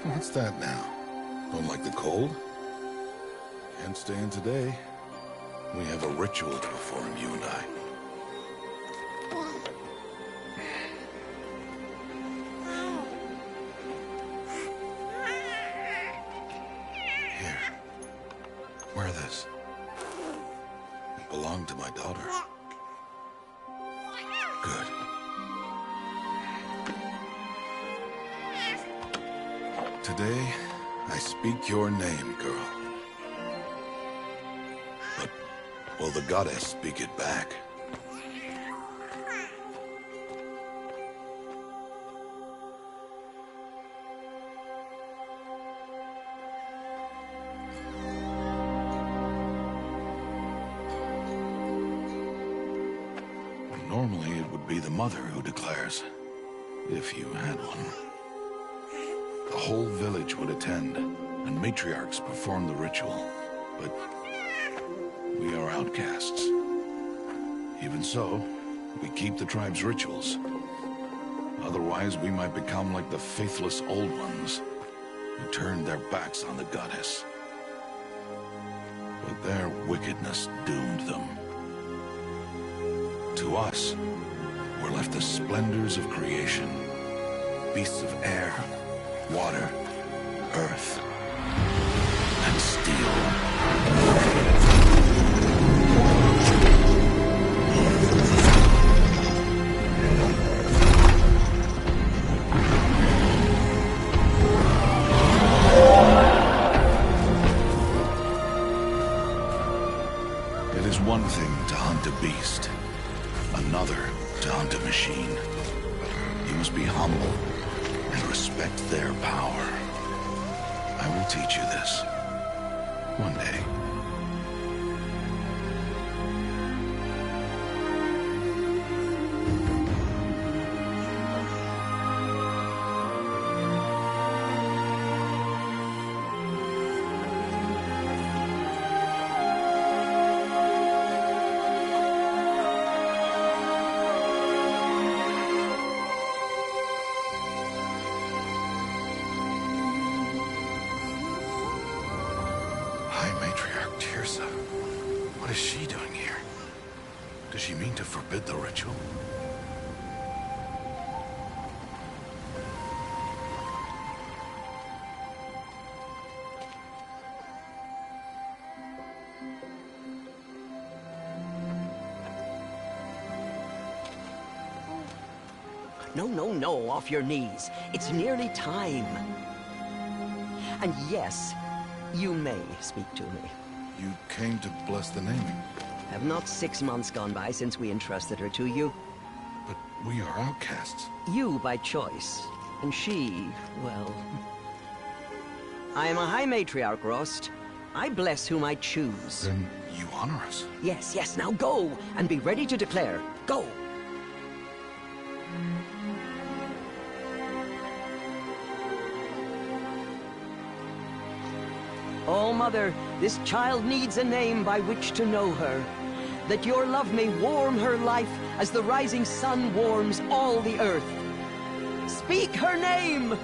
What's that now? Don't like the cold? Can't stay in today. We have a ritual to perform, you and I. Here. Wear this. It belonged to my daughter. Good. Today, I speak your name, girl. But will the goddess speak it back? Normally, it would be the mother who declares, if you had one. The whole village would attend, and matriarchs perform the ritual. But we are outcasts. Even so, we keep the tribe's rituals. Otherwise, we might become like the faithless old ones, who turned their backs on the goddess. But their wickedness doomed them. To us, were left the splendors of creation, beasts of air, water, earth, and steel. It is one thing to hunt a beast, another to hunt a machine. You must be humble and respect their power. I will teach you this. One day. What is she doing here? Does she mean to forbid the ritual? No, off your knees. It's nearly time. And yes, you may speak to me. You came to bless the naming. Have not 6 months gone by since we entrusted her to you? But we are outcasts. You by choice, and she, well... I am a High Matriarch, Rost. I bless whom I choose. Then you honor us. Yes, now go, and be ready to declare. Go! Oh, Mother, this child needs a name by which to know her. That your love may warm her life as the rising sun warms all the earth. Speak her name!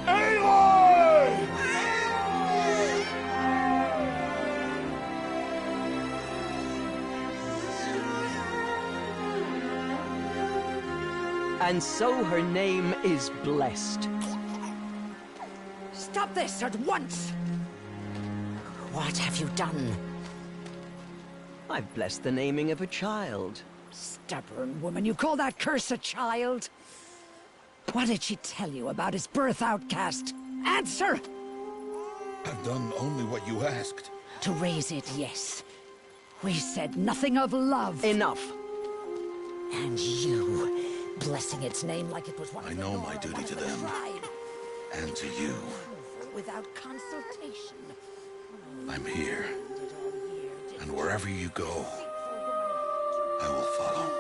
Aloy! And so her name is blessed. Stop this at once! What have you done? I've blessed the naming of a child. Stubborn woman, you call that curse a child? What did she tell you about his birth, outcast? Answer! I've done only what you asked. To raise it, yes. We said nothing of love. Enough. And you, blessing its name like it was one of I the know Nora, my duty one of to the them. tribe. And to you. Without consultation. I'm here. And wherever you go, I will follow.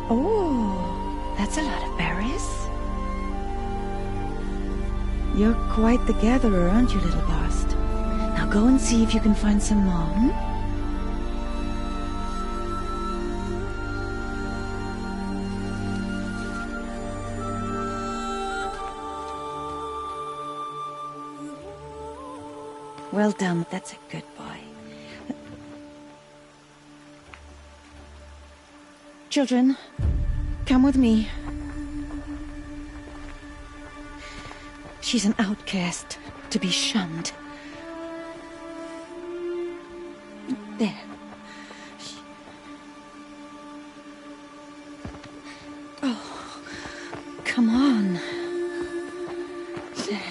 Oh, that's a lot of berries. You're quite the gatherer, aren't you, little Bast? Now go and see if you can find some more, hmm? Well done, that's a good boy. Children, come with me. She's an outcast, to be shunned. There. Oh, come on. There.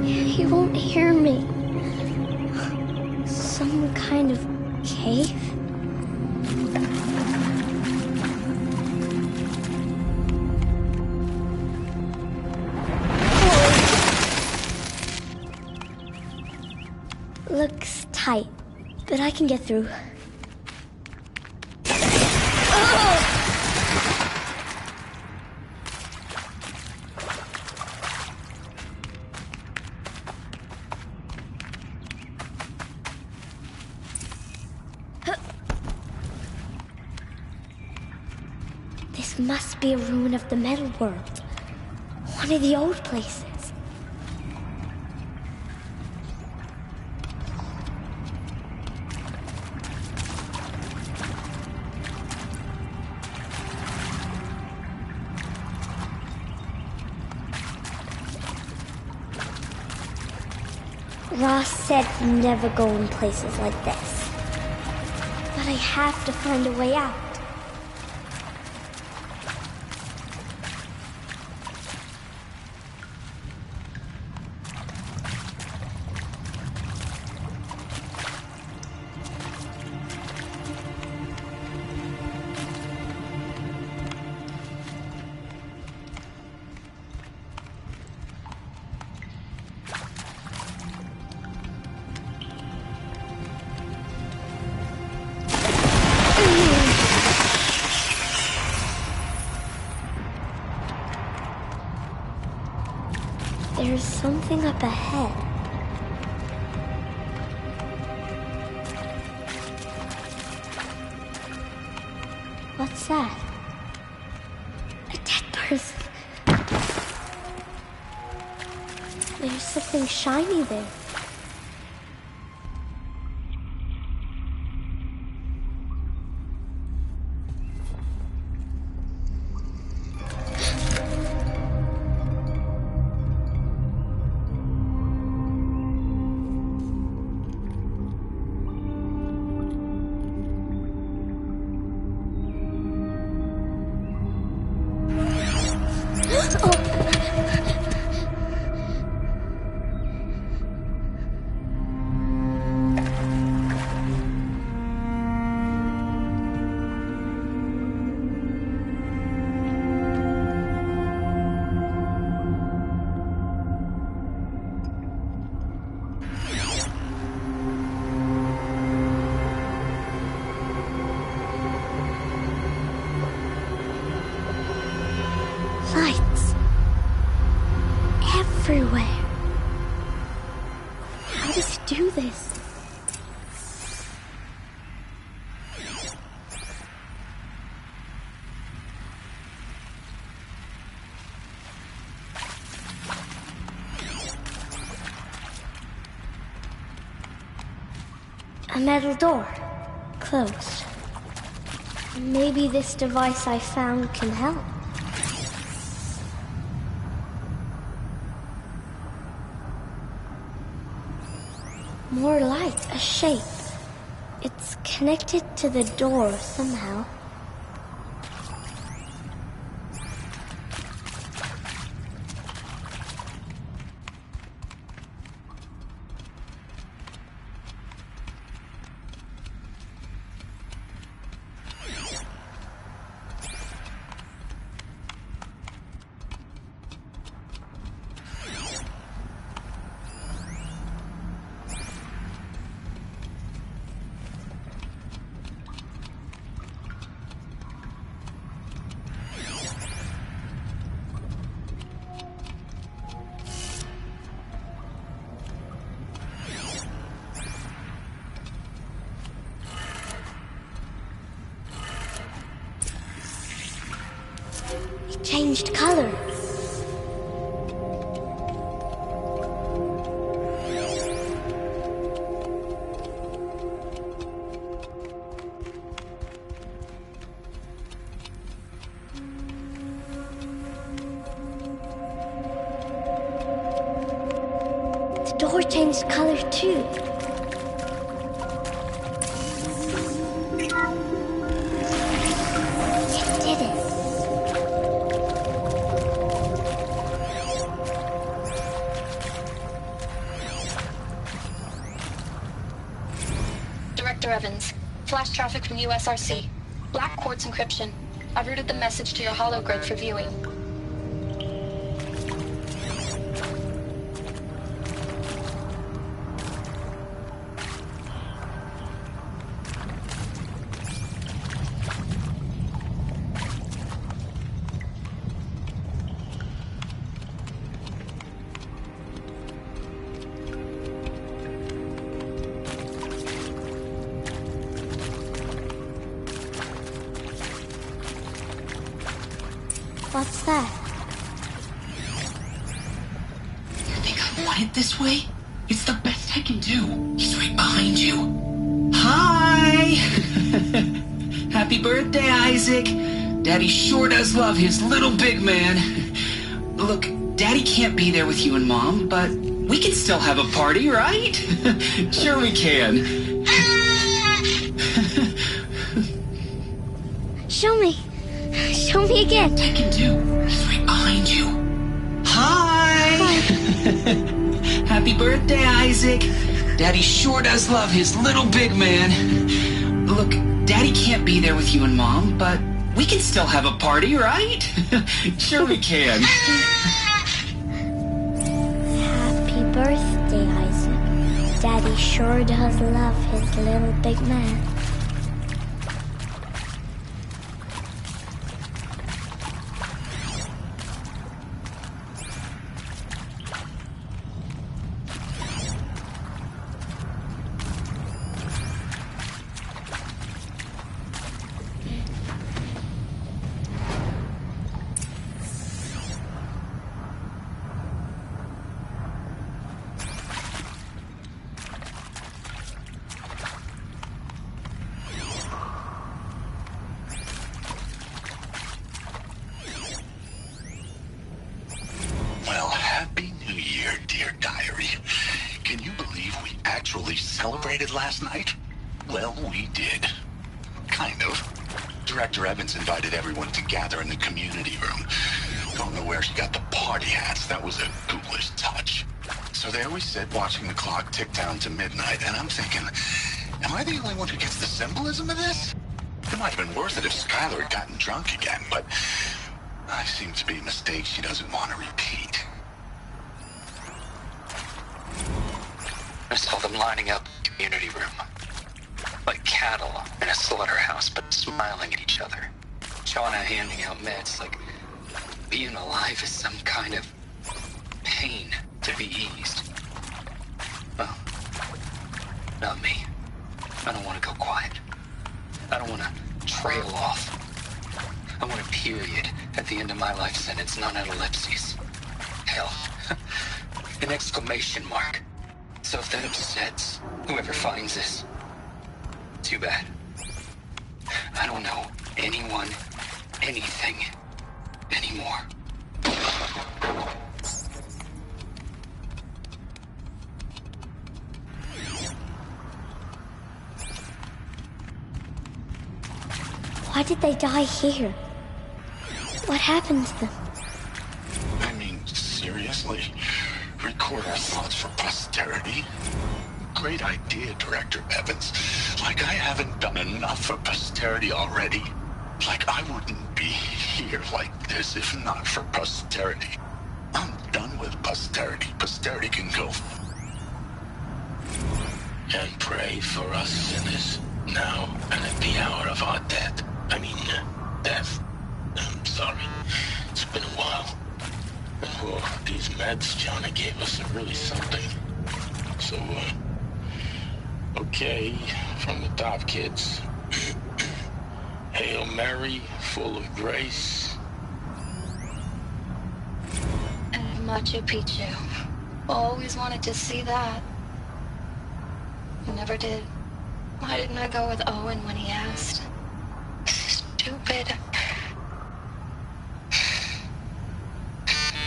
He won't hear me. Some kind of cave? Looks tight, but I can get through. This must be a ruin of the metal world. One of the old places. Ross said never go in places like this. But I have to find a way out. There's something up ahead. What's that? A dead person. There's something shiny there. Lights. Everywhere. How does he do this? A metal door. Closed. Maybe this device I found can help. More light, a shape. It's connected to the door somehow. It changed color. The door changed color too. It did it. Director Evans, flash traffic from USRC. Black quartz encryption. I've routed the message to your hologrid for viewing. What's that? You think I want it this way? It's the best I can do. He's right behind you. Hi! Happy birthday, Isaac. Daddy sure does love his little big man. Look, Daddy can't be there with you and Mom, but we can still have a party, right? Sure we can. Show me. Show me again. I can do. He's right behind you. Hi! Happy birthday, Isaac. Daddy sure does love his little big man. Look, Daddy can't be there with you and Mom, but we can still have a party, right? Sure we can. Happy birthday, Isaac. Daddy sure does love his little big man. Well, Happy New Year, dear diary. Can you believe we actually celebrated last night? Well, we did. Kind of. Director Evans invited everyone to gather in the community room. Don't know where she got the party hats. That was a ghoulish touch. So there we sit, watching the clock tick down to midnight, and I'm thinking, am I the only one who gets the symbolism of this? It might have been worth it if Skylar had gotten drunk again, but I seem to be a mistake she doesn't want to repeat. I saw them lining up in the community room. Like cattle in a slaughterhouse, but smiling at each other. Shauna handing out meds like being alive is some kind of pain to be eased. Well, not me. I don't want to go quiet. I don't want to trail off. I want a period at the end of my life sentence, not an ellipses. Hell, an exclamation mark. So if that upsets whoever finds this, too bad. I don't know anyone, anything, anymore. Why did they die here? What happened to them? I mean, seriously? Record our thoughts for posterity? Great idea, Director Evans. Like I haven't done enough for posterity already. Like I wouldn't be here like this if not for posterity. I'm done with posterity. Posterity can go. And pray for us sinners, now and at the hour of our death. Death. I'm sorry. It's been a while. Oh, these meds Johnny gave us are really something. So, okay, from the top, kids. Hail Mary, full of grace. And Machu Picchu. Always wanted to see that. I never did. Why didn't I go with Owen when he asked? Stupid.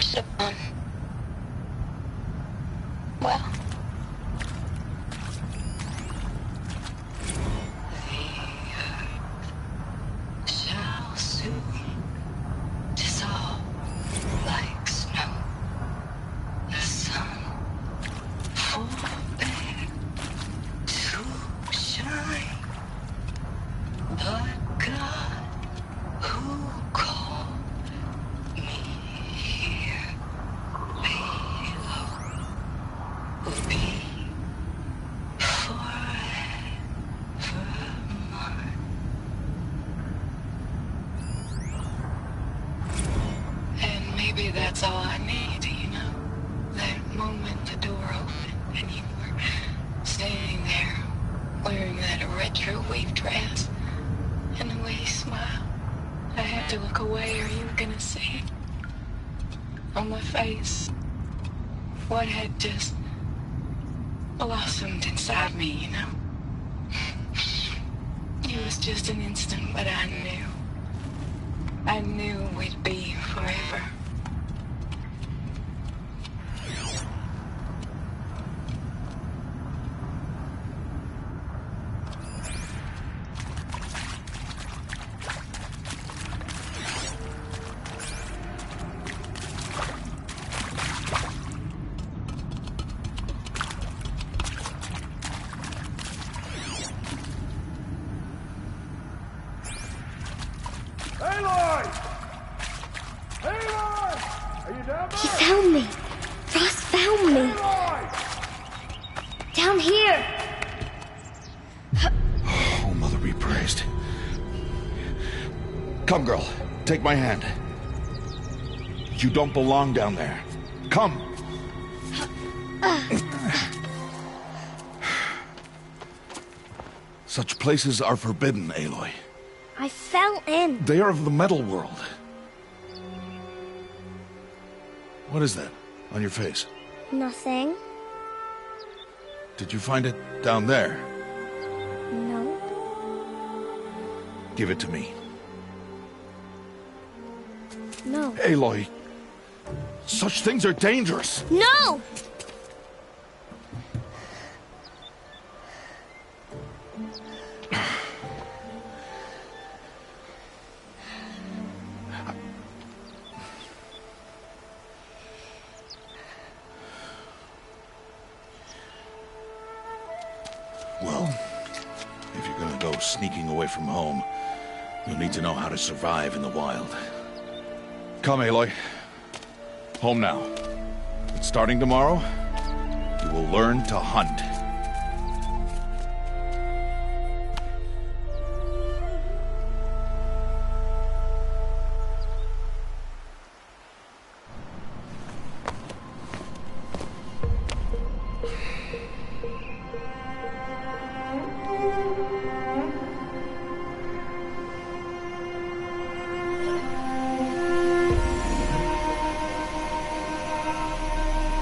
Should have gone. Well. The earth shall soon dissolve like snow. The sun forbid to shine. But God, who called me here below, will be forever mine. And maybe that's all I need, you know? That moment the door opened and you were standing there wearing that retro wave dress. And the way you smiled, I had to look away or you were gonna see it on my face. What had just blossomed inside me, you know? It was just an instant, but I knew we'd be forever. He found me. Ross found me. Down here. Oh, Mother be praised. Come, girl. Take my hand. You don't belong down there. Come. Such places are forbidden, Aloy. I fell in. They are of the metal world. What is that on your face? Nothing. Did you find it down there? No. Give it to me. No. Aloy, such things are dangerous. No! Well, if you're gonna go sneaking away from home, you'll need to know how to survive in the wild. Come, Aloy. Home now. But starting tomorrow, you will learn to hunt.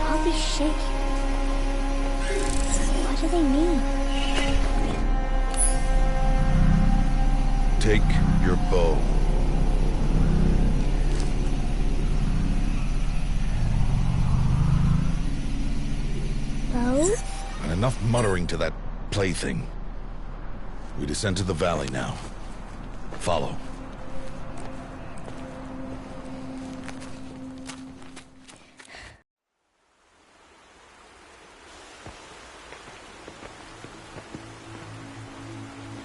I'll be shaking. your bow. Bo? And enough muttering to that plaything. We descend to the valley now. Follow.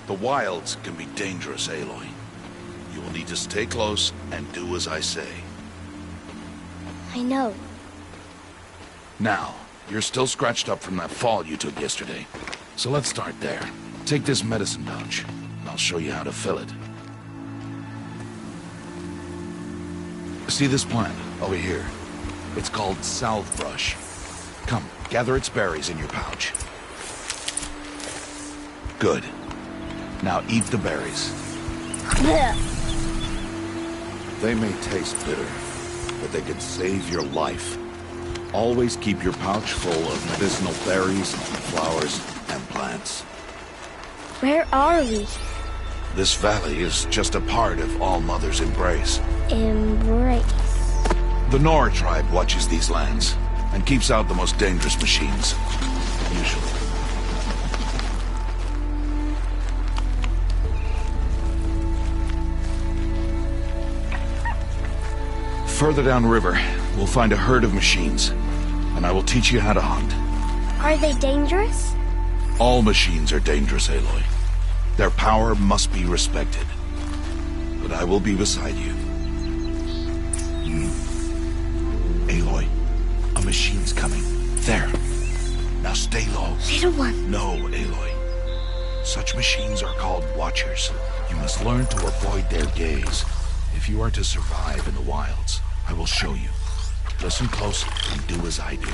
The wilds can be dangerous, Aloy. You will need to stay close and do as I say. I know. Now, you're still scratched up from that fall you took yesterday. So let's start there. Take this medicine pouch, and I'll show you how to fill it. See this plant over here? It's called salve brush. Come, gather its berries in your pouch. Good. Now eat the berries. They may taste bitter, but they can save your life. Always keep your pouch full of medicinal berries, flowers, and plants. Where are we? This valley is just a part of All Mother's embrace. Embrace. The Nora tribe watches these lands and keeps out the most dangerous machines, usually. Further downriver, we'll find a herd of machines, and I will teach you how to hunt. Are they dangerous? All machines are dangerous, Aloy. Their power must be respected. But I will be beside you. Aloy, a machine's coming. There. Now stay low. Little one. No, Aloy. Such machines are called Watchers. You must learn to avoid their gaze. If you are to survive in the wilds, I will show you. Listen close and do as I do.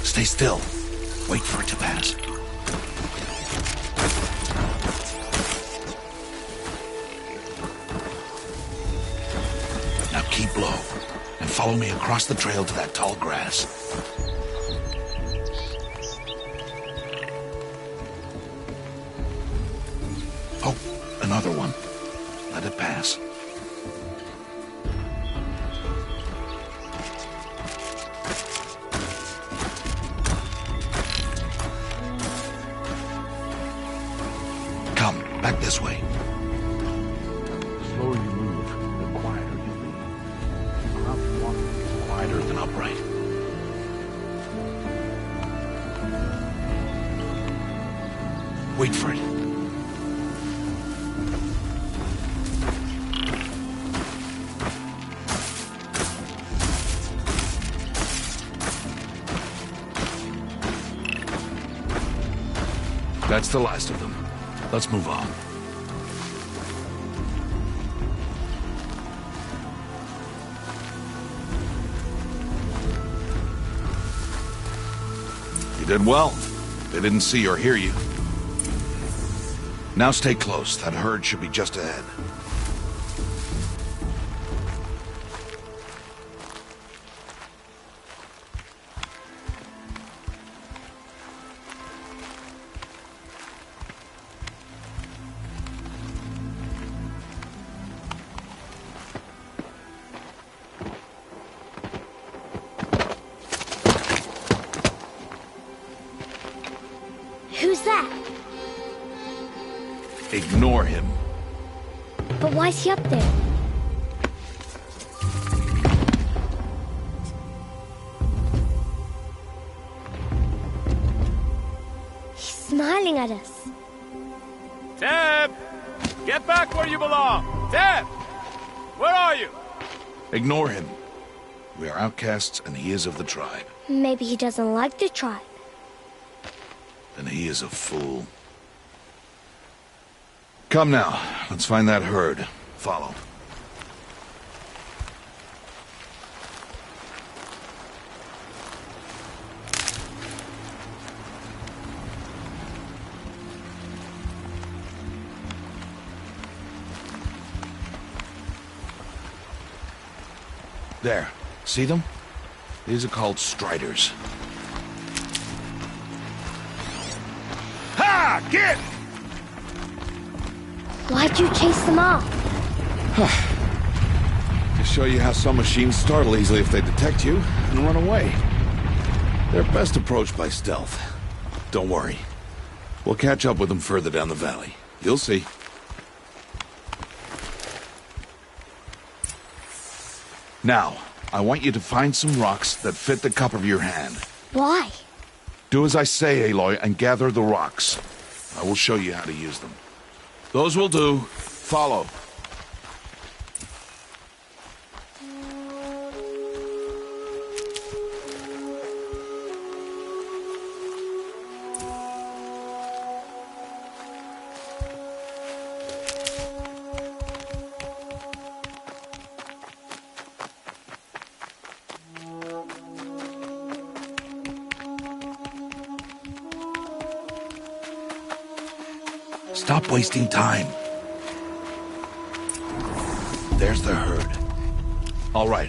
Stay still. Wait for it to pass. Now keep low and follow me across the trail to that tall grass. Oh, another one. Let it pass. Come, back this way. The slower you move, the quieter you be. Crouch walking is quieter than upright. Wait for it. That's the last of them. Let's move on. You did well. They didn't see or hear you. Now stay close. That herd should be just ahead. Who's that? Ignore him. But why's he up there? He's smiling at us. Teb! Get back where you belong! Teb! Where are you? Ignore him. We are outcasts and he is of the tribe. Maybe he doesn't like the tribe. Then he is a fool. Come now, let's find that herd. Follow. There. See them? These are called striders. Ha! Get! Why'd you chase them off? To show you how some machines startle easily if they detect you and run away. They're best approached by stealth. Don't worry. We'll catch up with them further down the valley. You'll see. Now, I want you to find some rocks that fit the cup of your hand. Why? Do as I say, Aloy, and gather the rocks. I will show you how to use them. Those will do. Follow. Stop wasting time. There's the herd. All right,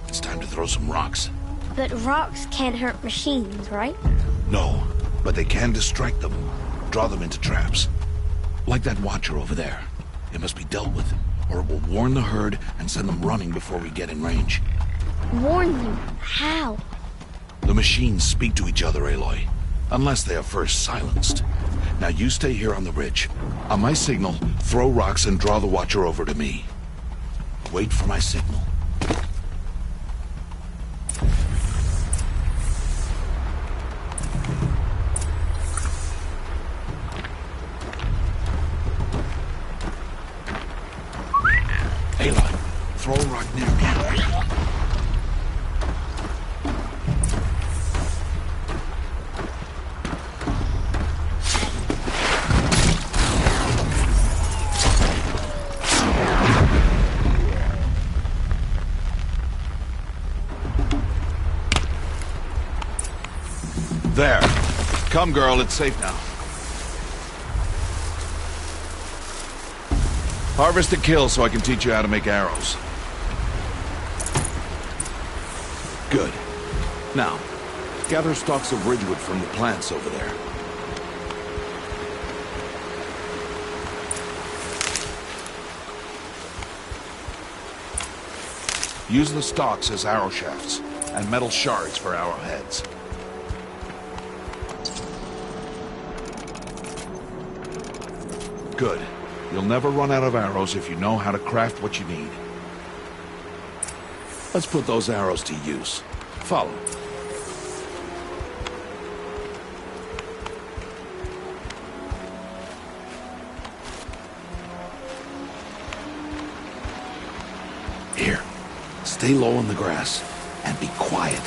it's time to throw some rocks. But rocks can't hurt machines, right? No, but they can distract them, draw them into traps. Like that watcher over there. It must be dealt with, or it will warn the herd and send them running before we get in range. Warn them? How? The machines speak to each other, Aloy, unless they are first silenced. Now you stay here on the ridge. On my signal, throw rocks and draw the watcher over to me. Wait for my signal. Aloy, throw a rock near me. There. Come, girl, it's safe now. Harvest and kill so I can teach you how to make arrows. Good. Now, gather stalks of ridgewood from the plants over there. Use the stalks as arrow shafts, and metal shards for arrowheads. Good. You'll never run out of arrows if you know how to craft what you need. Let's put those arrows to use. Follow. Here. Stay low on the grass and be quiet.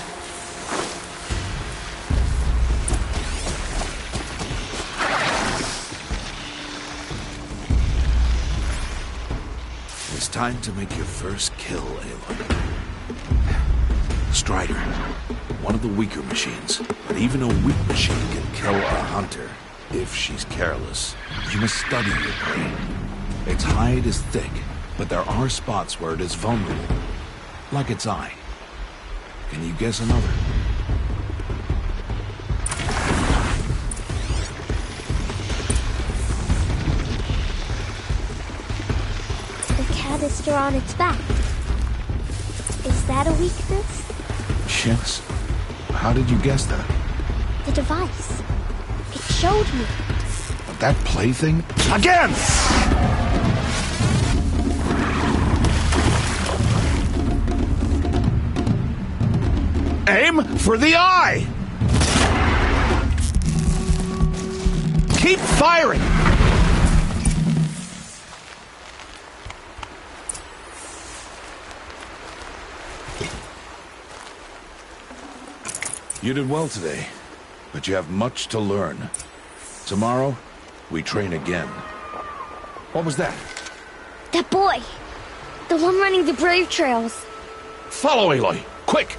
It's time to make your first kill, Aloy. Strider. One of the weaker machines. But even a weak machine can kill a hunter, if she's careless. You must study your prey. Its hide is thick, but there are spots where it is vulnerable. Like its eye. Can you guess another? Canister on its back. Is that a weakness? Yes. How did you guess that? The device. It showed me. But that plaything? Again! Aim for the eye! Keep firing! You did well today, but you have much to learn. Tomorrow, we train again. What was that? That boy! The one running the brave trails. Follow, Aloy! Quick!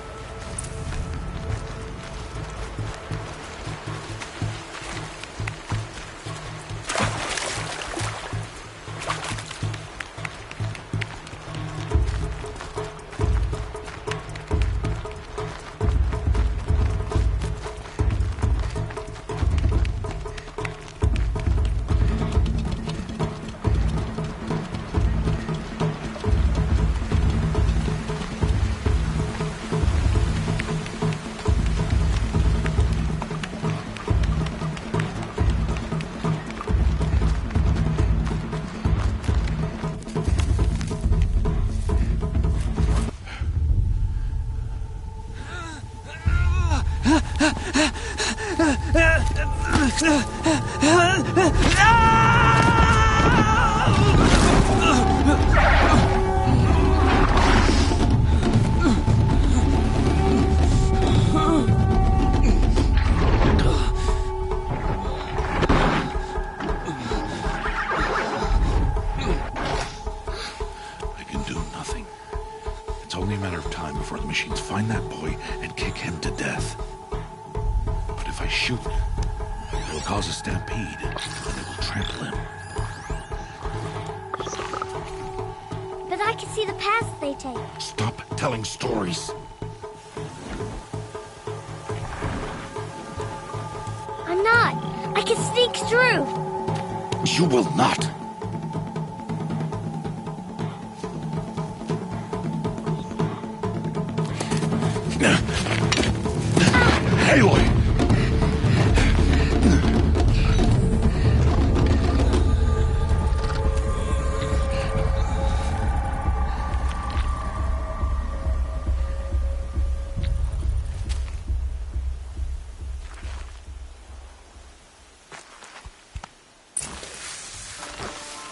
only a matter of time before the machines find that boy and kick him to death. But if I shoot, it'll cause a stampede, and they will trample him. But I can see the paths they take. Stop telling stories. I'm not. I can sneak through. You will not. Aloy!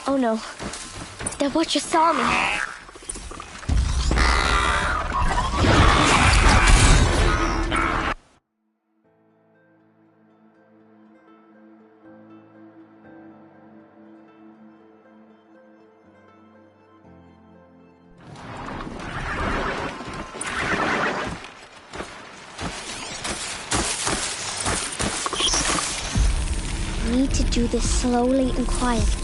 Oh no. That Watcher saw me. I need to do this slowly and quietly.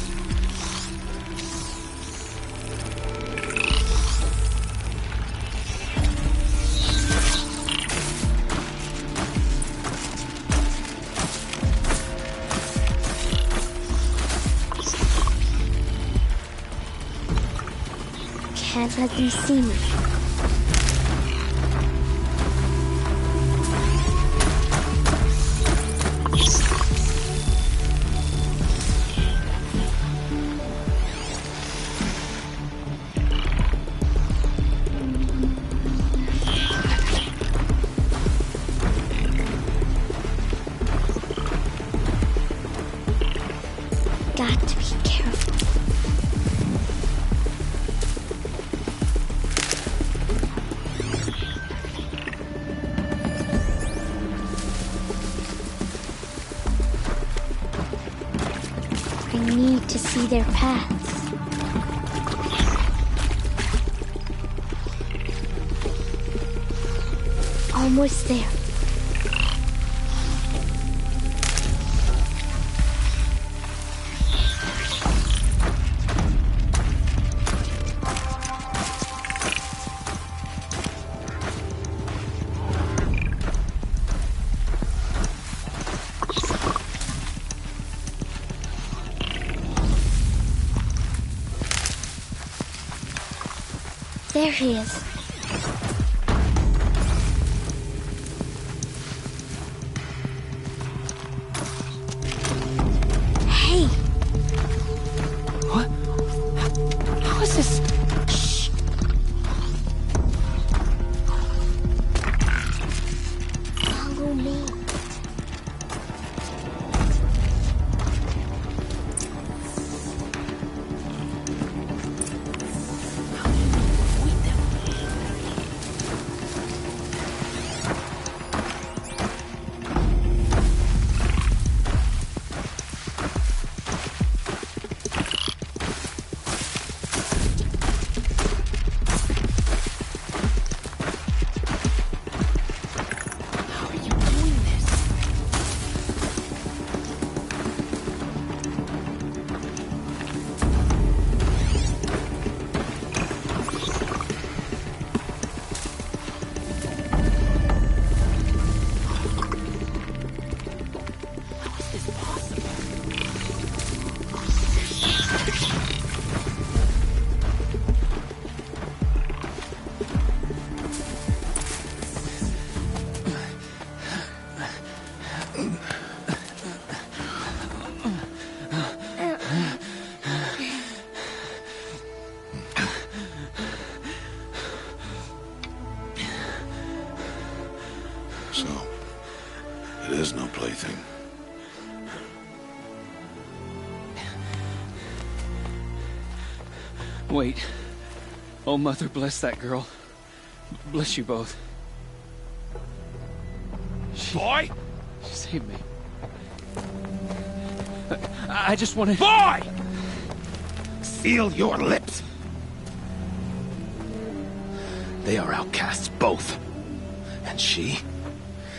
Can't let them see me. Got to be careful. I need to see their paths. Almost there. There he is. Hey! What? How is this? Shh! Follow me. So, it is no plaything. Wait. Oh, Mother, bless that girl. Bless you both. Boy! She saved me. I just wanted... Boy! Seal your lips! They are outcasts, both. And she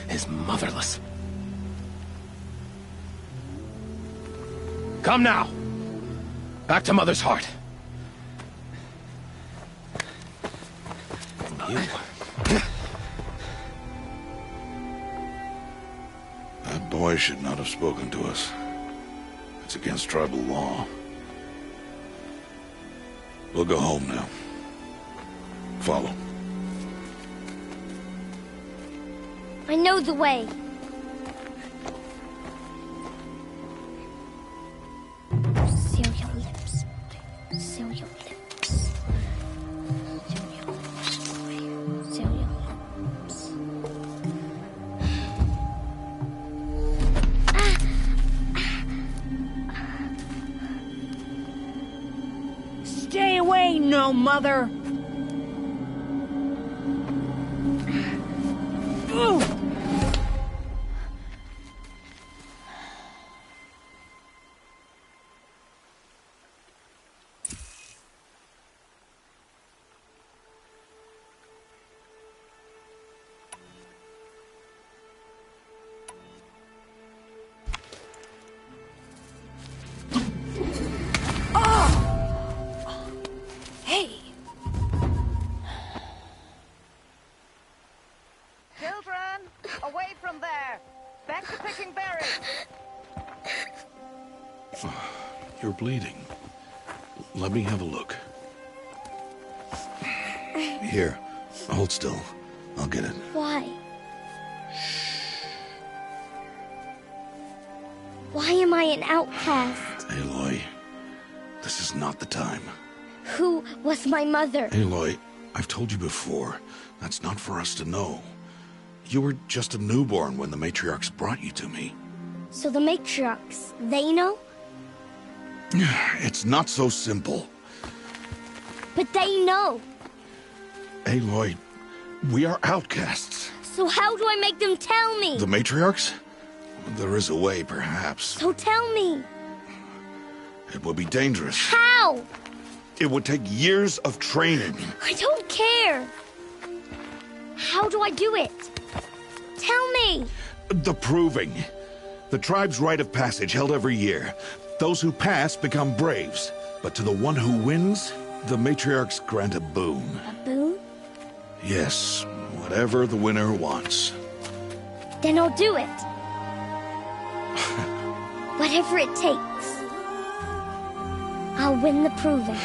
is motherless. Come now! Back to Mother's heart. And you... That boy should not have spoken to us. It's against tribal law. We'll go home now. Follow. I know the way. Seal your lips. Seal your lips. Seal your lips. Seal your lips. Stay away, no mother! Ooh. Hey! Children, away from there! Back to picking berries! You're bleeding. Let me have a look. Here, hold still. I'll get it. Why? Why am I an outcast? Aloy, this is not the time. Who was my mother? Aloy, I've told you before, that's not for us to know. You were just a newborn when the matriarchs brought you to me. So the matriarchs, they know? It's not so simple. But they know. Aloy, we are outcasts. So how do I make them tell me? The matriarchs? There is a way, perhaps. So tell me. It would be dangerous. How? It would take years of training. I don't care. How do I do it? Tell me. The proving. The tribe's rite of passage held every year. Those who pass become braves. But to the one who wins, the matriarchs grant a boon. A boon? Yes, whatever the winner wants. Then I'll do it. Whatever it takes. I'll win the proving.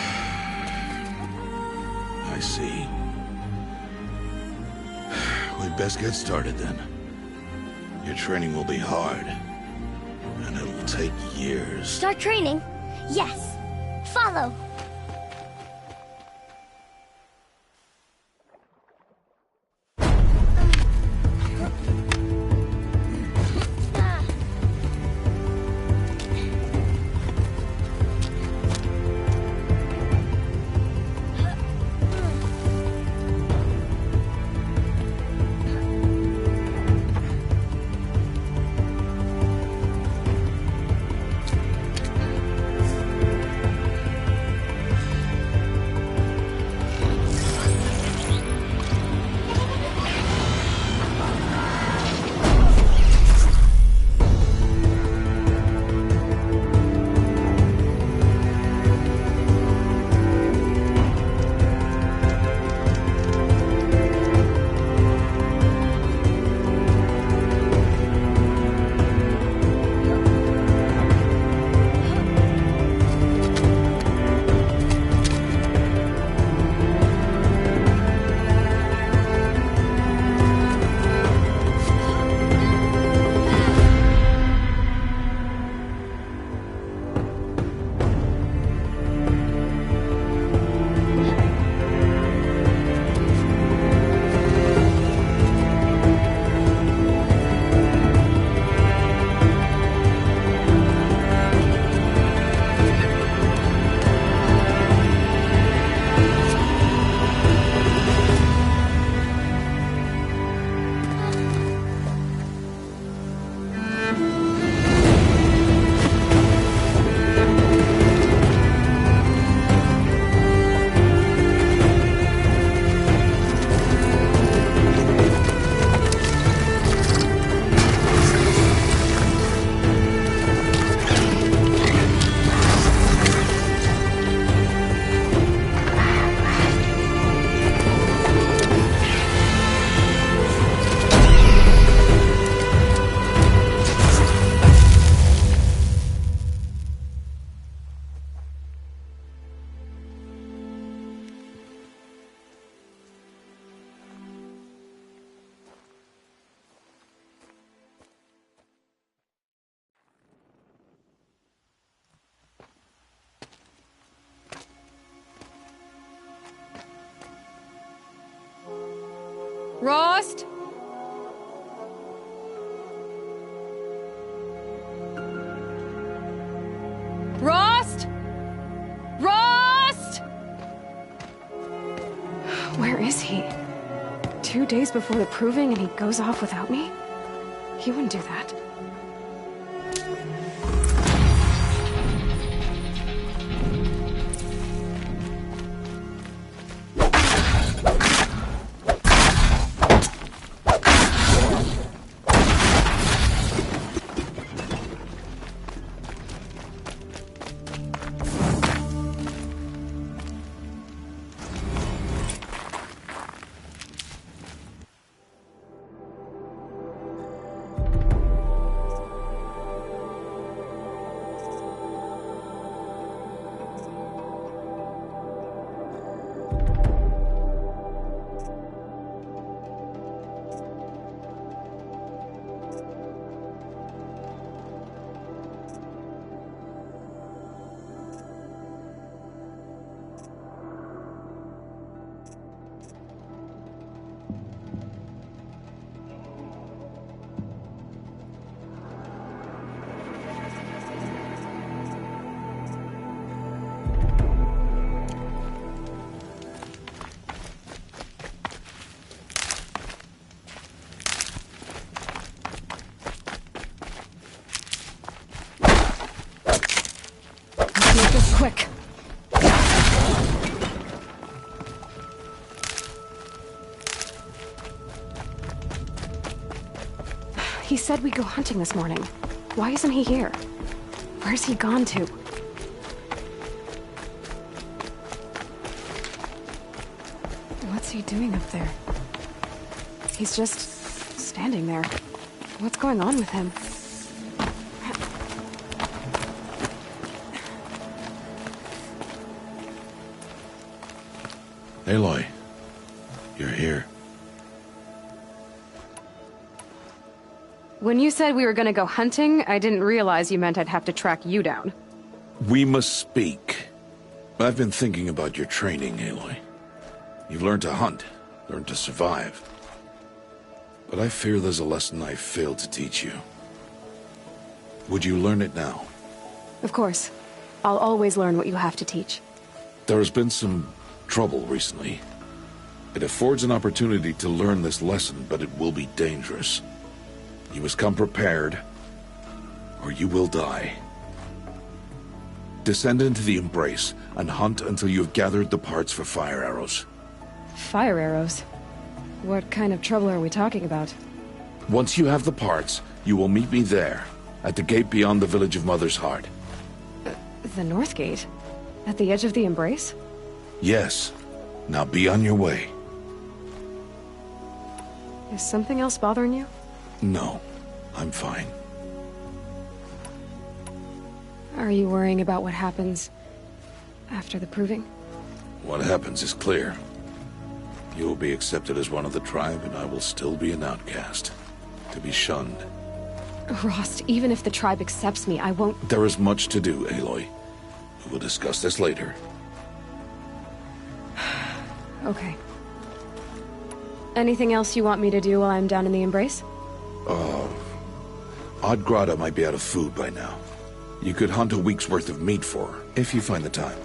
I see. We'd best get started then. Your training will be hard. And it'll take years. Start training? Yes. Follow. Rost? Rost? Rost? Where is he? 2 days before the proving and he goes off without me? He wouldn't do that. Make this quick. He said we'd go hunting this morning. Why isn't he here? Where's he gone to? What's he doing up there? He's just standing there. What's going on with him? Aloy, you're here. When you said we were gonna go hunting, I didn't realize you meant I'd have to track you down. We must speak. I've been thinking about your training, Aloy. You've learned to hunt, learned to survive. But I fear there's a lesson I failed to teach you. Would you learn it now? Of course. I'll always learn what you have to teach. There has been some trouble recently. It affords an opportunity to learn this lesson, but it will be dangerous. You must come prepared, or you will die. Descend into the Embrace and hunt until you have gathered the parts for fire arrows. Fire arrows? What kind of trouble are we talking about? Once you have the parts, you will meet me there, at the gate beyond the village of Mother's Heart. The North Gate? At the edge of the Embrace? Yes. Now be on your way. Is something else bothering you? No, I'm fine. Are you worrying about what happens after the proving? What happens is clear. You will be accepted as one of the tribe, and I will still be an outcast, to be shunned. Rost, even if the tribe accepts me, I won't... There is much to do, Aloy. We will discuss this later. Okay. Anything else you want me to do while I'm down in the Embrace? Odd Grata might be out of food by now. You could hunt a week's worth of meat for her, if you find the time.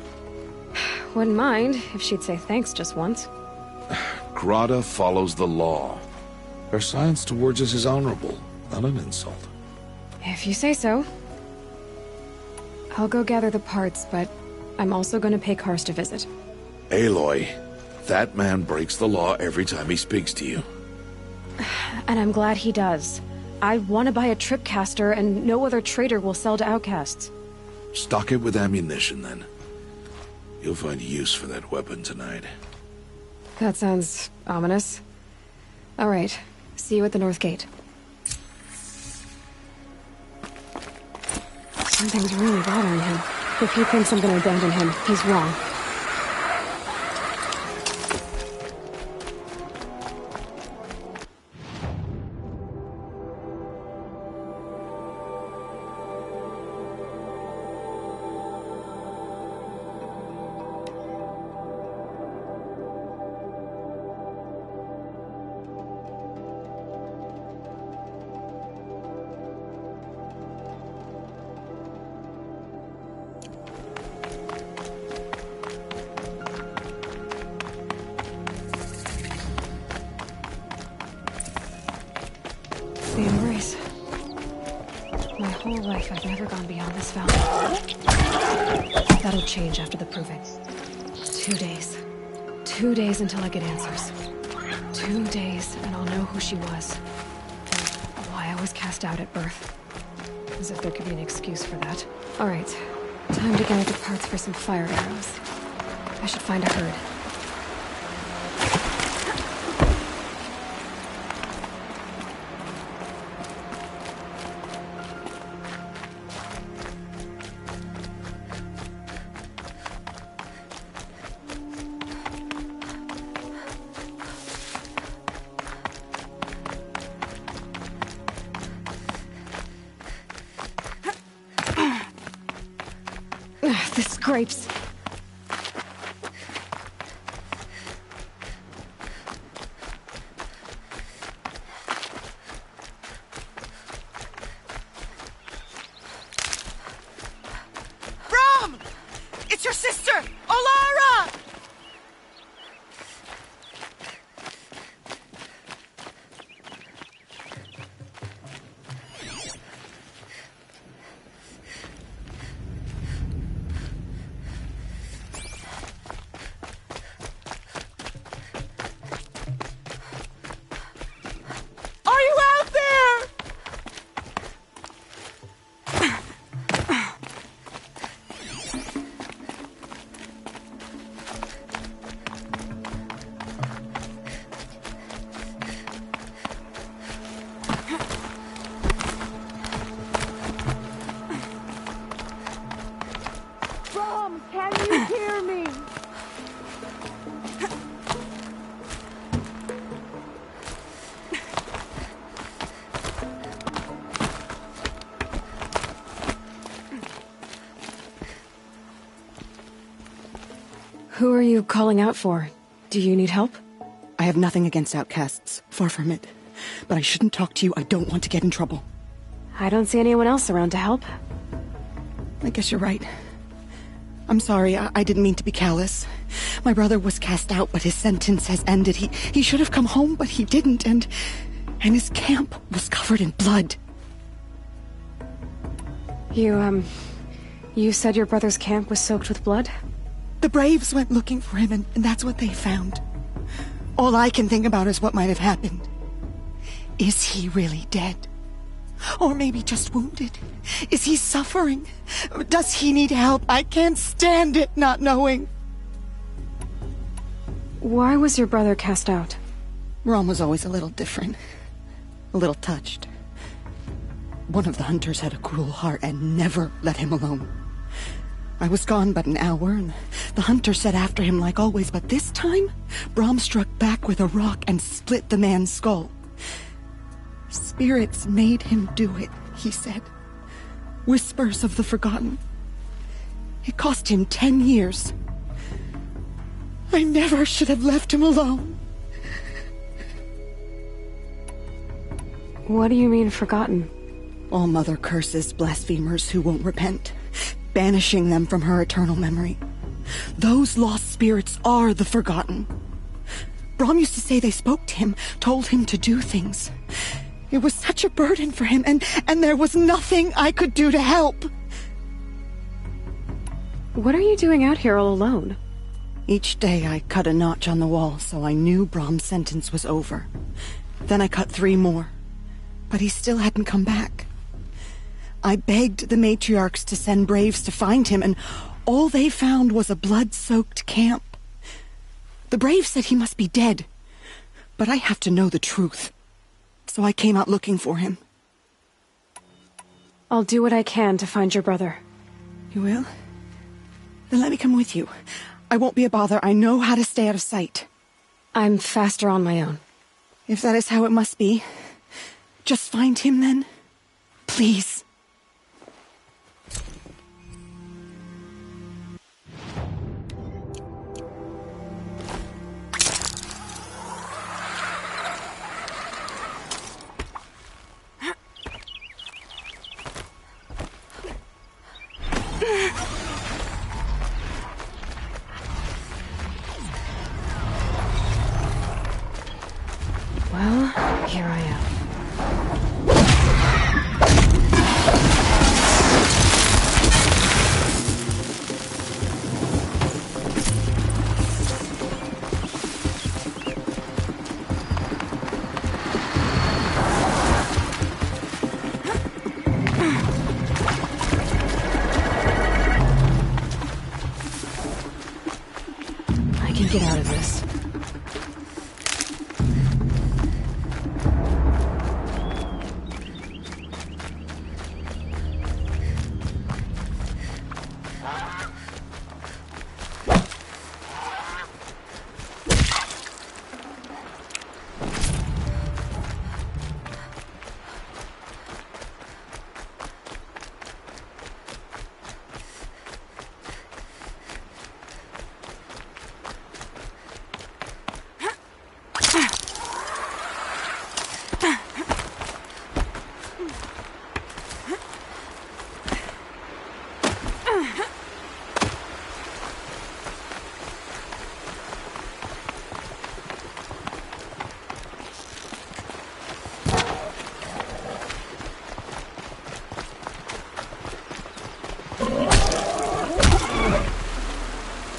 Wouldn't mind if she'd say thanks just once. Grata follows the law. Her science towards us is honorable, not an insult. If you say so. I'll go gather the parts, but I'm also going to pay Karst a visit. Aloy, that man breaks the law every time he speaks to you. And I'm glad he does. I want to buy a tripcaster, and no other trader will sell to outcasts. Stock it with ammunition, then. You'll find use for that weapon tonight. That sounds ominous. All right. See you at the North Gate. Something's really bothering him. If he thinks I'm going to abandon him, he's wrong. life, I've never gone beyond this valley. That'll change after the proving. 2 days. 2 days until I get answers. 2 days, and I'll know who she was. And why I was cast out at birth. As if there could be an excuse for that. Alright, time to gather the parts for some fire arrows. I should find a herd. The scrapes. Brom! It's your sister, Olara! Are you out there? Brom, can you hear me? Who are you calling out for? Do you need help? I have nothing against outcasts. Far from it. But I shouldn't talk to you. I don't want to get in trouble. I don't see anyone else around to help. I guess you're right. I'm sorry. I didn't mean to be callous. My brother was cast out, but his sentence has ended. He should have come home, but he didn't, and his camp was covered in blood. You said your brother's camp was soaked with blood? The Braves went looking for him, and that's what they found. All I can think about is what might have happened. Is he really dead? Or maybe just wounded? Is he suffering? Does he need help? I can't stand it not knowing. Why was your brother cast out? Rom was always a little different. A little touched. One of the hunters had a cruel heart and never let him alone. I was gone but an hour, and the hunter set after him like always, but this time, Brom struck back with a rock and split the man's skull. Spirits made him do it, he said. Whispers of the forgotten. It cost him 10 years. I never should have left him alone. What do you mean, forgotten? All mother curses blasphemers who won't repent, banishing them from her eternal memory. Those lost spirits are the forgotten. Brom used to say they spoke to him, told him to do things. It was such a burden for him, and there was nothing I could do to help. What are you doing out here all alone? Each day I cut a notch on the wall, so I knew Brom's sentence was over. Then I cut 3 more, but he still hadn't come back. I begged the matriarchs to send braves to find him, and all they found was a blood-soaked camp. The braves said he must be dead, but I have to know the truth. So I came out looking for him. I'll do what I can to find your brother. You will? Then let me come with you. I won't be a bother. I know how to stay out of sight. I'm faster on my own. If that is how it must be, just find him then. Please. Well, here I am. can get out of this.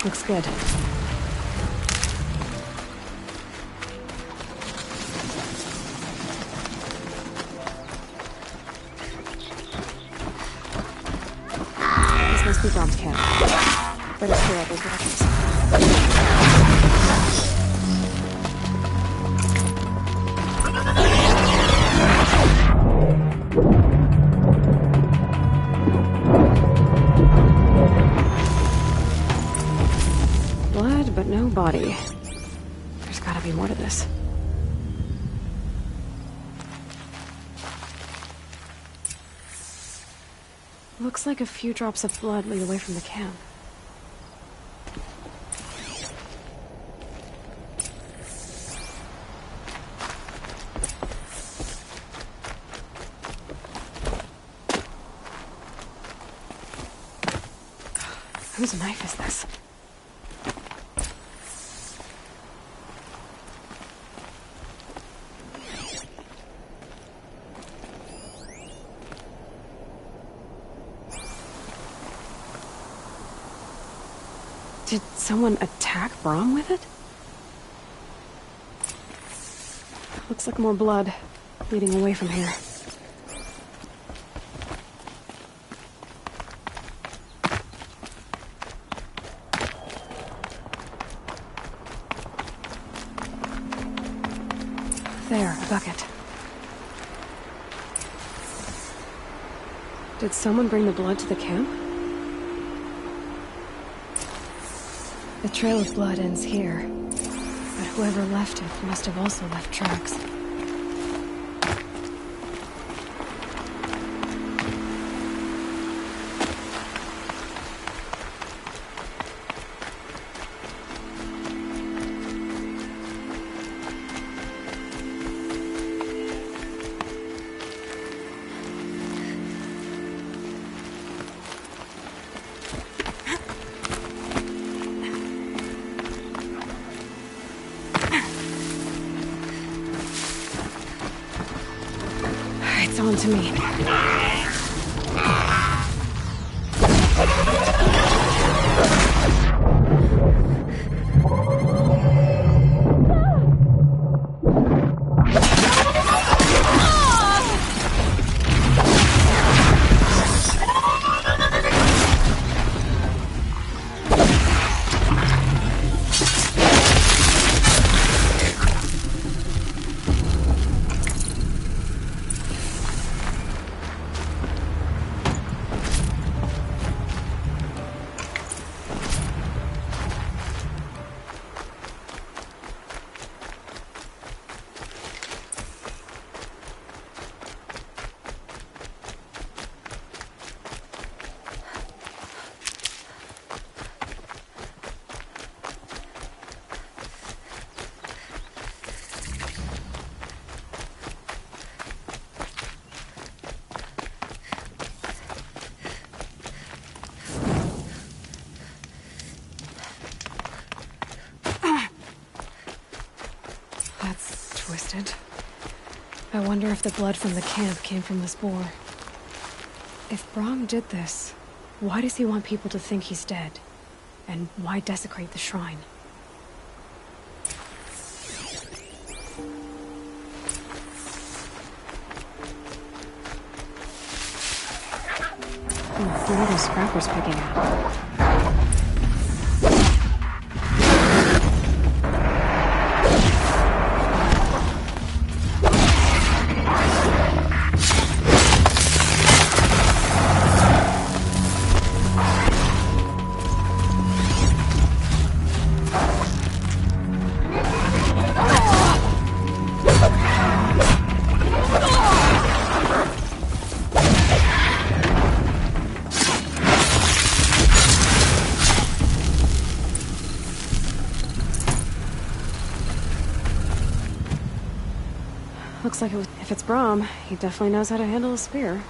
Looks good. This must be Brom's camp. Better clear out those wreckers. Blood, but no body. There's gotta be more to this. Looks like a few drops of blood lead away from the camp. Whose knife is this? Did someone attack Brom with it? Looks like more blood leading away from here. There, a bucket. Did someone bring the blood to the camp? The trail of blood ends here, but whoever left it must have also left tracks. It's on to me. That's twisted. I wonder if the blood from the camp came from this boar. If Brom did this, why does he want people to think he's dead? And why desecrate the shrine? What are those scrappers picking at? Looks like if it's Brahm, he definitely knows how to handle a spear.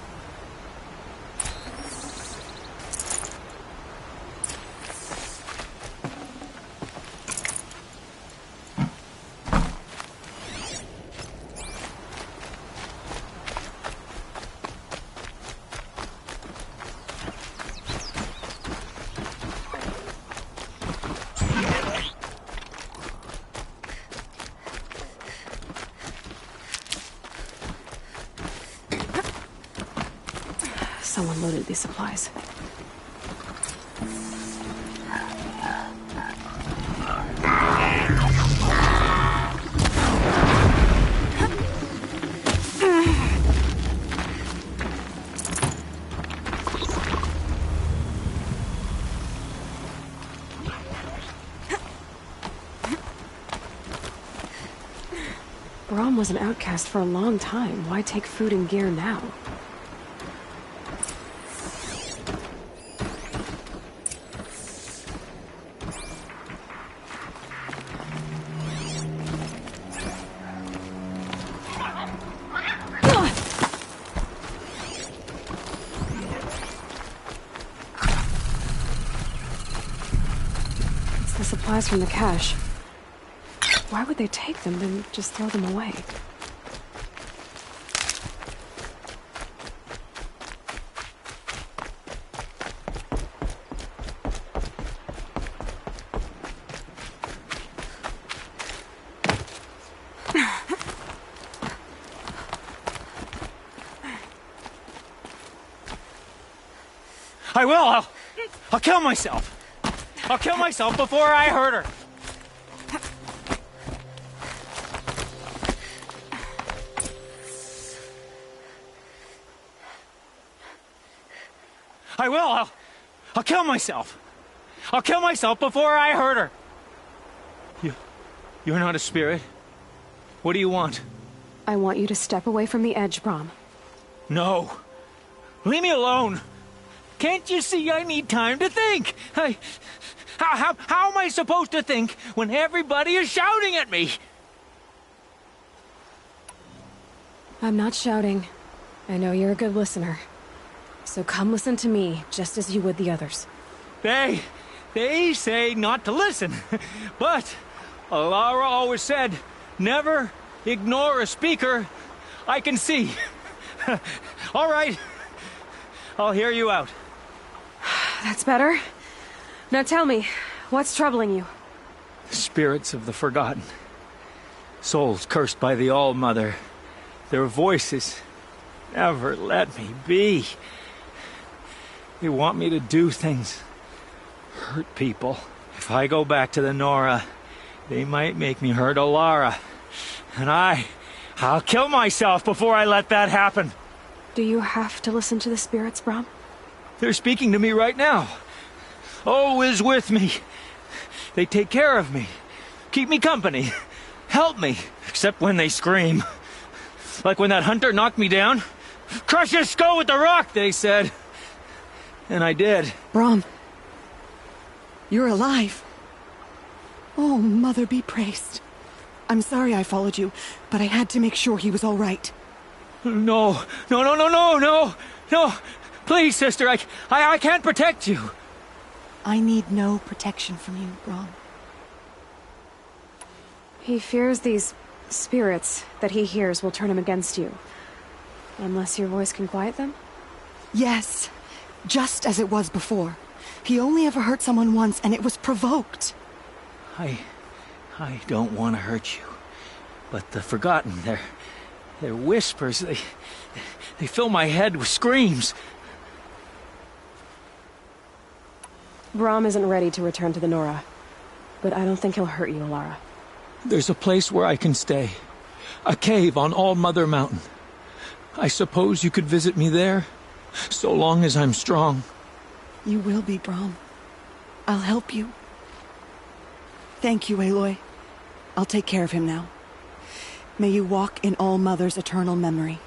Someone loaded these supplies. Brahm was an outcast for a long time. Why take food and gear now? It's the supplies from the cache. Why would they take them, then just throw them away? I will! I'll kill myself! I'll kill myself before I hurt her! I will! I'll kill myself! I'll kill myself before I hurt her! You're not a spirit. What do you want? I want you to step away from the edge, Brahm. No. Leave me alone! Can't you see I need time to think? How am I supposed to think when everybody is shouting at me? I'm not shouting. I know you're a good listener. So come listen to me, just as you would the others. They say not to listen. But Alara always said, never ignore a speaker I can see. All right. I'll hear you out. That's better. Now tell me, what's troubling you? Spirits of the forgotten. Souls cursed by the All-Mother. Their voices never let me be. They want me to do things. Hurt people. If I go back to the Nora, they might make me hurt Alara. And I'll kill myself before I let that happen. Do you have to listen to the spirits, Brahm? They're speaking to me right now. Oh is with me. They take care of me. Keep me company. Help me. Except when they scream. Like when that hunter knocked me down. Crush his skull with the rock, they said. And I did. Brahm. You're alive. Oh, Mother be praised. I'm sorry I followed you, but I had to make sure he was all right. No. Please, sister, I can't protect you. I need no protection from you, Brahm. He fears these spirits that he hears will turn him against you. Unless your voice can quiet them? Yes. Just as it was before. He only ever hurt someone once, and it was provoked. I don't want to hurt you. But the Forgotten, their whispers, they fill my head with screams. Brahm isn't ready to return to the Nora. But I don't think he'll hurt you, Alara. There's a place where I can stay. A cave on All-Mother Mountain. I suppose you could visit me there? So long as I'm strong. You will be, Brahm. I'll help you. Thank you, Aloy. I'll take care of him now. May you walk in All-Mother's eternal memory.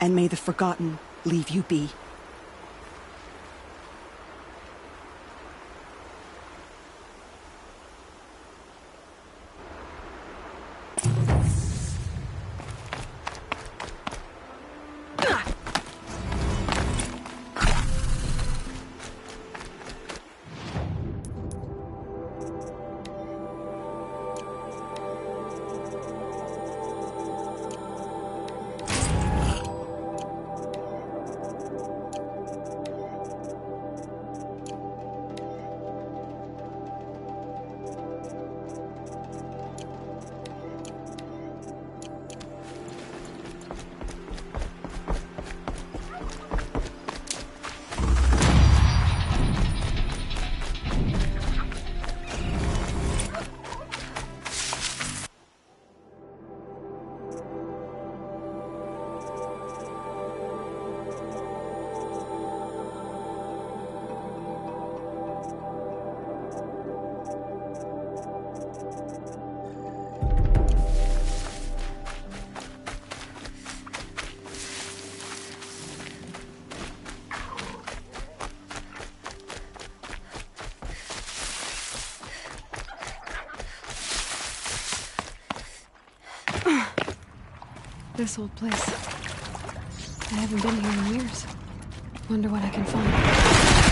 And may the Forgotten leave you be. This old place. I haven't been here in years. Wonder what I can find.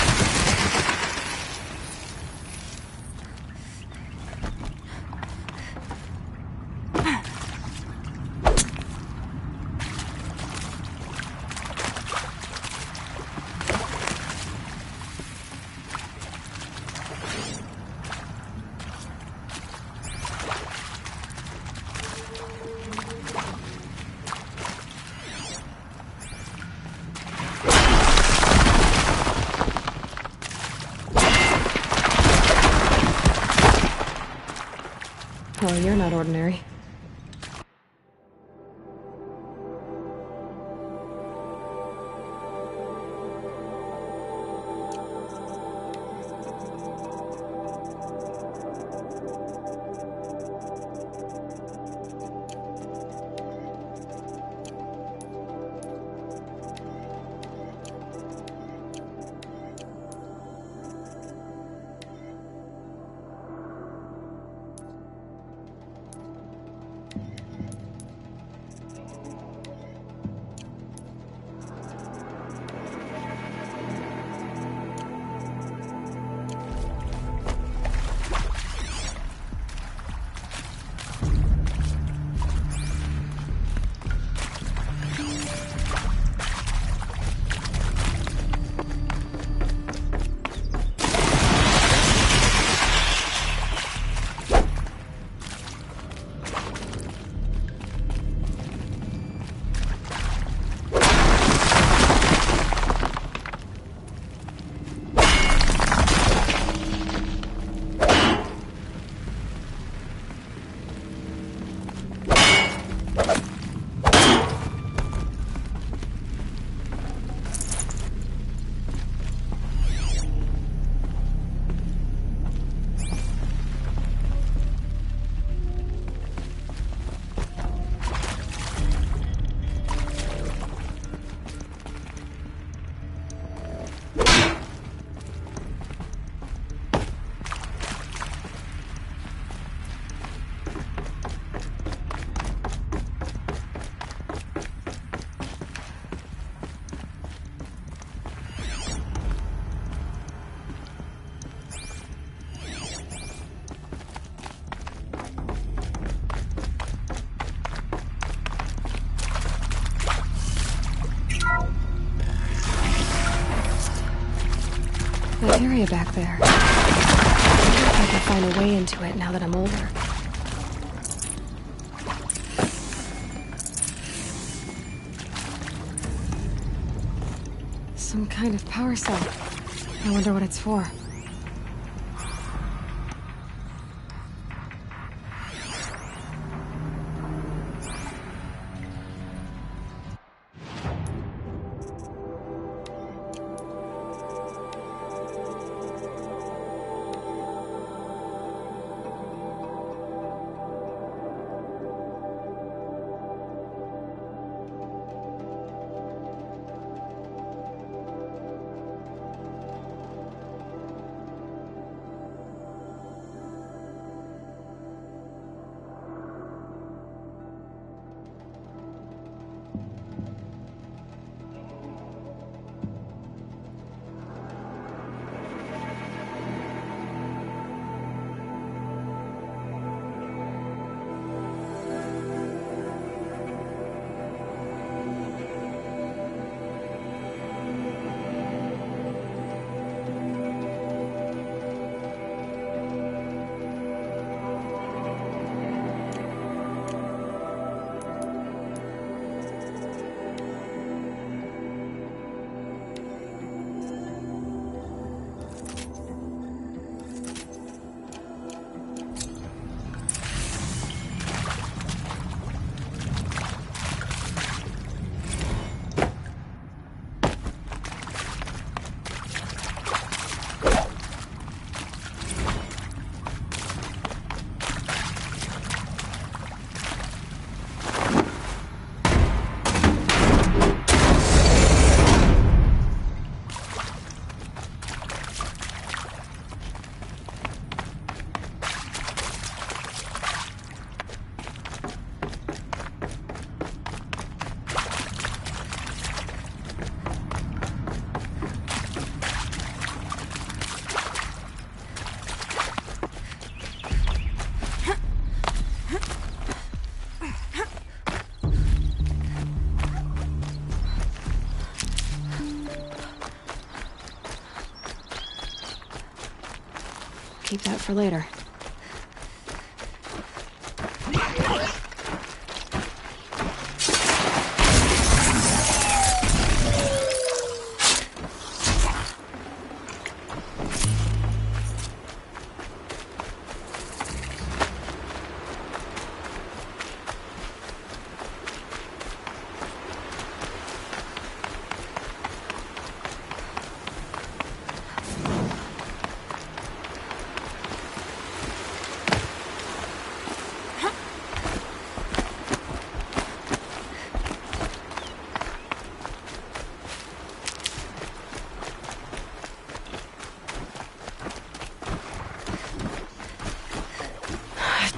Well, you're not ordinary. That area back there. I wonder if I can find a way into it now that I'm older. Some kind of power cell. I wonder what it's for. Keep that for later.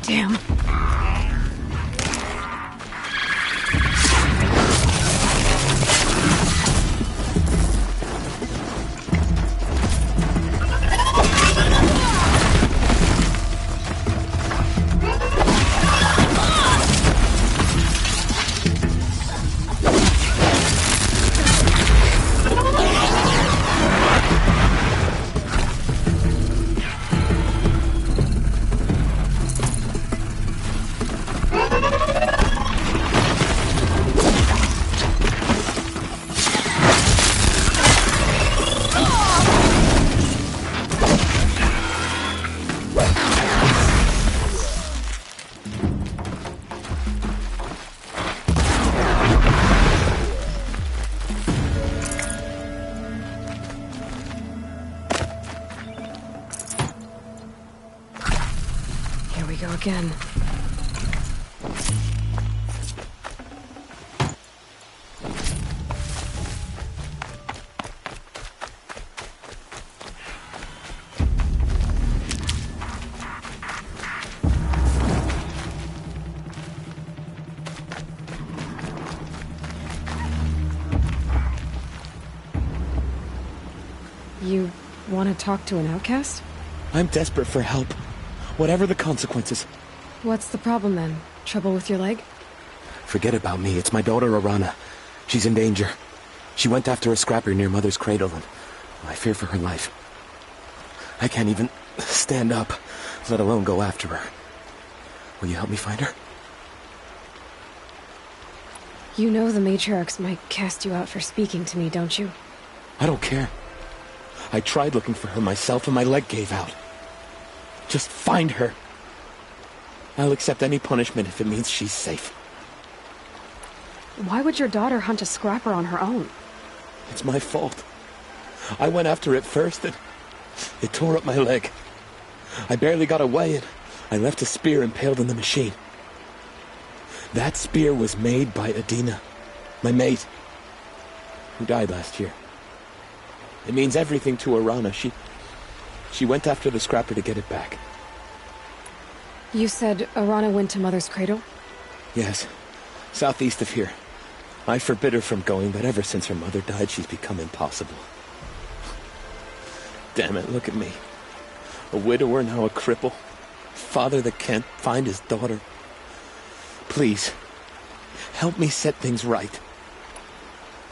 Damn. Here we go again. You want to talk to an outcast? I'm desperate for help. Whatever the consequences. What's the problem then? Trouble with your leg? Forget about me. It's my daughter, Arana. She's in danger. She went after a scrapper near Mother's cradle, and I fear for her life. I can't even stand up, let alone go after her. Will you help me find her? You know the matriarchs might cast you out for speaking to me, don't you? I don't care. I tried looking for her myself, and my leg gave out. Just find her. I'll accept any punishment if it means she's safe. Why would your daughter hunt a scrapper on her own? It's my fault. I went after it first, and it tore up my leg. I barely got away, and I left a spear impaled in the machine. That spear was made by Adina, my mate, who died last year. It means everything to Arana. She went after the scrapper to get it back. You said Arana went to Mother's cradle? Yes, southeast of here. I forbid her from going, but ever since her mother died, she's become impossible. Damn it, look at me. A widower, now a cripple. Father that can't find his daughter. Please, help me set things right.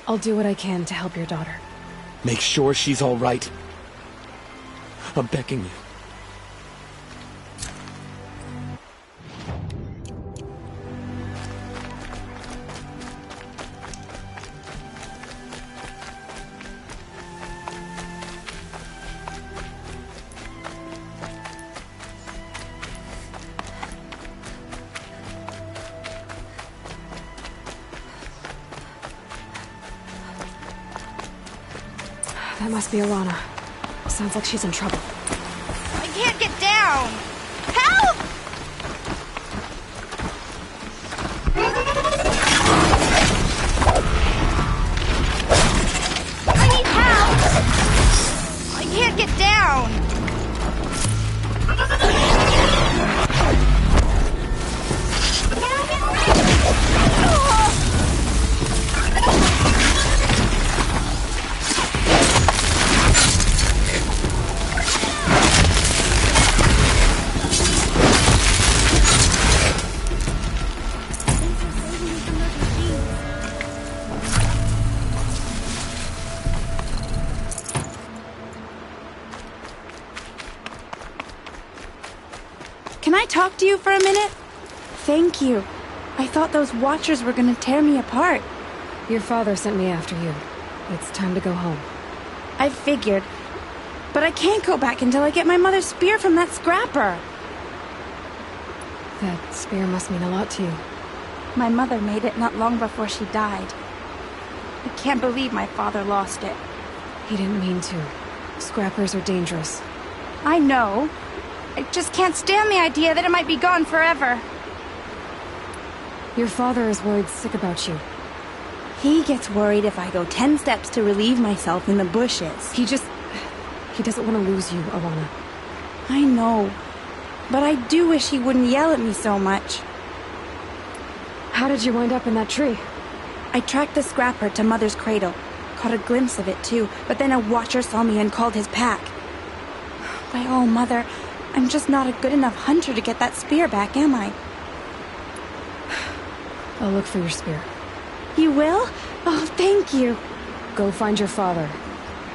I'll do what I can to help your daughter. Make sure she's all right. I'm begging you. That must be Arana. Sounds like she's in trouble. I can't get down! Help! I need help! I can't get down! talk to you for a minute? Thank you. I thought those Watchers were gonna tear me apart. Your father sent me after you. It's time to go home. I figured. But I can't go back until I get my mother's spear from that scrapper. That spear must mean a lot to you. My mother made it not long before she died. I can't believe my father lost it. He didn't mean to. Scrappers are dangerous. I know. I just can't stand the idea that it might be gone forever. Your father is worried sick about you. He gets worried if I go 10 steps to relieve myself in the bushes. He doesn't want to lose you, Alana. I know. But I do wish he wouldn't yell at me so much. How did you wind up in that tree? I tracked the scrapper to Mother's cradle. Caught a glimpse of it too, but then a Watcher saw me and called his pack. Why, oh, Mother, I'm just not a good enough hunter to get that spear back, am I? I'll look for your spear. You will? Oh, thank you. Go find your father.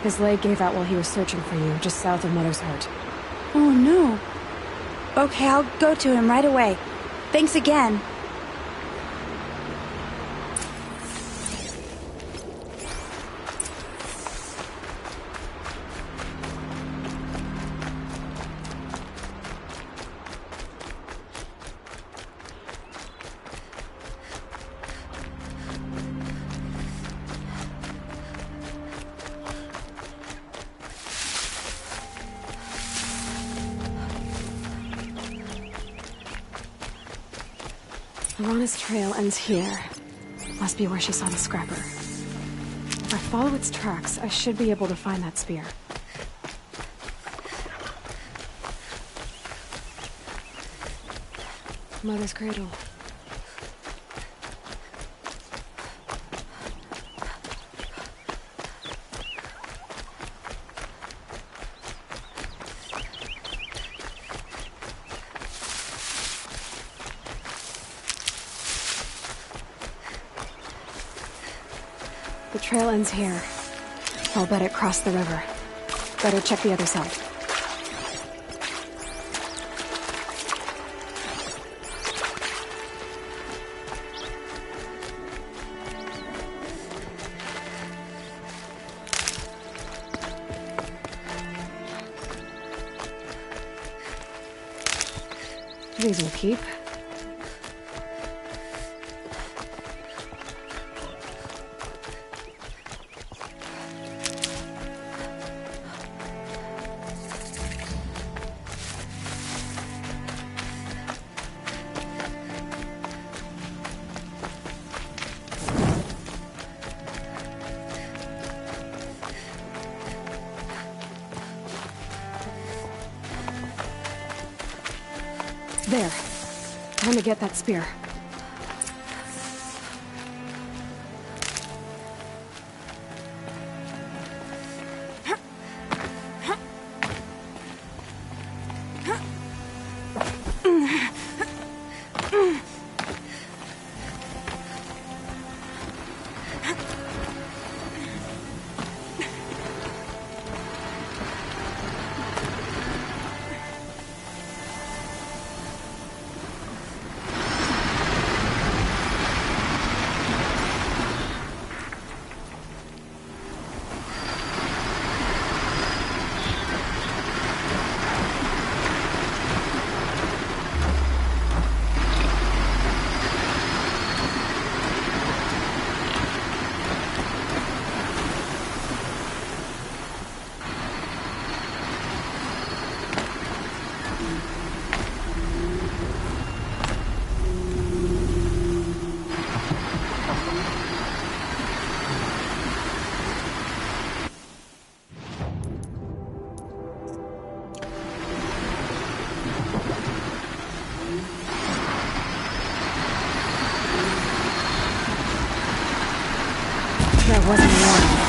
His leg gave out while he was searching for you, just south of Mother's Heart. Oh, no. Okay, I'll go to him right away. Thanks again. Alana's trail ends here. Must be where she saw the scrapper. If I follow its tracks, I should be able to find that spear. Mother's cradle. The trail ends here. I'll bet it crossed the river. Better check the other side. These will keep. There. Time to get that spear. That wasn't one.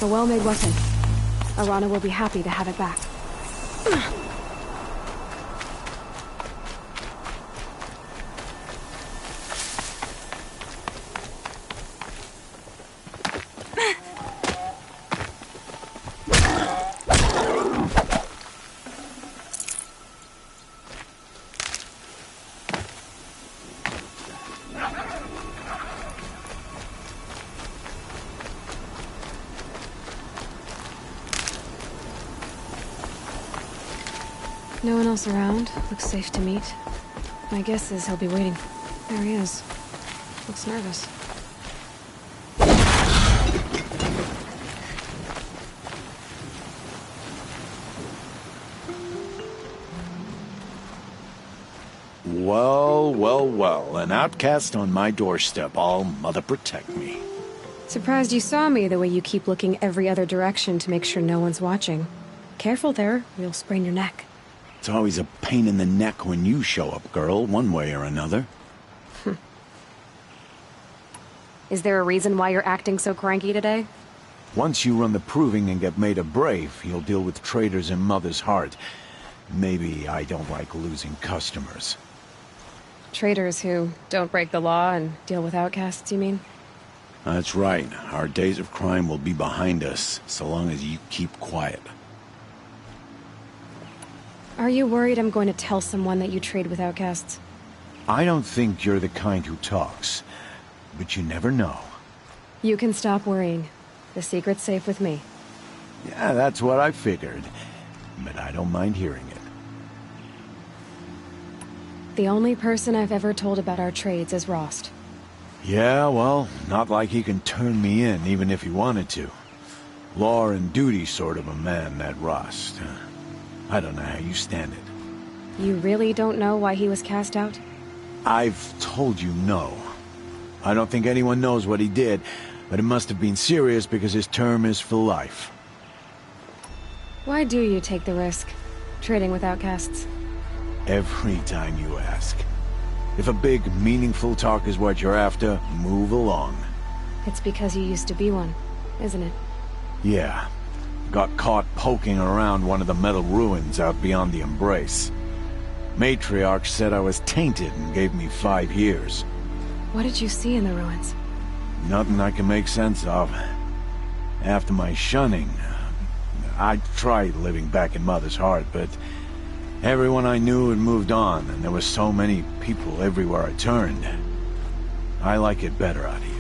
A well-made weapon. Arana will be happy to have it back. No one else around. Looks safe to meet. My guess is he'll be waiting. There he is. Looks nervous. Well, well, well. An outcast on my doorstep. All mother protect me. Surprised you saw me the way you keep looking every other direction to make sure no one's watching. Careful there, you'll sprain your neck. It's always a pain in the neck when you show up, girl, one way or another. Is there a reason why you're acting so cranky today? Once you run the proving and get made a brave, you'll deal with traitors in Mother's heart. Maybe I don't like losing customers. Traitors who don't break the law and deal with outcasts, you mean? That's right. Our days of crime will be behind us, so long as you keep quiet. Are you worried I'm going to tell someone that you trade with outcasts? I don't think you're the kind who talks, but you never know. You can stop worrying. The secret's safe with me. Yeah, that's what I figured, but I don't mind hearing it. The only person I've ever told about our trades is Rost. Yeah, well, not like he can turn me in, even if he wanted to. Law and duty sort of a man, that Rost. I don't know how you stand it. You really don't know why he was cast out? I've told you no. I don't think anyone knows what he did, but it must have been serious because his term is for life. Why do you take the risk, trading with outcasts? Every time you ask. If a big, meaningful talk is what you're after, move along. It's because you used to be one, isn't it? Yeah. Got caught poking around one of the metal ruins out beyond the Embrace. Matriarch said I was tainted and gave me 5 years. What did you see in the ruins? Nothing I can make sense of. After my shunning, I tried living back in Mother's heart, but everyone I knew had moved on, and there were so many people everywhere I turned. I like it better out here.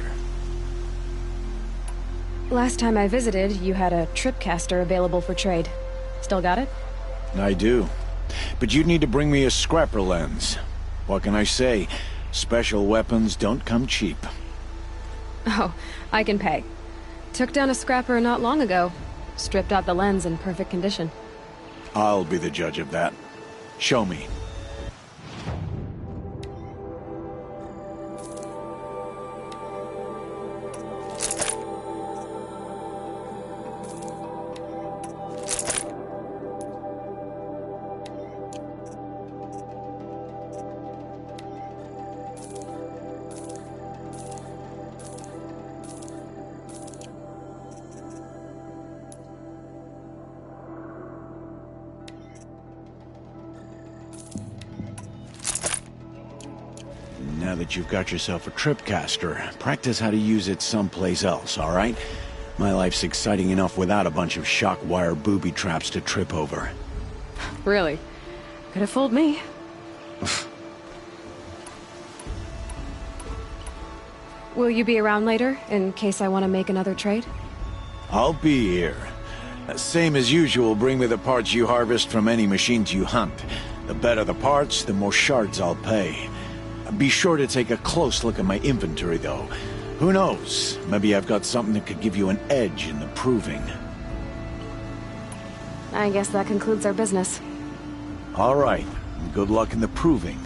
Last time I visited, you had a tripcaster available for trade. Still got it? I do. But you'd need to bring me a scrapper lens. What can I say? Special weapons don't come cheap. Oh, I can pay. Took down a scrapper not long ago. Stripped out the lens in perfect condition. I'll be the judge of that. Show me. Now that you've got yourself a tripcaster, practice how to use it someplace else, all right? My life's exciting enough without a bunch of shock wire booby traps to trip over. Really? Could have fooled me. Will you be around later, in case I want to make another trade? I'll be here. Same as usual, bring me the parts you harvest from any machines you hunt. The better the parts, the more shards I'll pay. Be sure to take a close look at my inventory, though. Who knows? Maybe I've got something that could give you an edge in the proving. I guess that concludes our business. All right. Good luck in the proving.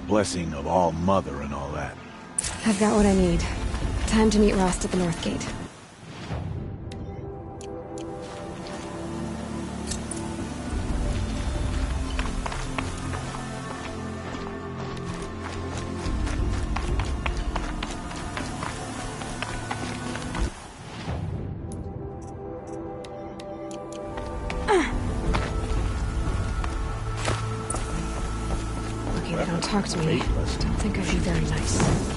Blessing of All Mother and all that. I've got what I need. Time to meet Rost at the North Gate. talk to me, I don't think I'd be very nice.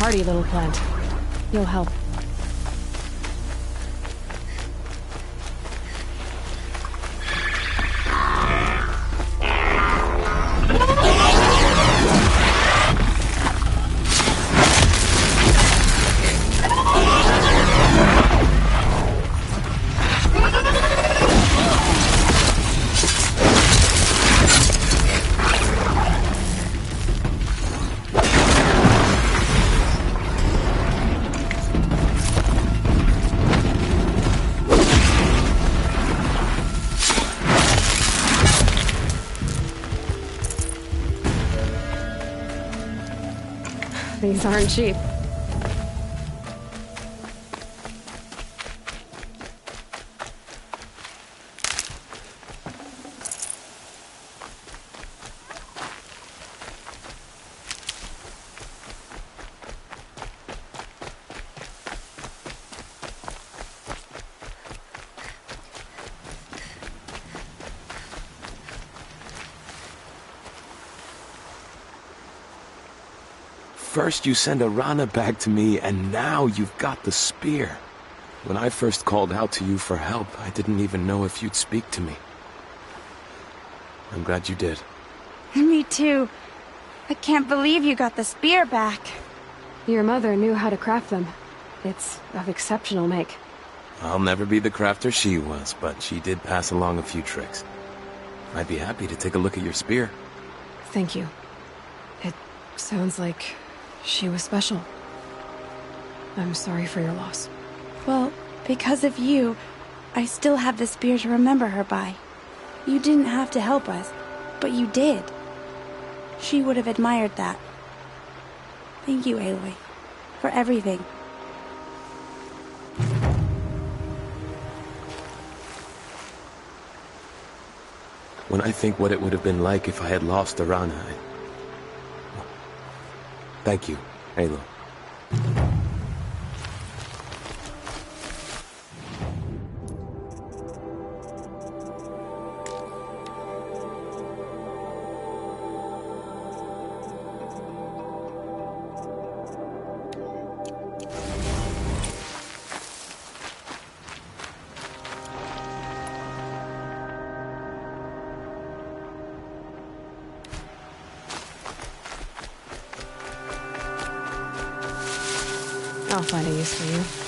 Hardy little plant. You'll help. These aren't cheap. First you send Arana back to me, and now you've got the spear. When I first called out to you for help, I didn't even know if you'd speak to me. I'm glad you did. Me too. I can't believe you got the spear back. Your mother knew how to craft them. It's of exceptional make. I'll never be the crafter she was, but she did pass along a few tricks. I'd be happy to take a look at your spear. Thank you. It sounds like she was special. I'm sorry for your loss. Well, because of you, I still have the spear to remember her by. You didn't have to help us, but you did. She would have admired that. Thank you, Aloy, for everything. When I think what it would have been like if I had lost Arana, Thank you, Aloy. I'll find a use for you.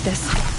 this.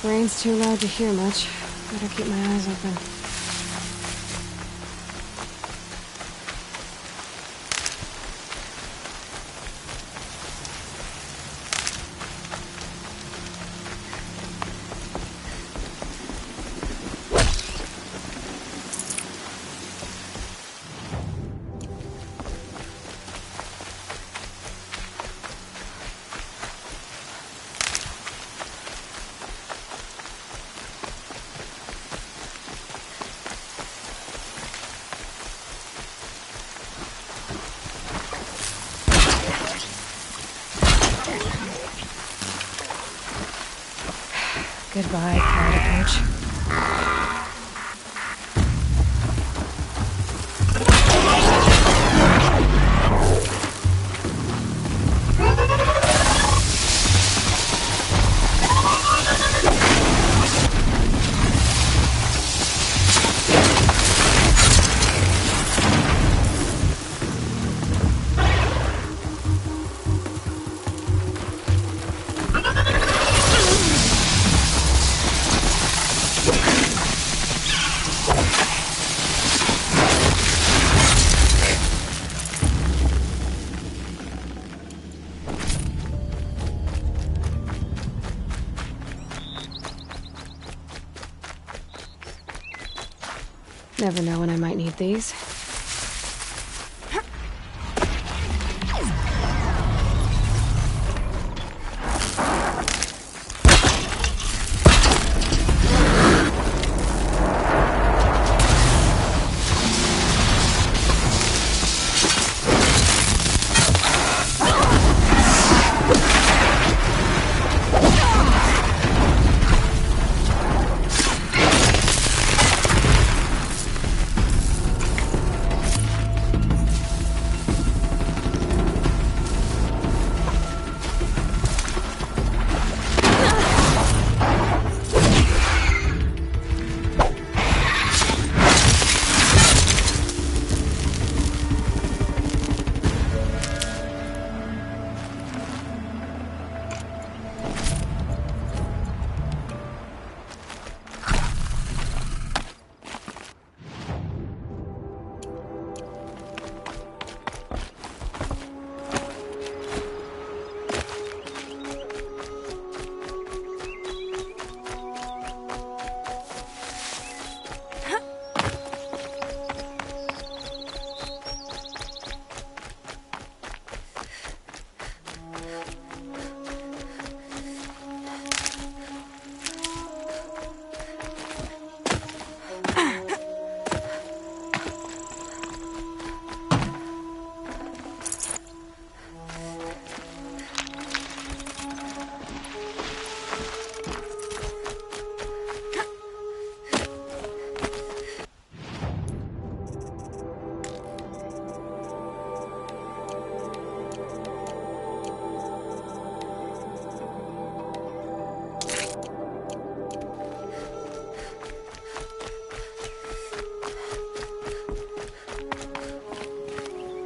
Rain's too loud to hear much. Better keep my eyes open. Goodbye, platypus. Never know when I might need these.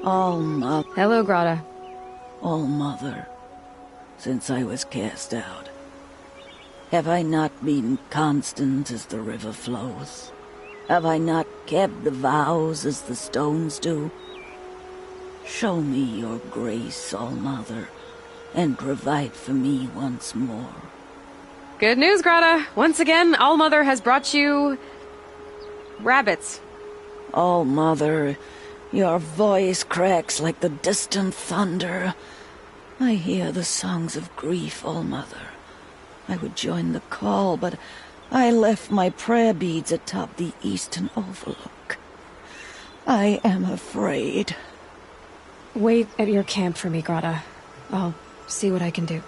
All-Mother. Hello, Grata. All-Mother, since I was cast out, have I not been constant as the river flows? Have I not kept the vows as the stones do? Show me your grace, All-Mother, and provide for me once more. Good news, Grata. Once again, All-Mother has brought you... rabbits. All-Mother, your voice cracks like the distant thunder. I hear the songs of grief, All-Mother. I would join the call, but I left my prayer beads atop the eastern overlook. I am afraid. Wait at your camp for me, Grata. I'll see what I can do.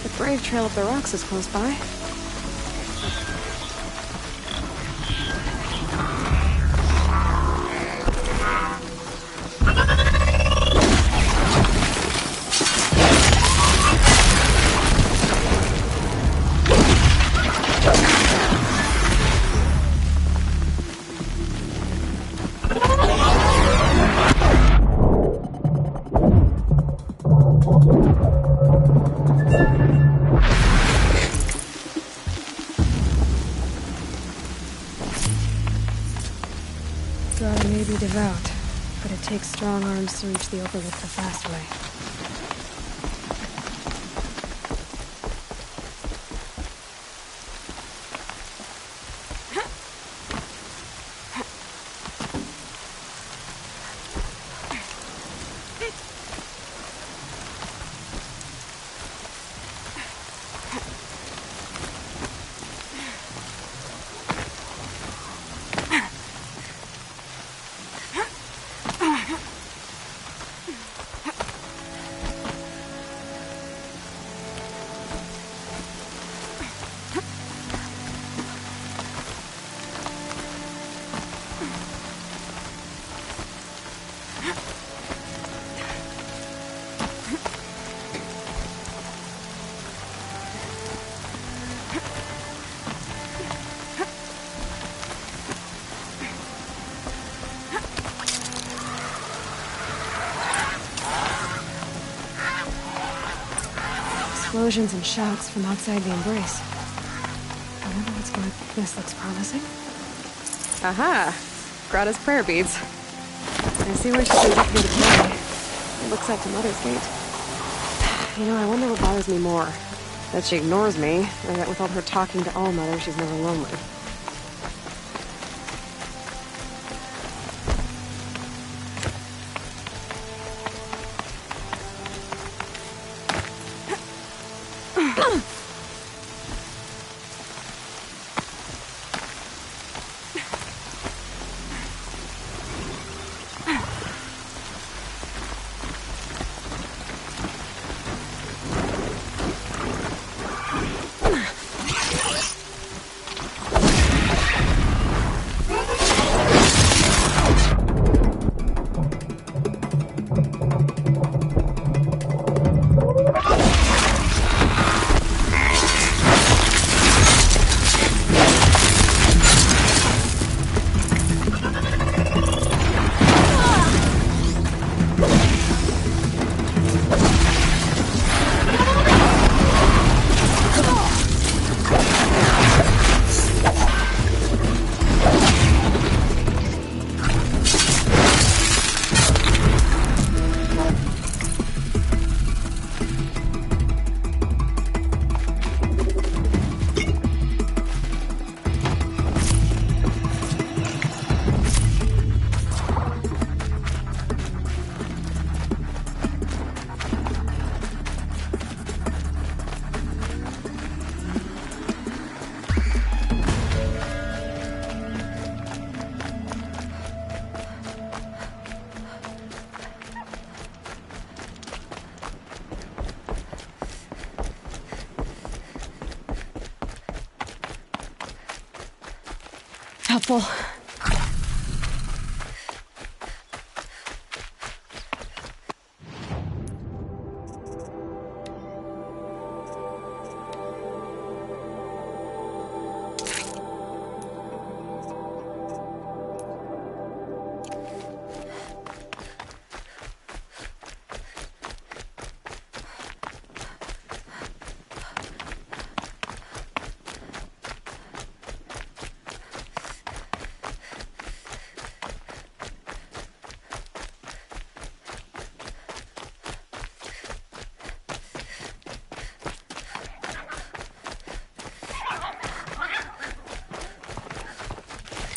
The brave trail up the rocks is close by. God may be devout, but it takes strong arms to reach the overlook the fast way. Explosions and shouts from outside the embrace. I wonder what's going to... This looks promising. Aha! Grata's prayer beads. I see where she can get me to pray. It looks like to Mother's gate. You know, I wonder what bothers me more. That she ignores me, or that with all her talking to All-Mother, she's never lonely. helpful.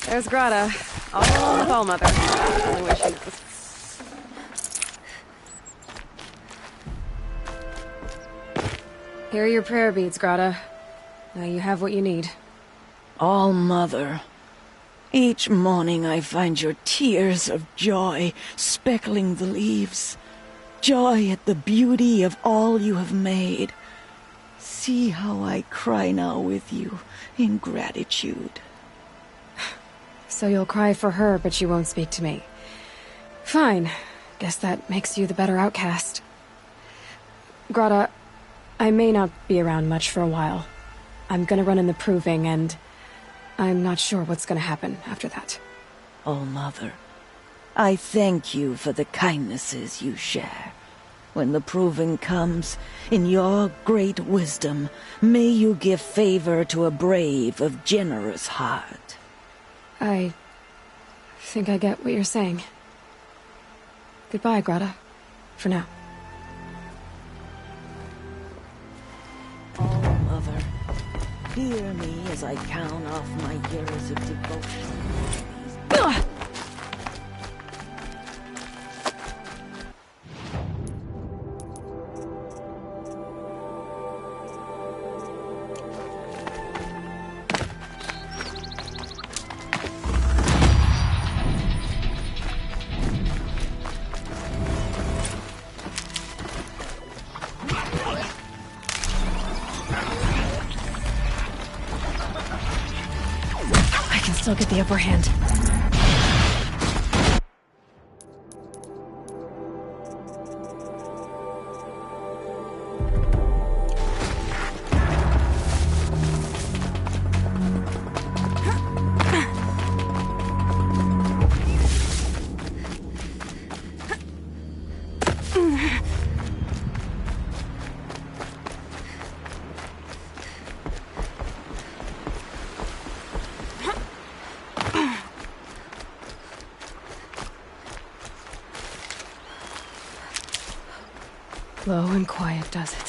There's Grata, all alone with All Mother. Only way she knows. Here are your prayer beads, Grata. Now you have what you need. All Mother, each morning I find your tears of joy speckling the leaves. Joy at the beauty of all you have made. See how I cry now with you in gratitude. So you'll cry for her, but you won't speak to me. Fine. Guess that makes you the better outcast. Grata, I may not be around much for a while. I'm gonna run in the proving, and I'm not sure what's gonna happen after that. Oh, Mother, I thank you for the kindnesses you share. When the proving comes, in your great wisdom, may you give favor to a brave of generous heart. I think I get what you're saying. Goodbye, Grata. For now. Oh, Mother, hear me as I count off my years of devotion. Still get the upper hand. Low and quiet does it.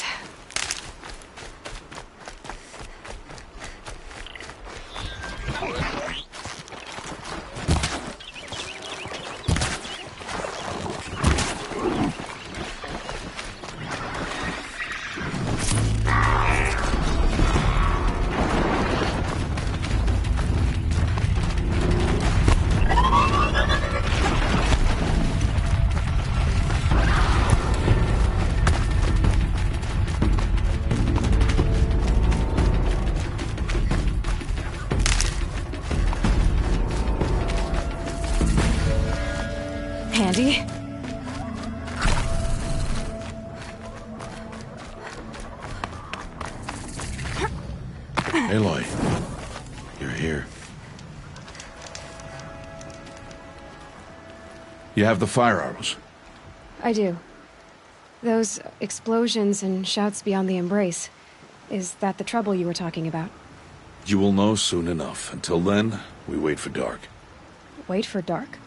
Handy. Aloy, you're here. You have the fire arrows. I do. Those explosions and shouts beyond the embrace. Is that the trouble you were talking about? You will know soon enough. Until then, we wait for dark. Wait for dark?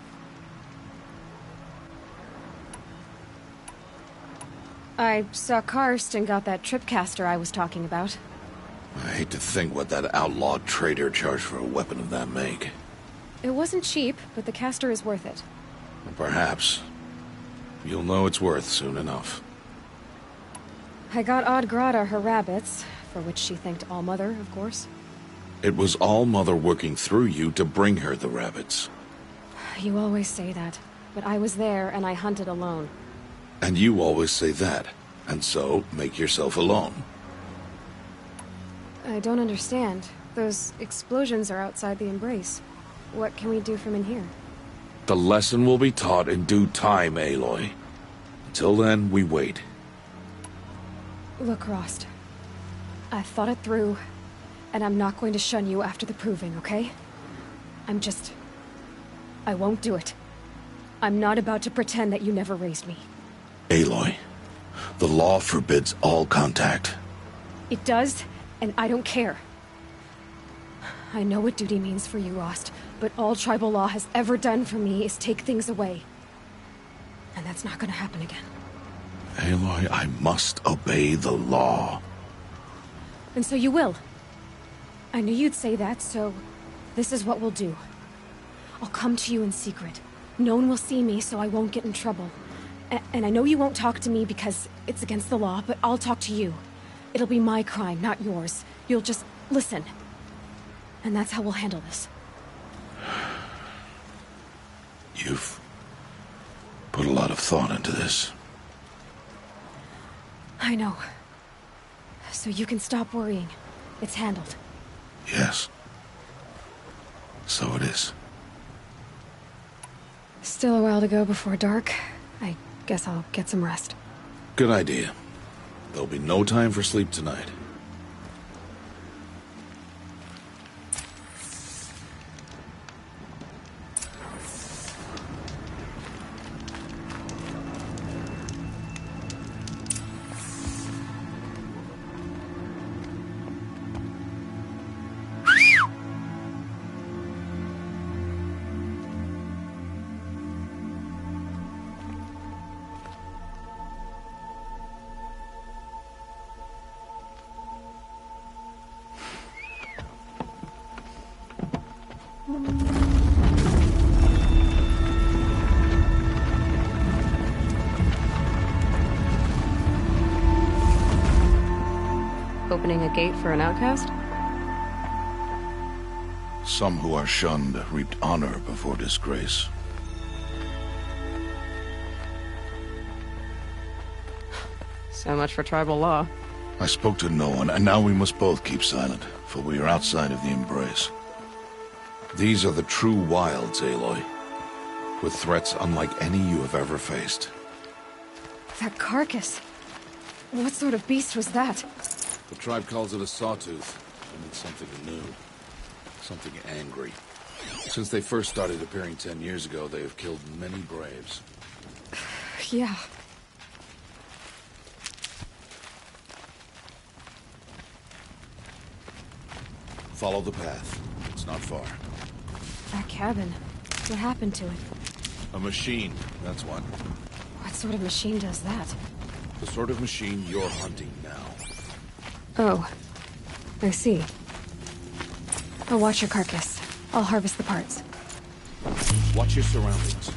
I saw Karst and got that tripcaster I was talking about. I hate to think what that outlawed trader charged for a weapon of that make. It wasn't cheap, but the caster is worth it. Perhaps. You'll know it's worth soon enough. I got Odd Grata her rabbits, for which she thanked All Mother, of course. It was All Mother working through you to bring her the rabbits. You always say that, but I was there and I hunted alone. And you always say that, and so make yourself alone. I don't understand. Those explosions are outside the embrace. What can we do from in here? The lesson will be taught in due time, Aloy. Until then, we wait. Look, Rost. I've thought it through, and I'm not going to shun you after the proving, okay? I won't do it. I'm not about to pretend that you never raised me. Aloy, the law forbids all contact. It does, and I don't care. I know what duty means for you, Rost, but all tribal law has ever done for me is take things away. And that's not gonna happen again. Aloy, I must obey the law. And so you will. I knew you'd say that, so this is what we'll do. I'll come to you in secret. No one will see me, so I won't get in trouble. And I know you won't talk to me because it's against the law, but I'll talk to you. It'll be my crime, not yours. You'll just listen. And that's how we'll handle this. You've put a lot of thought into this. I know. So you can stop worrying. It's handled. Yes. So it is. Still a while to go before dark. I guess I'll get some rest. Good idea. There'll be no time for sleep tonight. Opening a gate for an outcast? Some who are shunned reaped honor before disgrace. So much for tribal law. I spoke to no one, and now we must both keep silent, for we are outside of the embrace. These are the true wilds, Aloy, with threats unlike any you have ever faced. That carcass. What sort of beast was that? The tribe calls it a sawtooth, and it's something new. Something angry. Since they first started appearing 10 years ago, they have killed many braves. Yeah. Follow the path. It's not far. That cabin. What happened to it? A machine, that's what. What sort of machine does that? The sort of machine you're hunting now. Oh. I see. I'll watch your carcass. I'll harvest the parts. Watch your surroundings.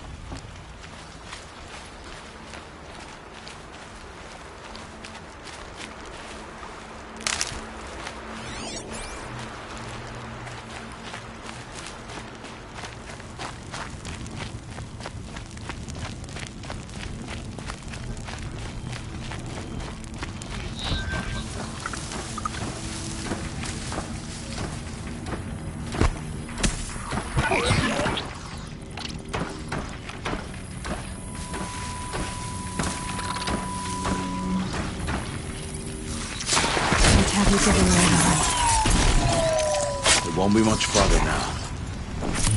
It won't be much farther now.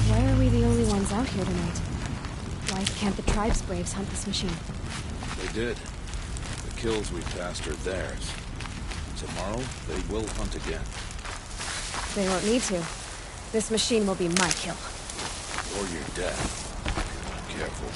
Why are we the only ones out here tonight? Why can't the tribe's braves hunt this machine? They did. The kills we passed are theirs. Tomorrow, they will hunt again. They won't need to. This machine will be my kill. Or your death. Careful.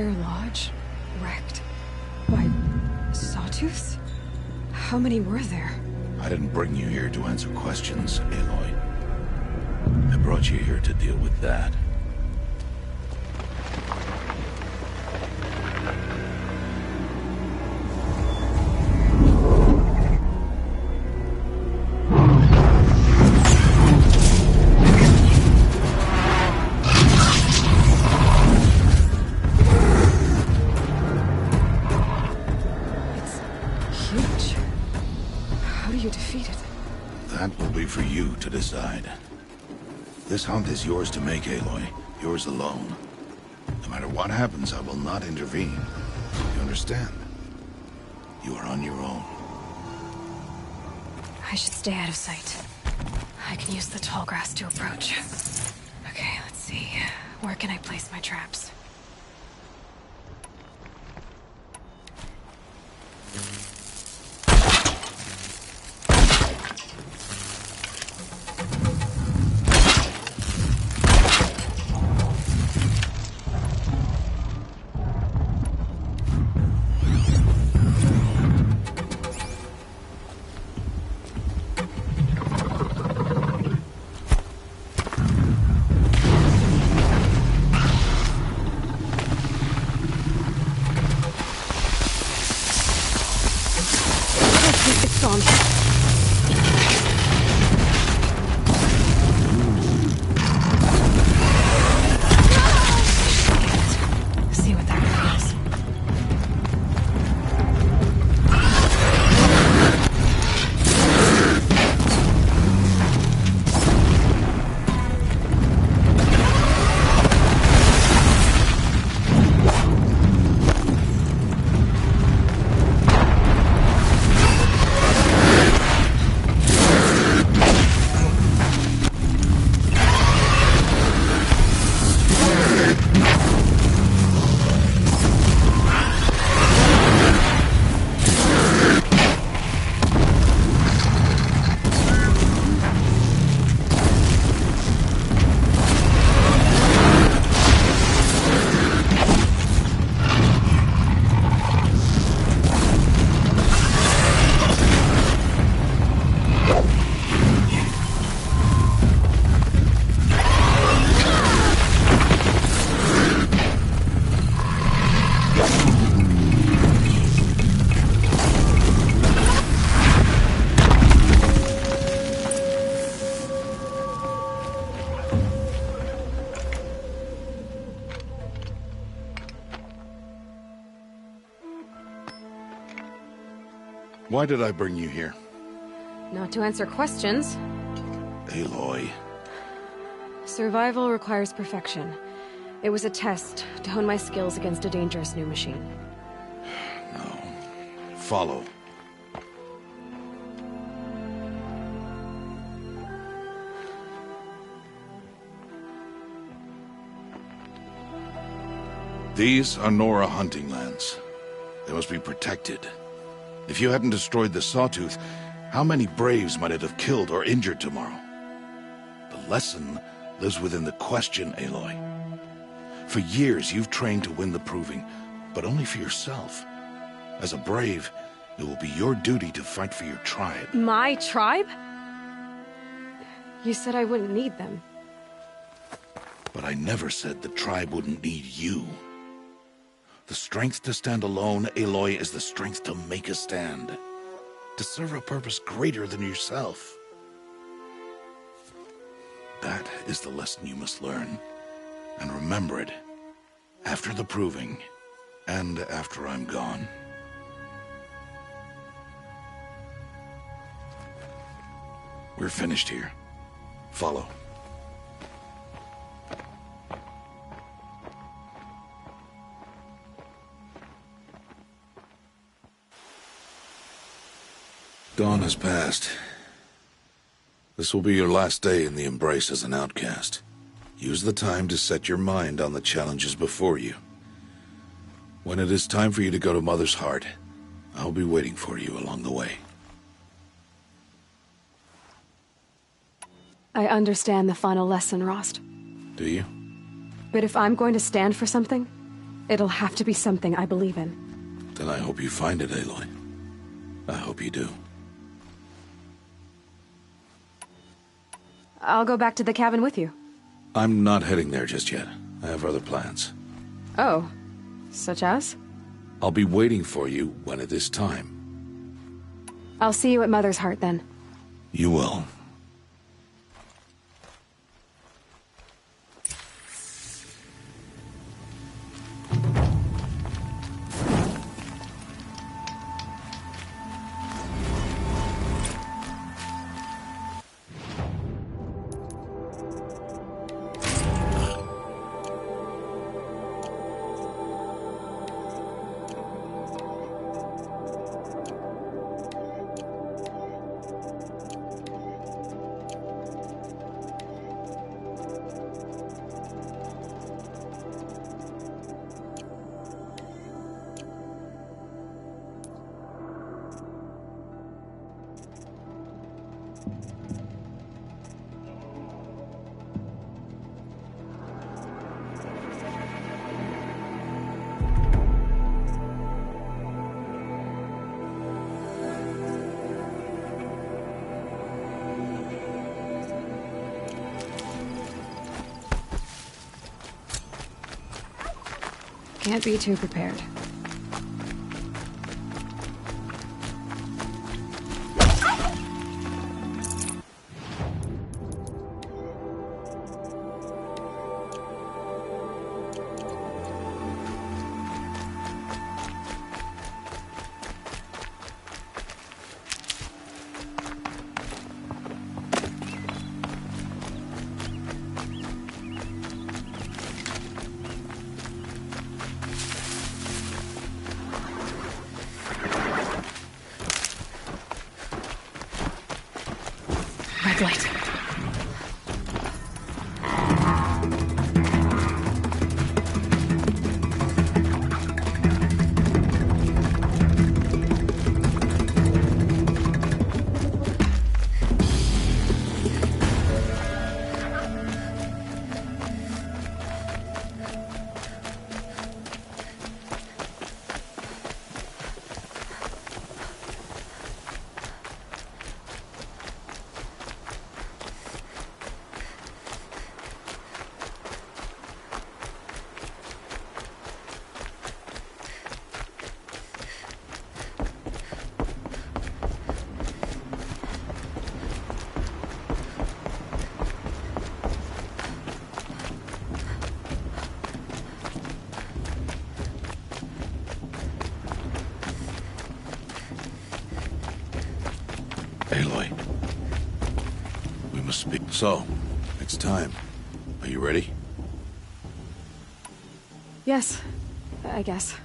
entire lodge wrecked by sawtooths? How many were there? I didn't bring you here to answer questions, Aloy. I brought you here to deal with that. That will be for you to decide. This hunt is yours to make, Aloy. Yours alone. No matter what happens, I will not intervene. You understand? You are on your own. I should stay out of sight. I can use the tall grass to approach. Okay, let's see. Where can I place my traps? Why did I bring you here? Not to answer questions. Aloy. Survival requires perfection. It was a test to hone my skills against a dangerous new machine. No. Follow. These are Nora hunting lands. They must be protected. If you hadn't destroyed the Sawtooth, how many Braves might it have killed or injured tomorrow? The lesson lives within the question, Aloy. For years, you've trained to win the Proving, but only for yourself. As a Brave, it will be your duty to fight for your tribe. My tribe? You said I wouldn't need them. But I never said the tribe wouldn't need you. The strength to stand alone, Aloy, is the strength to make a stand. To serve a purpose greater than yourself. That is the lesson you must learn. And remember it. After the Proving. And after I'm gone. We're finished here. Follow. Dawn has passed. This will be your last day in the Embrace as an outcast. Use the time to set your mind on the challenges before you. When it is time for you to go to Mother's Heart, I'll be waiting for you along the way. I understand the final lesson, Rost. Do you? But if I'm going to stand for something, It'll have to be something I believe in. Then I hope you find it, Aloy. I hope you do. I'll go back to the cabin with you. I'm not heading there just yet. I have other plans. Oh. Such as? I'll be waiting for you when it is time. I'll see you at Mother's Heart, then. You will. Can't be too prepared. Red light. Aloy. We must speak. So, it's time. Are you ready? Yes, I guess.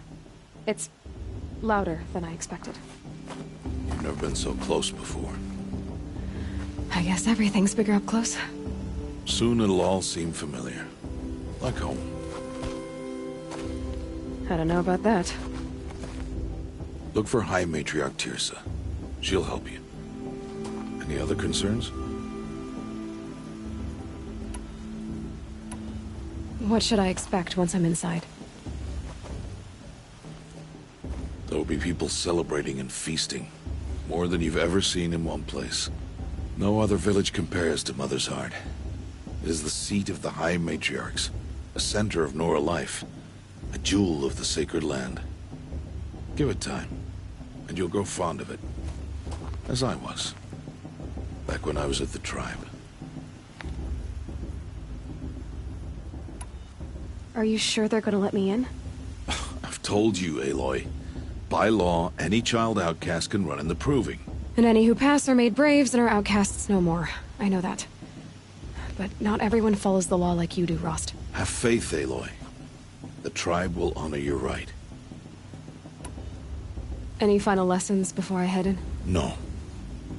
It's louder than I expected. You've never been so close before. I guess everything's bigger up close. Soon it'll all seem familiar. Like home. I don't know about that. Look for High Matriarch Tirsa. She'll help you. Any other concerns? What should I expect once I'm inside? There will be people celebrating and feasting. More than you've ever seen in one place. No other village compares to Mother's Heart. It is the seat of the High Matriarchs, a center of Nora life, a jewel of the sacred land. Give it time, and you'll grow fond of it. As I was, back when I was at the tribe. Are you sure they're gonna let me in? I've told you, Aloy. By law, any child outcast can run in the proving. And any who pass are made braves and are outcasts no more. I know that. But not everyone follows the law like you do, Rost. Have faith, Aloy. The tribe will honor your right. Any final lessons before I head in? No.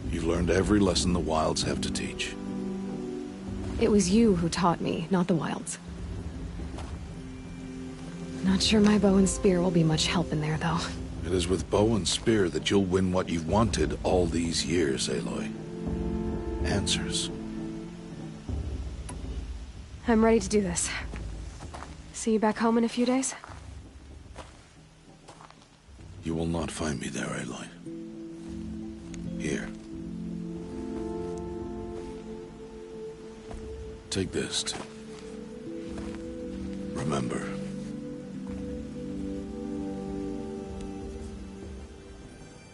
You've learned every lesson the Wilds have to teach. It was you who taught me, not the Wilds. Not sure my bow and spear will be much help in there, though. It is with bow and spear that you'll win what you've wanted all these years, Aloy. Answers. I'm ready to do this. See you back home in a few days? You will not find me there, Aloy. Here. Take this to remember.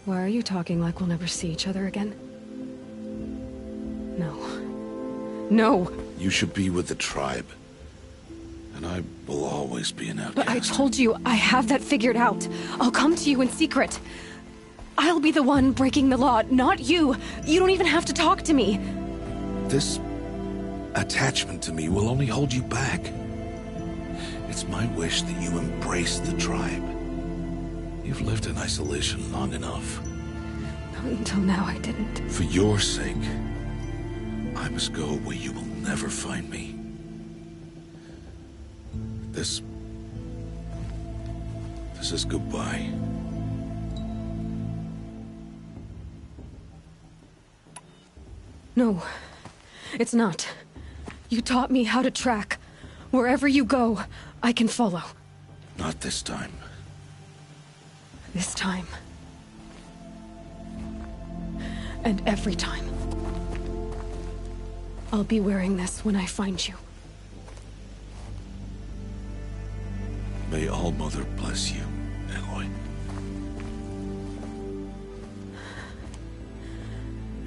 Why are you talking like we'll never see each other again? No. No! You should be with the tribe. And I will always be an outcast. But I told you, I have that figured out. I'll come to you in secret. I'll be the one breaking the law, not you. You don't even have to talk to me. This attachment to me will only hold you back. It's my wish that you embrace the tribe. You've lived in isolation long enough. Until now, I didn't. For your sake, I must go where you will never find me. This is goodbye. No, it's not. You taught me how to track. Wherever you go, I can follow. Not this time. This time. And every time. I'll be wearing this when I find you. May All-Mother bless you, Aloy.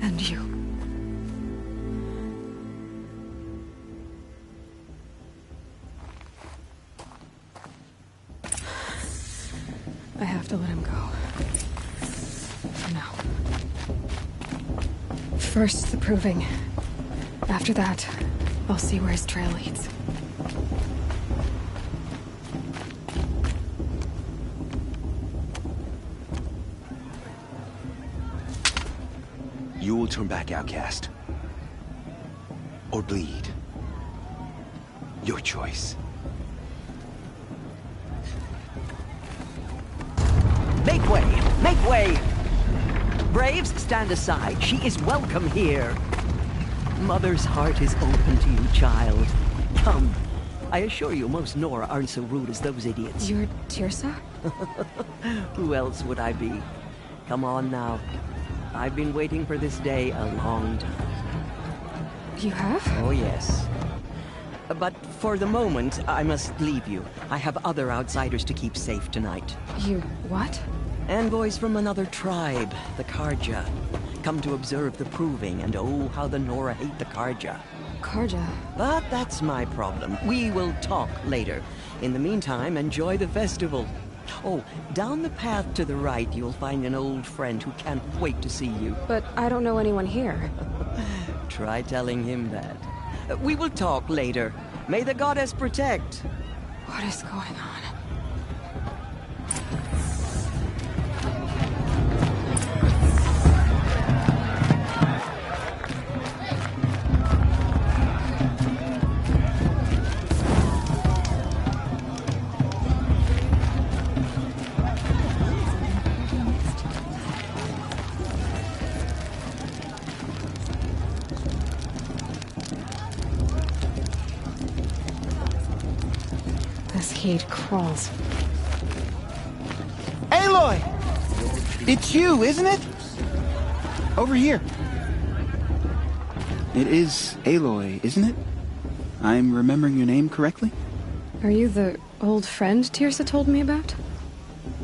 And you. I have to let him go. For now. First, the proving. After that, I'll see where his trail leads. You will turn back, outcast. Or bleed. Your choice. Make way! Make way! Braves, stand aside. She is welcome here. Mother's heart is open to you, child. Come. I assure you, most Nora aren't so rude as those idiots. You're Teersa? Who else would I be? Come on now. I've been waiting for this day a long time. You have? Oh, yes. But for the moment, I must leave you. I have other outsiders to keep safe tonight. You what? Envoys from another tribe, the Karja. Come to observe the proving, and oh, how the Nora hate the Karja. Karja? But that's my problem. We will talk later. In the meantime, enjoy the festival. Oh, down the path to the right, you'll find an old friend who can't wait to see you. But I don't know anyone here. Try telling him that. We will talk later. May the goddess protect. What is going on? Hate crawls. Aloy! It's you, isn't it? Over here. It is Aloy, isn't it? I'm remembering your name correctly? Are you the old friend Teersa told me about?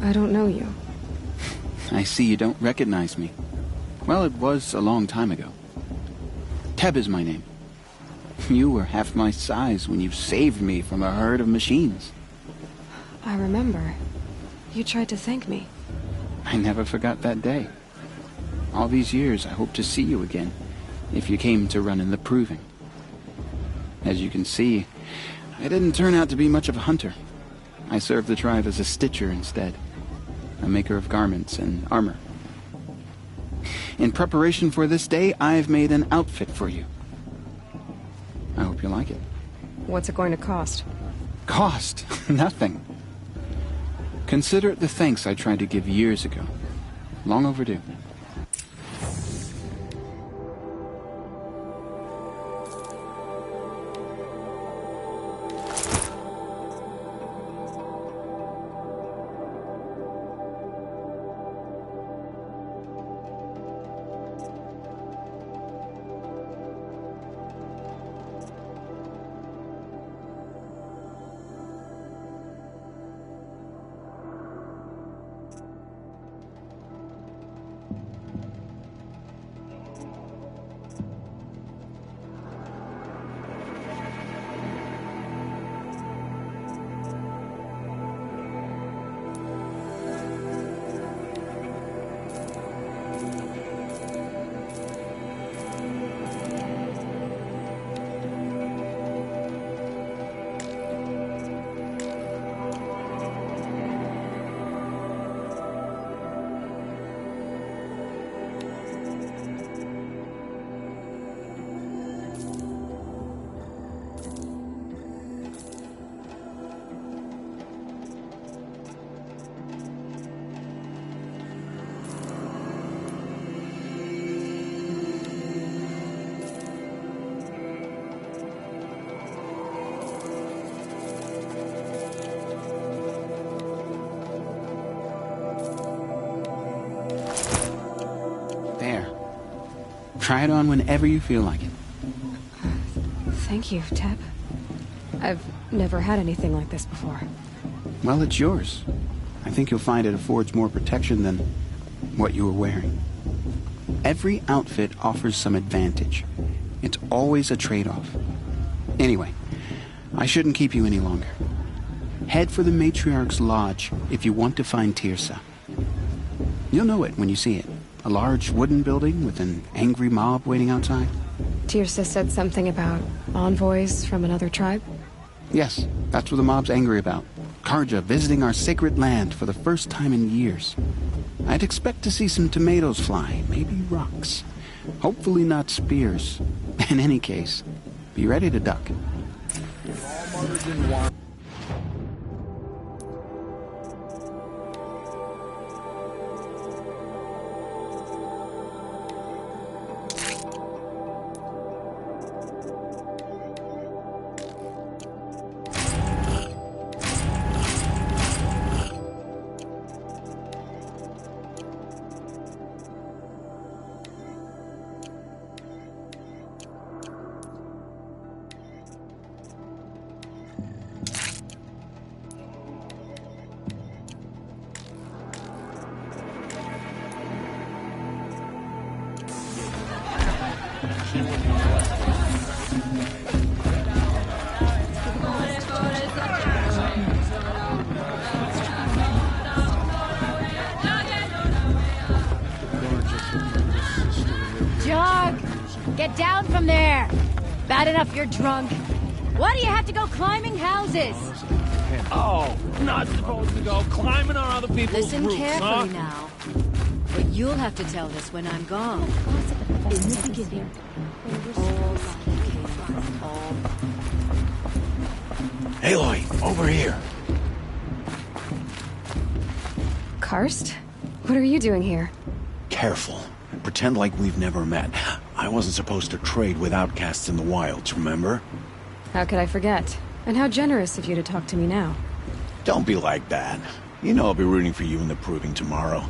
I don't know you. I see you don't recognize me. Well, it was a long time ago. Teb is my name. You were half my size when you saved me from a herd of machines. I remember. You tried to thank me. I never forgot that day. All these years, I hope to see you again, if you came to run in the proving. As you can see, I didn't turn out to be much of a hunter. I served the tribe as a stitcher instead, a maker of garments and armor. In preparation for this day, I've made an outfit for you. I hope you like it. What's it going to cost? Cost? Nothing. Consider it the thanks I tried to give years ago. Long overdue. Try it on whenever you feel like it. Thank you, Teb. I've never had anything like this before. Well, it's yours. I think you'll find it affords more protection than what you were wearing. Every outfit offers some advantage. It's always a trade-off. Anyway, I shouldn't keep you any longer. Head for the Matriarch's Lodge if you want to find Tirsa. You'll know it when you see it. A large wooden building with an angry mob waiting outside. Tirsa said something about envoys from another tribe? Yes, that's what the mob's angry about. Karja visiting our sacred land for the first time in years. I'd expect to see some tomatoes fly, maybe rocks. Hopefully not spears. In any case, be ready to duck. Jog! Get down from there! Bad enough you're drunk. Why do you have to go climbing houses? Oh, not supposed to go climbing on other people's Listen roofs, carefully huh? now. But you'll have to tell this when I'm gone. In the beginning, Aloy, over here. Karst? What are you doing here? Careful. Pretend like we've never met. I wasn't supposed to trade with outcasts in the wilds, remember? How could I forget? And how generous of you to talk to me now. Don't be like that. You know I'll be rooting for you in the proving tomorrow.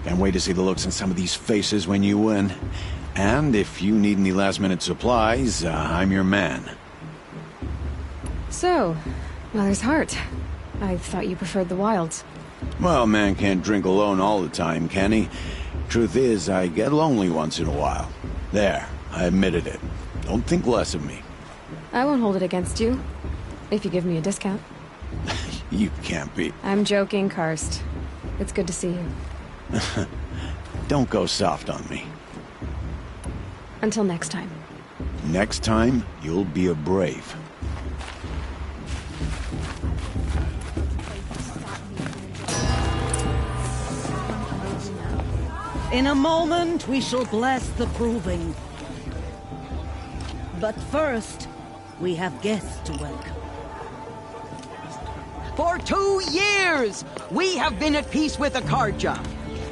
Can't wait to see the looks on some of these faces when you win. And if you need any last-minute supplies, I'm your man. So, Mother's Heart. I thought you preferred the wilds. Well, man can't drink alone all the time, can he? Truth is, I get lonely once in a while. There, I admitted it. Don't think less of me. I won't hold it against you. If you give me a discount. You can't be. I'm joking, Karst. It's good to see you. Don't go soft on me. Until next time. Next time, you'll be a brave. In a moment, we shall bless the proving. But first, we have guests to welcome. For 2 years, we have been at peace with the Karja.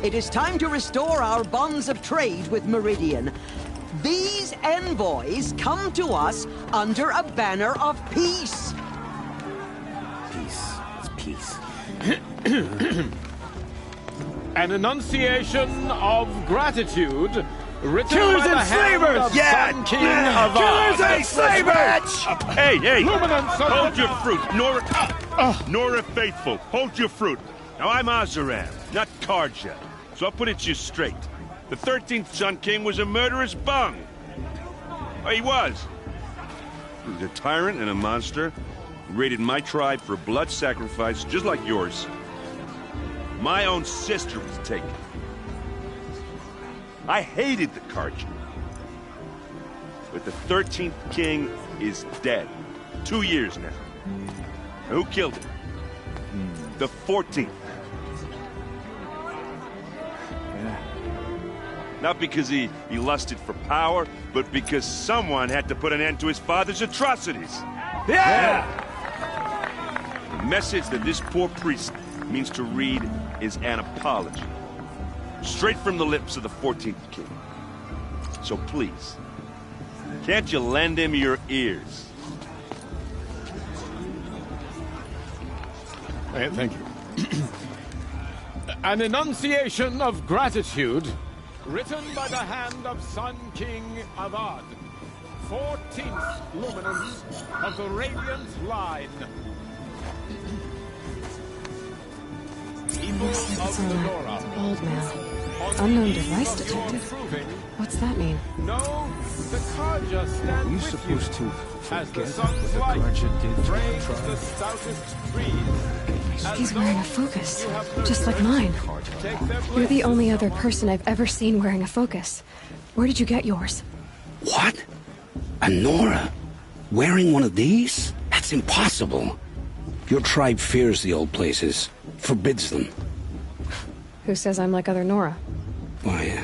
It is time to restore our bonds of trade with Meridian. These envoys come to us under a banner of peace. Peace. It's peace. An enunciation of gratitude written Killers by the and hand slavers! of Yeah! Sun King Yeah! of Killers Oz. and slavers! Hey, hey! Luminance of Hold the- your fruit, Nora Faithful. Hold your fruit. Now, I'm Azaran, not Karja, so I'll put it to you straight. The 13th Sun King was a murderous bung. Oh, he was. He was a tyrant and a monster. He raided my tribe for blood sacrifice, just like yours. My own sister was taken. I hated the Karja. But the 13th king is dead. 2 years now. Now, who killed him? The 14th. Not because he lusted for power, but because someone had to put an end to his father's atrocities. Yeah! The message that this poor priest means to read is an apology. Straight from the lips of the 14th king. So please, can't you lend him your ears? Thank you. An enunciation of gratitude Written by the hand of Sun King Avad, 14th luminance of the Radiant Line. People of Lenora. Old man. Unknown device detected. What's that mean? No, the Karja stand Are we with supposed you, to as the forget sun's what the light Karja did to the frames tribe? the stoutest trees. As He's wearing a those focus, you have just like nurtured mine. take their You're the places only other among person I've ever seen wearing a focus. Where did you get yours? What? A Nora? Wearing one of these? That's impossible. Your tribe fears the old places, forbids them. Who says I'm like other Nora? Why,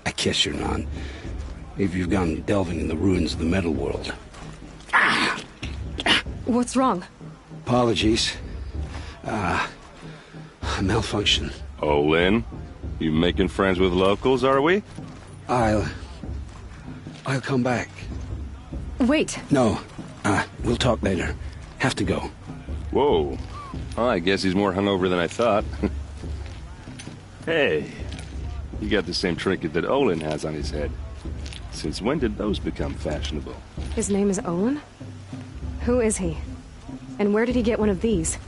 I guess you're not. If you've gone delving in the ruins of the metal world. What's wrong? Apologies. A malfunction. Oh, Lynn? You making friends with locals, are we? I'll come back. Wait. No. We'll talk later. Have to go. Whoa. Oh, I guess he's more hungover than I thought. Hey, you got the same trinket that Olin has on his head. Since when did those become fashionable? His name is Olin? Who is he? And where did he get one of these?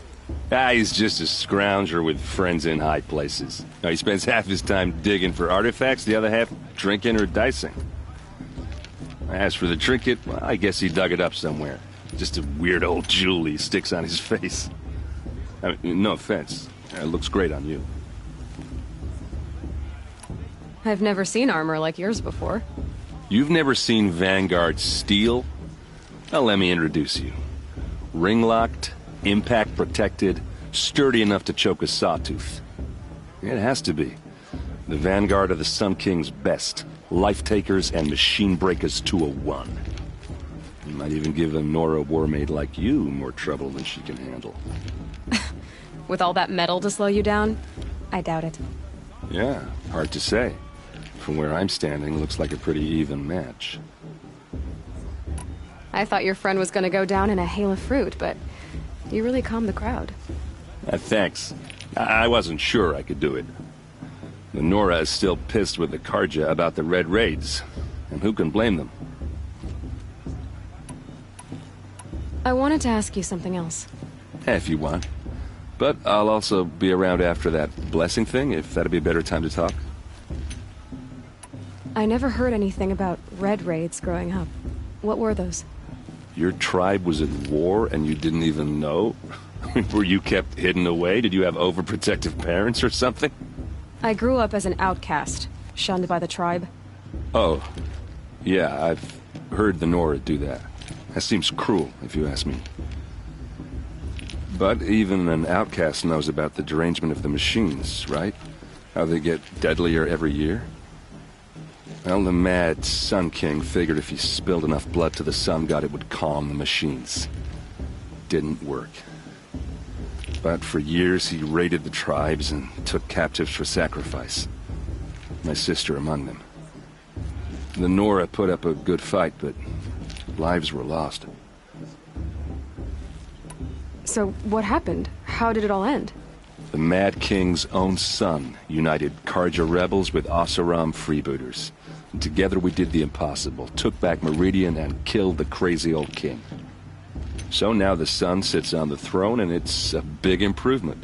He's just a scrounger with friends in high places. Now, he spends half his time digging for artifacts, the other half drinking or dicing. As for the trinket, well, I guess he dug it up somewhere. Just a weird old jewel he sticks on his face. I mean, no offense. It looks great on you. I've never seen armor like yours before. You've never seen Vanguard steel? Well, let me introduce you. Ring-locked, impact-protected, sturdy enough to choke a sawtooth. It has to be. The Vanguard of the Sun King's best. Life-takers and machine breakers to a one. You might even give a Nora warmaid like you more trouble than she can handle. With all that metal to slow you down? I doubt it. Yeah, hard to say. From where I'm standing, looks like a pretty even match. I thought your friend was gonna go down in a hail of fruit, but you really calmed the crowd. Thanks. I wasn't sure I could do it. The Nora is still pissed with the Karja about the Red Raids, and who can blame them? I wanted to ask you something else. If you want. But I'll also be around after that blessing thing, if that'd be a better time to talk. I never heard anything about Red Raids growing up. What were those? Your tribe was at war and you didn't even know? Were you kept hidden away? Did you have overprotective parents or something? I grew up as an outcast, shunned by the tribe. Oh, yeah, I've heard the Nora do that. That seems cruel, if you ask me. But even an outcast knows about the derangement of the machines, right? How they get deadlier every year? Well, the mad Sun King figured if he spilled enough blood to the Sun God, it would calm the machines. Didn't work. But for years, he raided the tribes and took captives for sacrifice. My sister among them. The Nora put up a good fight, but lives were lost. So, what happened? How did it all end? The Mad King's own son united Karja rebels with Oseram freebooters. And together we did the impossible, took back Meridian and killed the crazy old king. So now the son sits on the throne and it's a big improvement.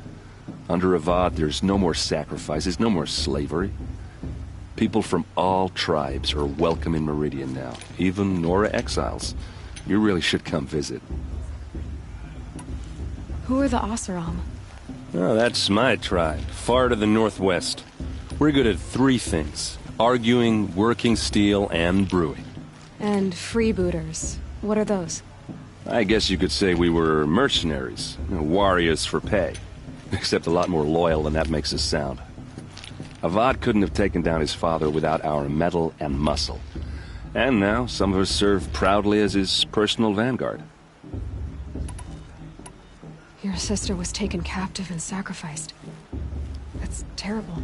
Under Avad, there's no more sacrifices, no more slavery. People from all tribes are welcome in Meridian now, even Nora exiles. You really should come visit. Who are the Oseram? Oh, that's my tribe, far to the northwest. We're good at three things: arguing, working steel, and brewing. And freebooters. What are those? I guess you could say we were mercenaries, warriors for pay. Except a lot more loyal than that makes us sound. Avad couldn't have taken down his father without our metal and muscle. And now some of us serve proudly as his personal vanguard. Your sister was taken captive and sacrificed. That's terrible.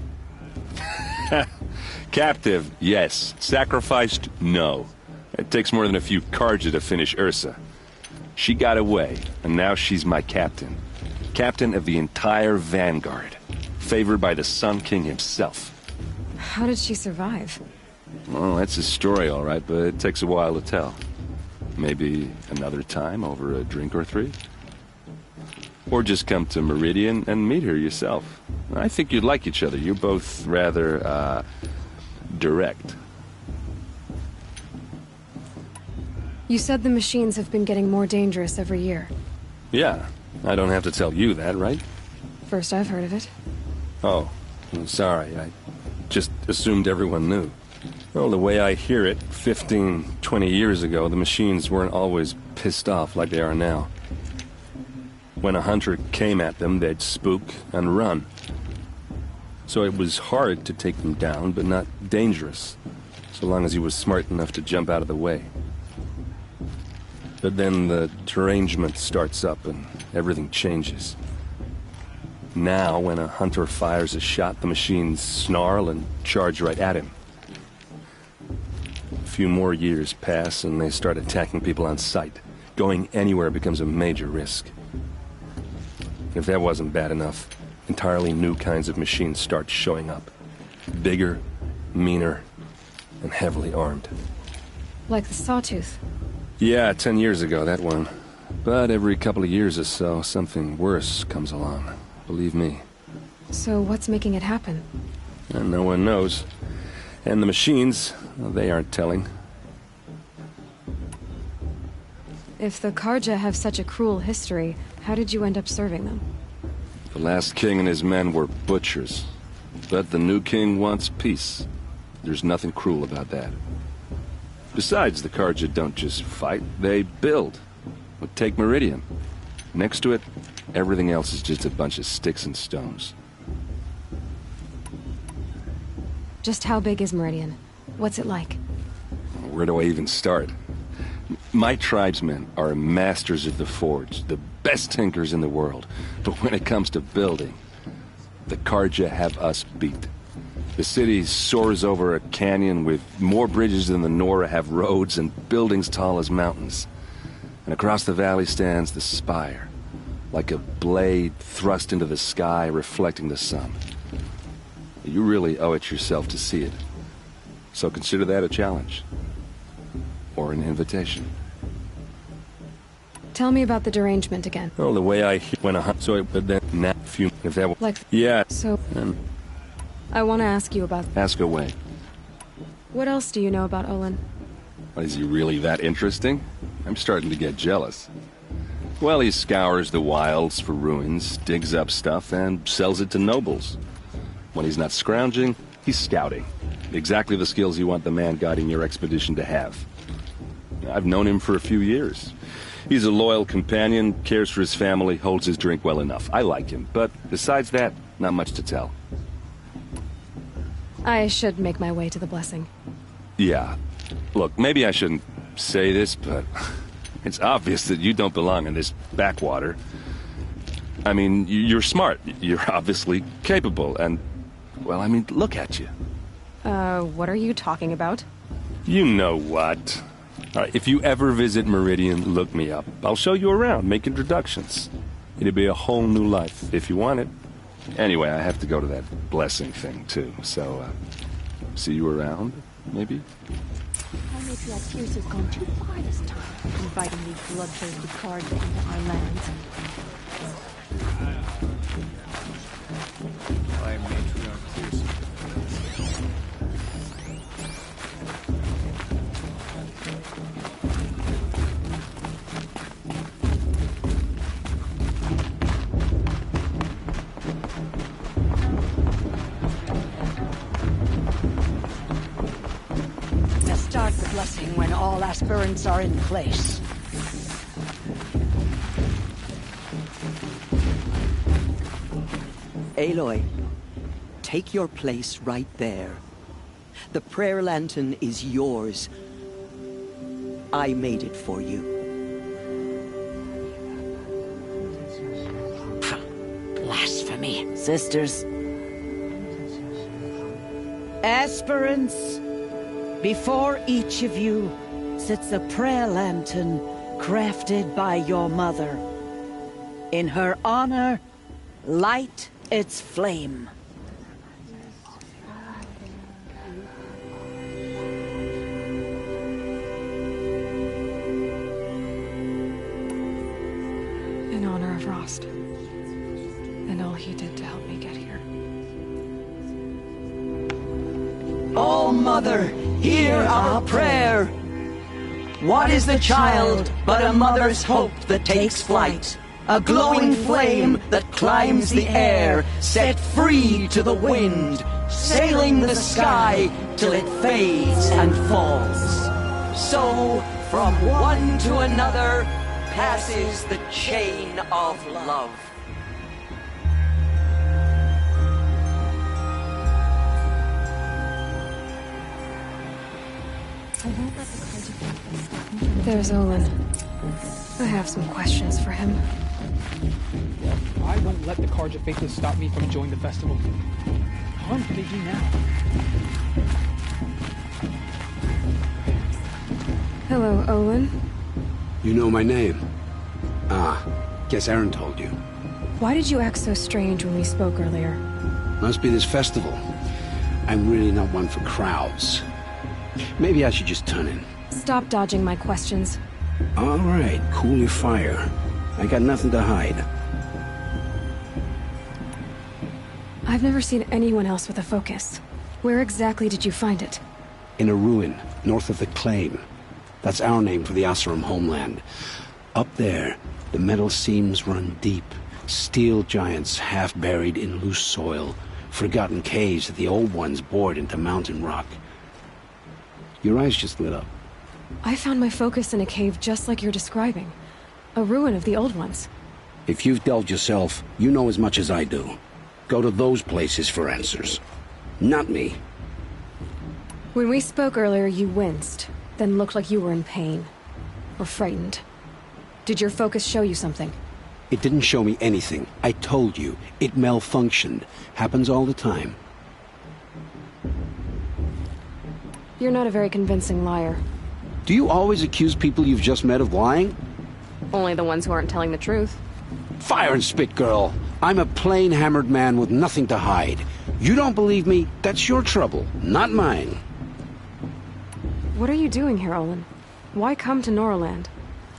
Captive, yes. Sacrificed, no. It takes more than a few Karja to finish Ursa. She got away, and now she's my captain. Captain of the entire Vanguard. Favored by the Sun King himself. How did she survive? Well, that's a story, all right, but it takes a while to tell. Maybe another time over a drink or three? Or just come to Meridian and meet her yourself. I think you'd like each other. You're both rather, direct. You said the machines have been getting more dangerous every year. Yeah, I don't have to tell you that, right? First I've heard of it. Oh, I'm sorry. I just assumed everyone knew. Well, the way I hear it, 15, 20 years ago, the machines weren't always pissed off like they are now. When a hunter came at them, they'd spook and run. So it was hard to take them down, but not dangerous, so long as he was smart enough to jump out of the way. But then the derangement starts up and everything changes. Now, when a hunter fires a shot, the machines snarl and charge right at him. A few more years pass and they start attacking people on sight. Going anywhere becomes a major risk. If that wasn't bad enough, entirely new kinds of machines start showing up. Bigger, meaner, and heavily armed. Like the Sawtooth. Yeah, 10 years ago, that one. But every couple of years or so, something worse comes along. Believe me. So what's making it happen? And no one knows. And the machines, well, they aren't telling. If the Karja have such a cruel history, how did you end up serving them? The last king and his men were butchers. But the new king wants peace. There's nothing cruel about that. Besides, the Karja don't just fight, they build. But take Meridian. Next to it, everything else is just a bunch of sticks and stones. Just how big is Meridian? What's it like? Where do I even start? My tribesmen are masters of the forge, the best tinkers in the world. But when it comes to building, the Karja have us beat. The city soars over a canyon with more bridges than the Nora have roads and buildings tall as mountains. And across the valley stands the spire, like a blade thrust into the sky reflecting the sun. You really owe it yourself to see it. So consider that a challenge. Or an invitation. Tell me about the derangement again. Well, the way I hear when a hunt, so but then not few if that was like yeah. So I want to ask you about. Ask away. What else do you know about Olin? Is he really that interesting? I'm starting to get jealous. Well, he scours the wilds for ruins, digs up stuff, and sells it to nobles. When he's not scrounging, he's scouting. Exactly the skills you want the man guiding your expedition to have. I've known him for a few years. He's a loyal companion, cares for his family, holds his drink well enough. I like him, but besides that, not much to tell. I should make my way to the blessing. Yeah. Look, maybe I shouldn't say this, but it's obvious that you don't belong in this backwater. I mean, you're smart. You're obviously capable, and, well, I mean, look at you. What are you talking about? You know what. All right, if you ever visit Meridian, look me up. I'll show you around, make introductions. It'll be a whole new life, if you want it. Anyway, I have to go to that blessing thing, too, so, see you around, maybe? Matriarch Pierce has gone too far this time, inviting these bloodthirsty cards into our lands. I'm Matriarch Pierce. Start the blessing when all aspirants are in place. Aloy, take your place right there. The prayer lantern is yours. I made it for you. Blasphemy. Sisters. Aspirants, before each of you sits a prayer lantern crafted by your mother. In her honor, light its flame. Frost. And all he did to help me get here. All Mother, hear our prayer. What is the child but a mother's hope that takes flight? A glowing flame that climbs the air, set free to the wind, sailing the sky till it fades and falls. So, from one to another, passes the chain of love. There's Olin. I have some questions for him. I won't let the Carja Faithless stop me from enjoying the festival. How harm can they do now? Hello, Olin. You know my name? Ah, guess Aaron told you. Why did you act so strange when we spoke earlier? Must be this festival. I'm really not one for crowds. Maybe I should just turn in. Stop dodging my questions. All right, cool your fire. I got nothing to hide. I've never seen anyone else with a focus. Where exactly did you find it? In a ruin, north of the Claim. That's our name for the Asuram homeland. Up there, the metal seams run deep. Steel giants half buried in loose soil. Forgotten caves that the old ones bored into mountain rock. Your eyes just lit up. I found my focus in a cave just like you're describing. A ruin of the old ones. If you've delved yourself, you know as much as I do. Go to those places for answers. Not me. When we spoke earlier, you winced, then looked like you were in pain. Or frightened. Did your focus show you something? It didn't show me anything. I told you. It malfunctioned. Happens all the time. You're not a very convincing liar. Do you always accuse people you've just met of lying? Only the ones who aren't telling the truth. Fire and spit, girl. I'm a plain hammered man with nothing to hide. You don't believe me? That's your trouble, not mine. What are you doing here, Olin? Why come to Noraland?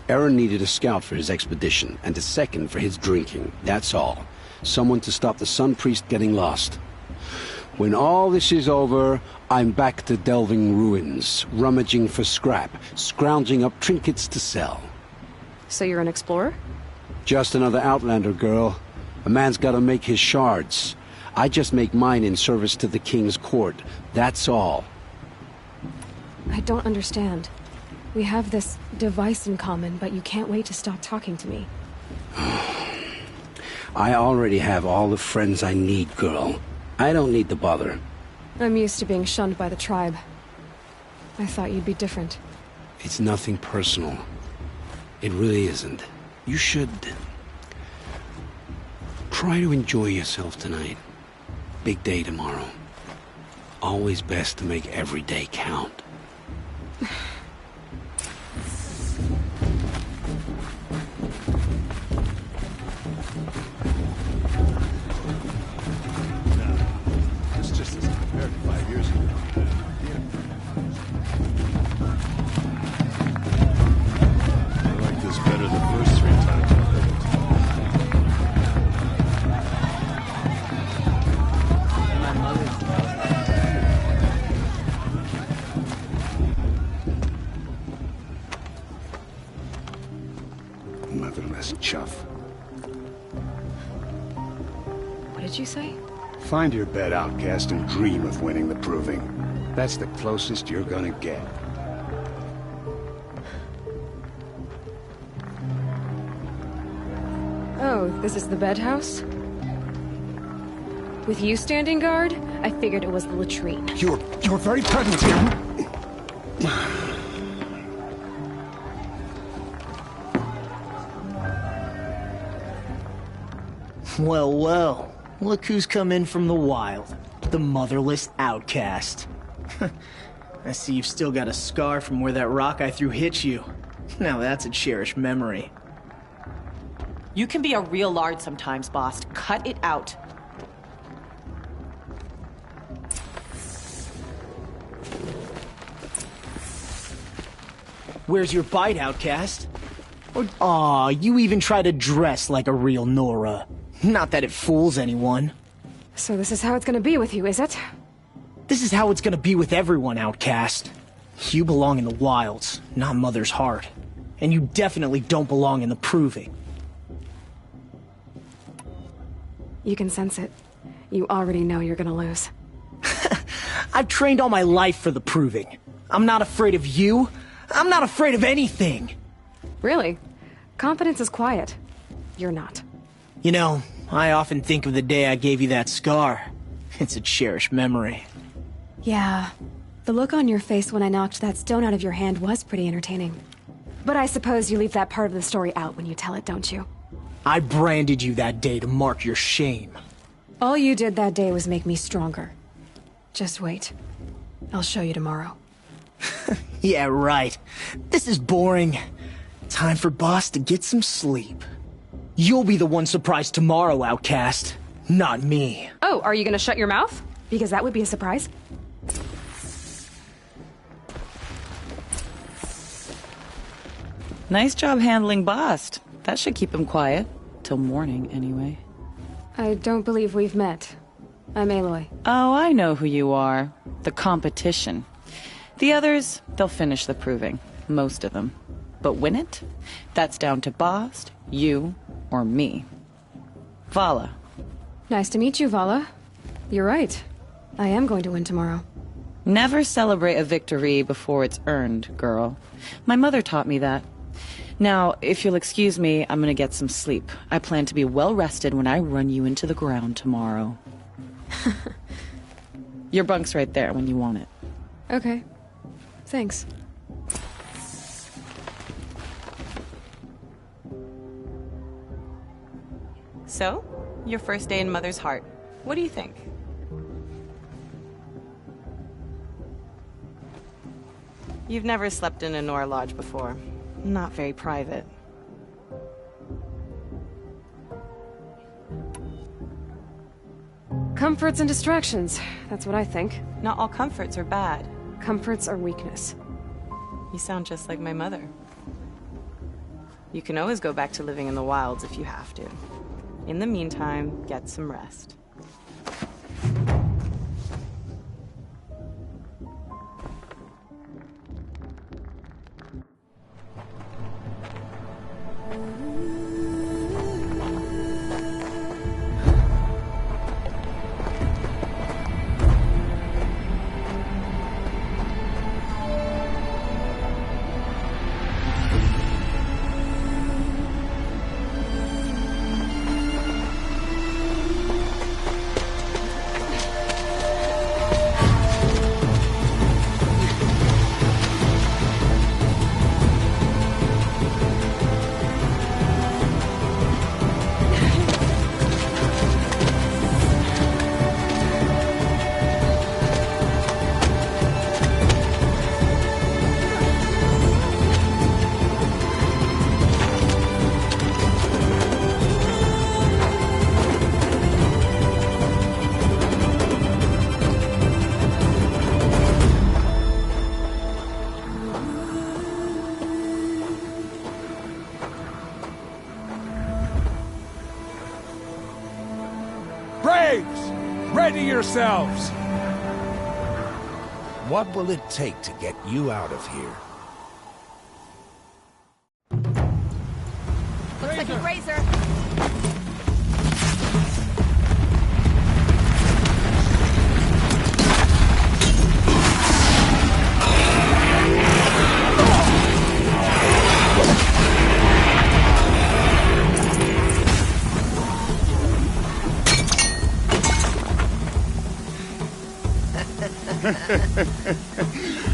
Aaron needed a scout for his expedition, and a second for his drinking. That's all. Someone to stop the Sun Priest getting lost. When all this is over, I'm back to delving ruins, rummaging for scrap, scrounging up trinkets to sell. So you're an explorer? Just another Outlander, girl. A man's gotta make his shards. I just make mine in service to the King's court. That's all. I don't understand. We have this device in common, but you can't wait to stop talking to me. I already have all the friends I need, girl. I don't need the bother. I'm used to being shunned by the tribe. I thought you'd be different. It's nothing personal. It really isn't. You should try to enjoy yourself tonight. Big day tomorrow. Always best to make every day count. It's just as compared to 5 years ago. I like this better the first 3 times I heard it. Motherless chuff. What did you say? Find your bed, outcast, and dream of winning the proving. That's the closest you're gonna get. Oh, this is the bed house? With you standing guard, I figured it was the latrine. Your very presence here. Well, well. Look who's come in from the wild. The motherless outcast. I see you've still got a scar from where that rock I threw hit you. Now that's a cherished memory. You can be a real lard sometimes, boss. Cut it out. Where's your bite, outcast? Aw, you even try to dress like a real Nora. Not that it fools anyone. So this is how it's gonna be with you, is it? This is how it's gonna be with everyone, Outcast. You belong in the wilds, not Mother's heart. And you definitely don't belong in the Proving. You can sense it. You already know you're gonna lose. I've trained all my life for the Proving. I'm not afraid of you. I'm not afraid of anything. Really? Confidence is quiet. You're not. You know, I often think of the day I gave you that scar. It's a cherished memory. Yeah. The look on your face when I knocked that stone out of your hand was pretty entertaining. But I suppose you leave that part of the story out when you tell it, don't you? I branded you that day to mark your shame. All you did that day was make me stronger. Just wait. I'll show you tomorrow. Yeah, right. This is boring. Time for Boss to get some sleep. You'll be the one surprised tomorrow, Outcast. Not me. Oh, are you gonna shut your mouth? Because that would be a surprise. Nice job handling Bast. That should keep him quiet. Till morning, anyway. I don't believe we've met. I'm Aloy. Oh, I know who you are. The competition. The others, they'll finish the Proving. Most of them. But win it? That's down to Bast, you, or me. Vala. Nice to meet you, Vala. You're right. I am going to win tomorrow. Never celebrate a victory before it's earned, girl. My mother taught me that. Now, if you'll excuse me, I'm gonna get some sleep. I plan to be well rested when I run you into the ground tomorrow. Your bunk's right there when you want it. Okay. Thanks. So, your first day in Mother's heart. What do you think? You've never slept in a Nora lodge before. Not very private. Comforts and distractions. That's what I think. Not all comforts are bad. Comforts are weakness. You sound just like my mother. You can always go back to living in the wilds if you have to. In the meantime, get some rest. Ready yourselves! What will it take to get you out of here? Looks like a razor.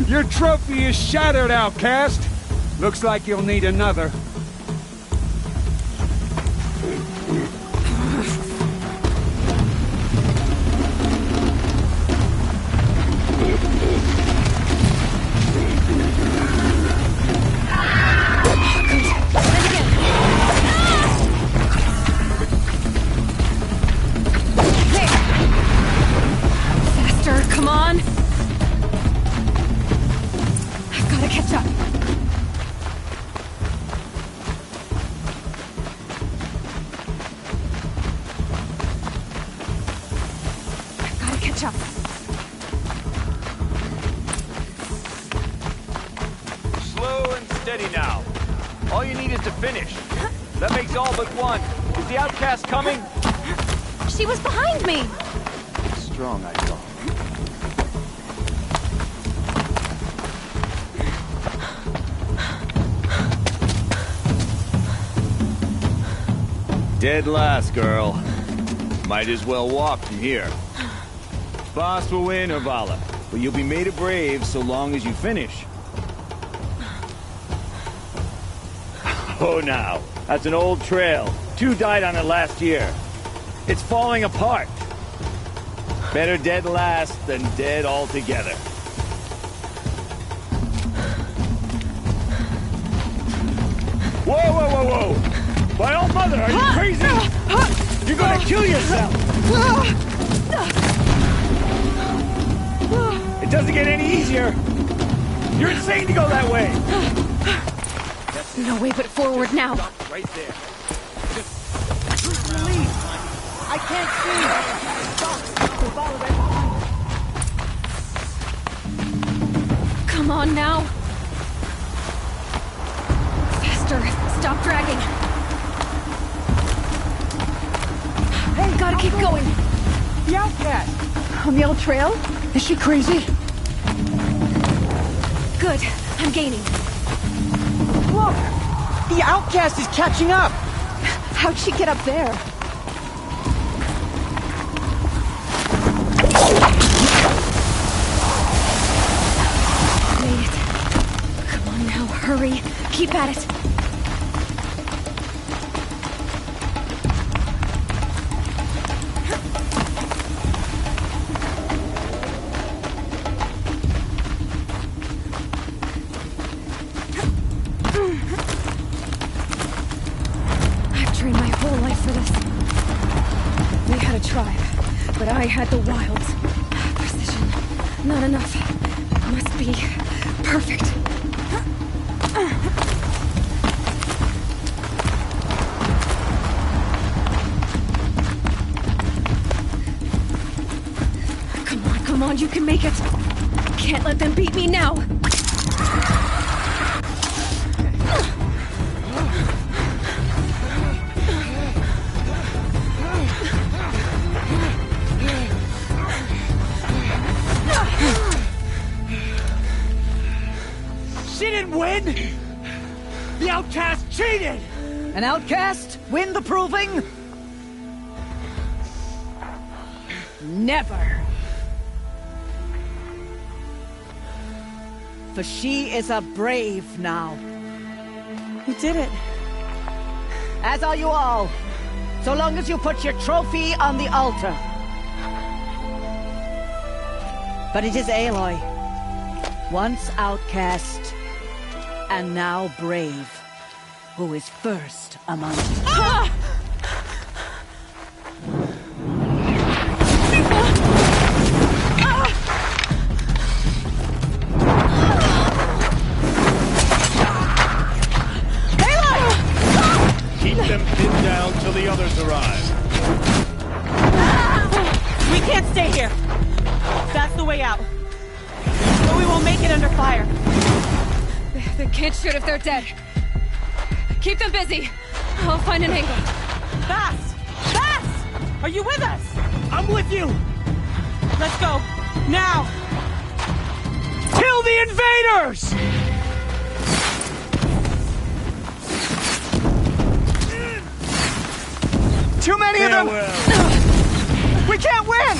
Your trophy is shattered, Outcast. Looks like you'll need another. Come on! I've gotta catch up. catch up. Slow and steady now. All you need is to finish. That makes all but one. Is the outcast coming? She was behind me. Strong, I thought. Dead last, girl. Might as well walk from here. Boss will win, Urvala, but you'll be made a brave so long as you finish. Oh, now. That's an old trail. 2 died on it last year. It's falling apart. Better dead last than dead altogether. Whoa, whoa, whoa, whoa! My old mother, are you crazy? You're gonna kill yourself! It doesn't get any easier! You're insane to go that way! No way but forward now. Right there. I can't see! Come on now. Faster. Stop dragging. Hey, gotta keep going. The outcast! On the old trail? Is she crazy? Good. I'm gaining. Look! The outcast is catching up! How'd she get up there? Made it. Come on now, hurry. Keep at it. I've trained my whole life for this. They had a tribe, but I had the wilds. Precision. Not enough. Must be perfect. Come on, you can make it. Can't let them beat me now. She didn't win! The outcast cheated! An outcast? Win the proving? Never. For she is a brave now. You did it. As are you all. So long as you put your trophy on the altar. But it is Aloy. Once outcast, and now brave, who is first among us. Ah! Keep them pinned down till the others arrive. We can't stay here. That's the way out. But we won't make it under fire. They can't shoot if they're dead. Keep them busy. I'll find an angle. Fast! Fast! Are you with us? I'm with you! Let's go. Now! Kill the invaders! Too many of them! We can't win!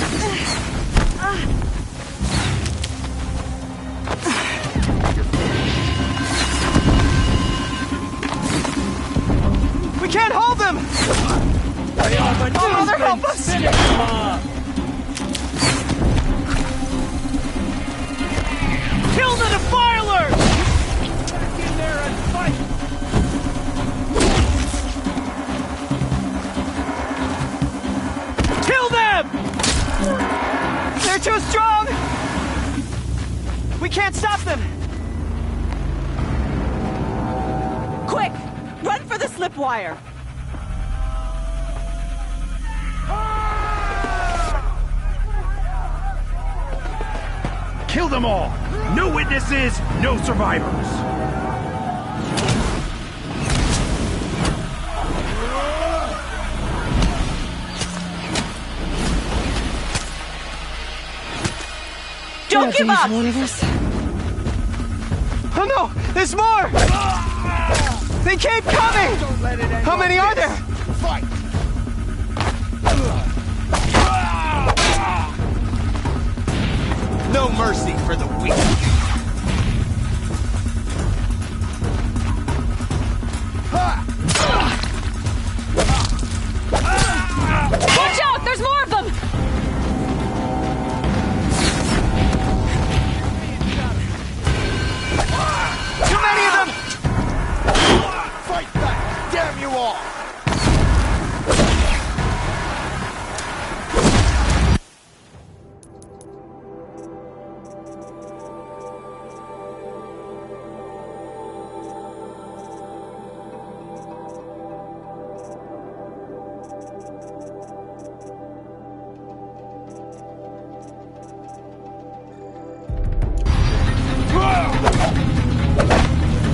We can't hold them! Oh, Mother, help us! Kill the defilers! Back in there and fight! Kill them! They're too strong! We can't stop them! Quick! Run for the slip wire! Kill them all! No witnesses, no survivors! Don't give up! Oh no! There's more! They keep coming! How many are there? Fight! No mercy for the weak. Watch out! There's more of them! Too many of them! Fight back! Damn you all!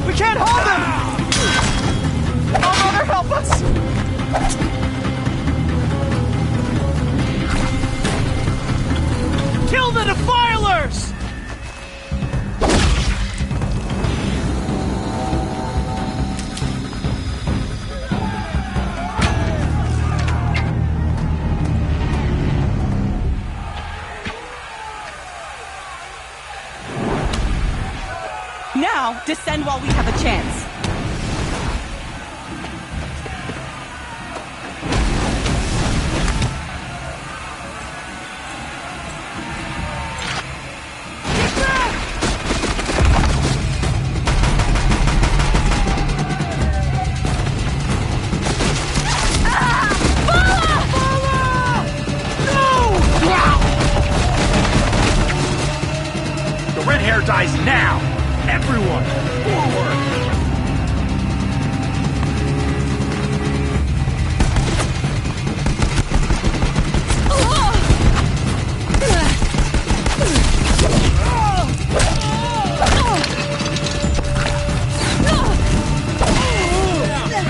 We can't hold them! Oh, Mother, help us! Kill the defilers! Now, descend while we have a chance. The red hair dies now! Everyone, forward!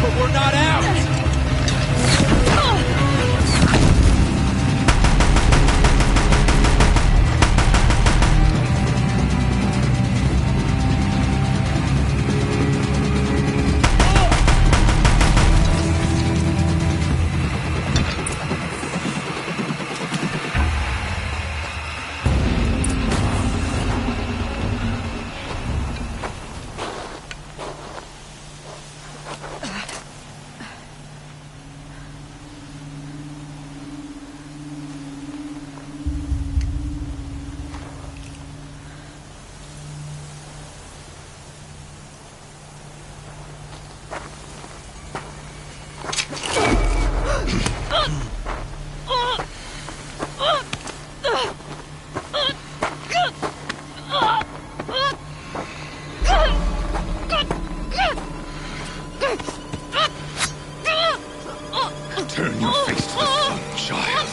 But we're not out! Turn your face to the sun, child.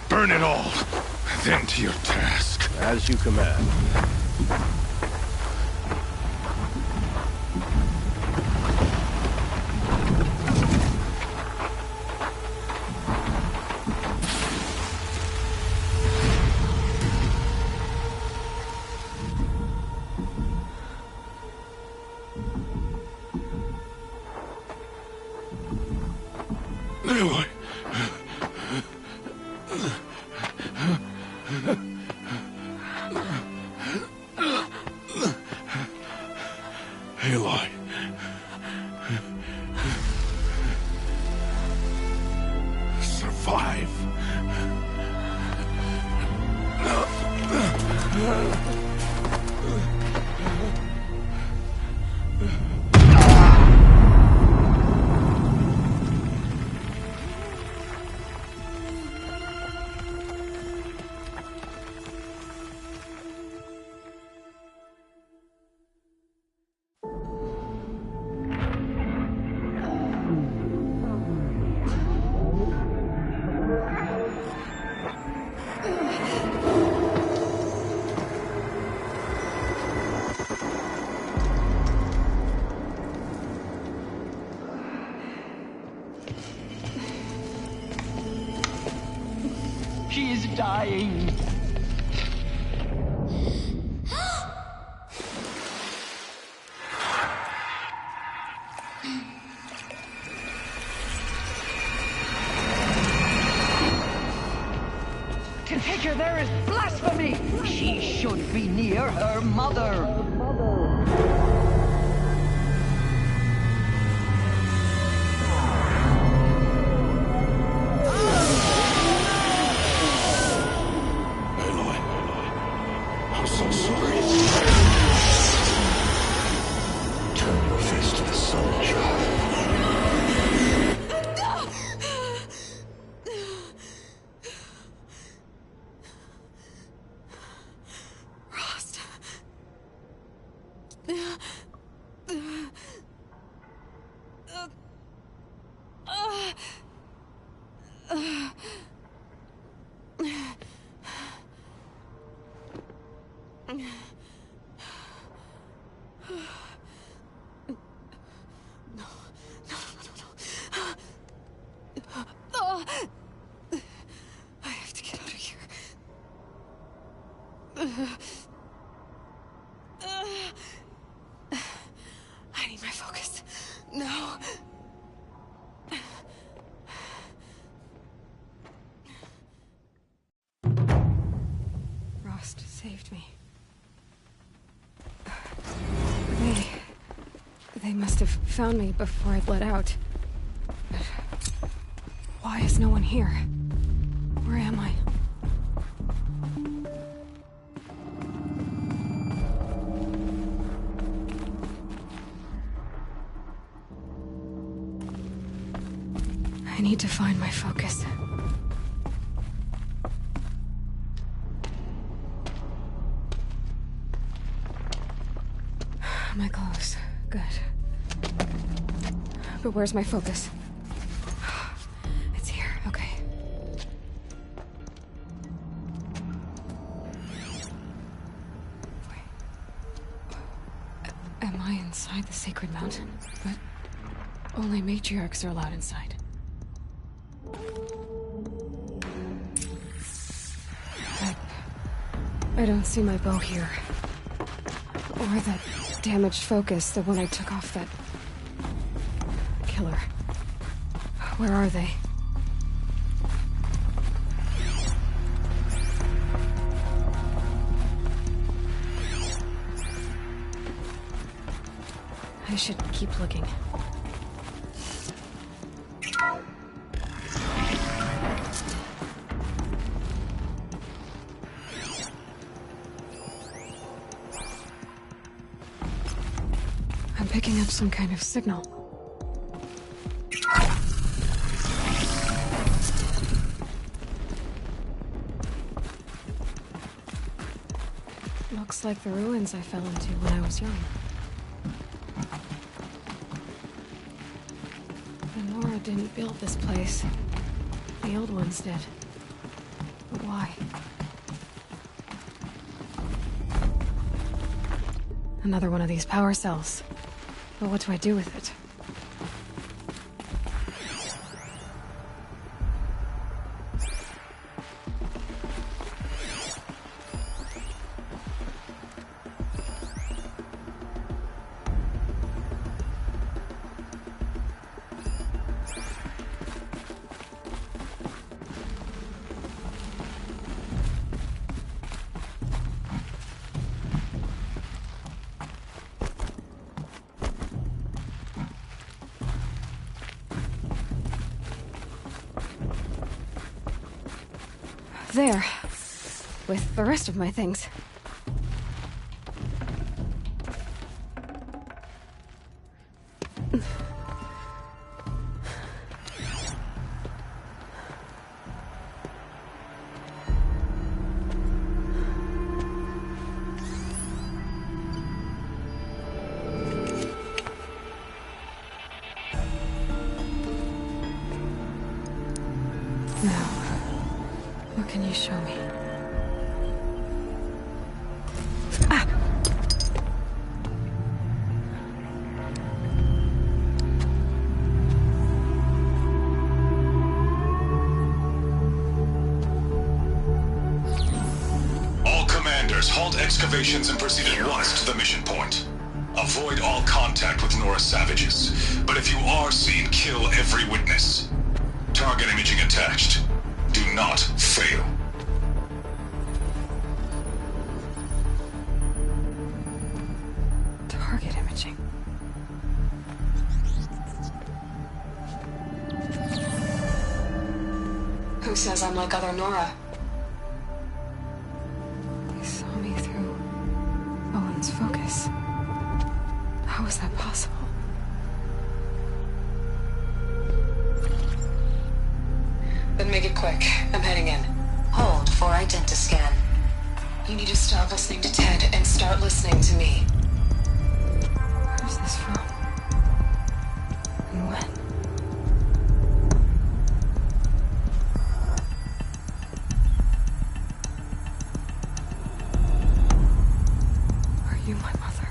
Burn it all, then to your task. As you command. Aloy. Aloy. Survive. She is dying. To take her there is blasphemy. She should be near her mother. I'm so sorry. Turn your face to the sun, child. Rost. I have to get out of here. I need my focus. No. Rost saved me. They must have found me before I'd let out. But why is no one here? Where am I? I need to find my focus. My clothes. Good. But where's my focus? It's here. Okay. Wait. Am I inside the sacred mountain? But only matriarchs are allowed inside. I don't see my bow here. Or that damaged focus, the one I took off that killer. Where are they? I should keep looking. I'm picking up some kind of signal. Looks like the ruins I fell into when I was young. Nora didn't build this place. The old ones did. But why? Another one of these power cells. But what do I do with it? there. With the rest of my things. What can you show me? All commanders, halt excavations and proceed at once to the mission point. Avoid all contact with Nora savages, but if you are seen, kill every witness. Target imaging attached. Do not fail. Target imaging. Who says I'm like other Nora? They saw me through Owen's focus. How is that possible? Then make it quick. I'm heading in. Hold for identiscan. You need to stop listening to Ted and start listening to me. Where's this from? And when? Are you my mother?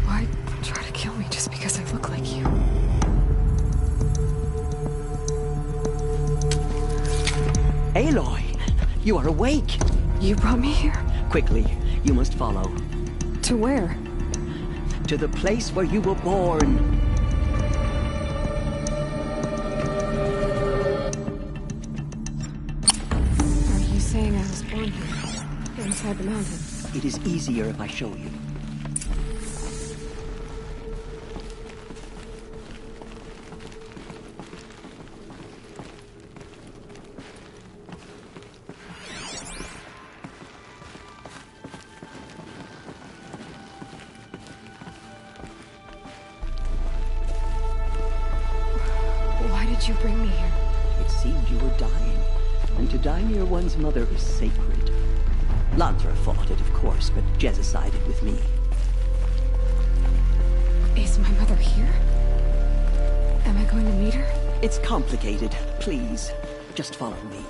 Why try to kill me just because I look like you? Aloy, you are awake. You brought me here? Quickly, you must follow. To where? To the place where you were born. Are you saying I was born here? Inside the mountain? It is easier if I show you. Why did you bring me here? It seemed you were dying, and to die near one's mother is sacred. Lantra fought it, of course, but Jezza sided with me. Is my mother here? Am I going to meet her? It's complicated. Please, just follow me.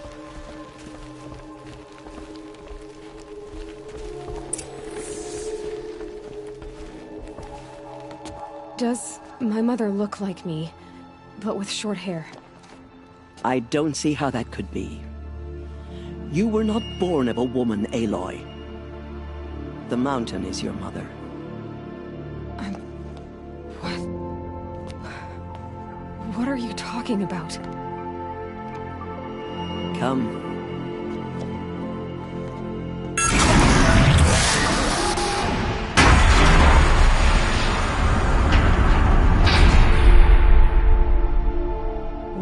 Does my mother look like me, but with short hair? I don't see how that could be. You were not born of a woman, Aloy. The mountain is your mother. What are you talking about? Come.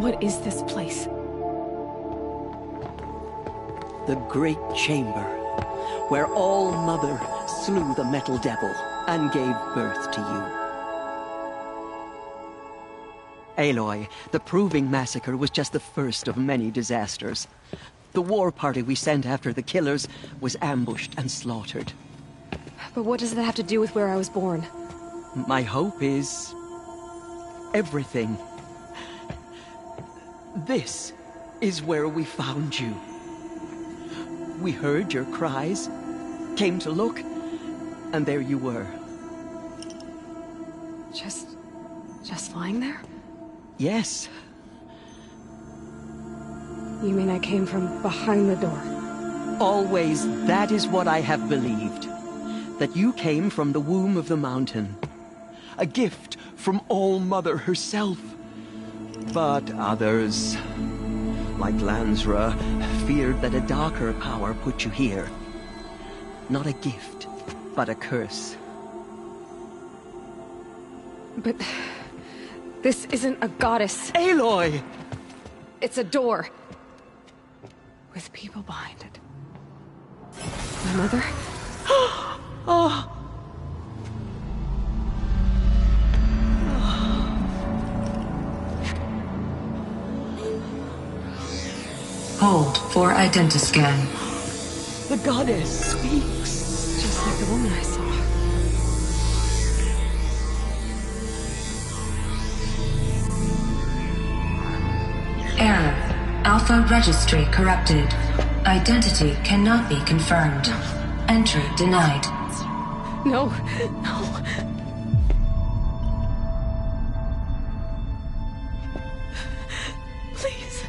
What is this place? The Great Chamber, where All Mother slew the Metal Devil and gave birth to you. Aloy, the Proving Massacre was just the first of many disasters. The war party we sent after the killers was ambushed and slaughtered. But what does that have to do with where I was born? My hope is everything. This is where we found you. We heard your cries, came to look, and there you were. Just lying there? Yes. You mean I came from behind the door? Always, that is what I have believed. That you came from the womb of the mountain. A gift from All Mother herself. But others, like Lansra, feared that a darker power put you here. Not a gift, but a curse. But this isn't a goddess. Aloy! It's a door. With people behind it. My mother? Oh! Hold for identiscan. The goddess speaks. Just like the woman I saw. Error. Alpha registry corrupted. Identity cannot be confirmed. Entry denied. No, no. Please.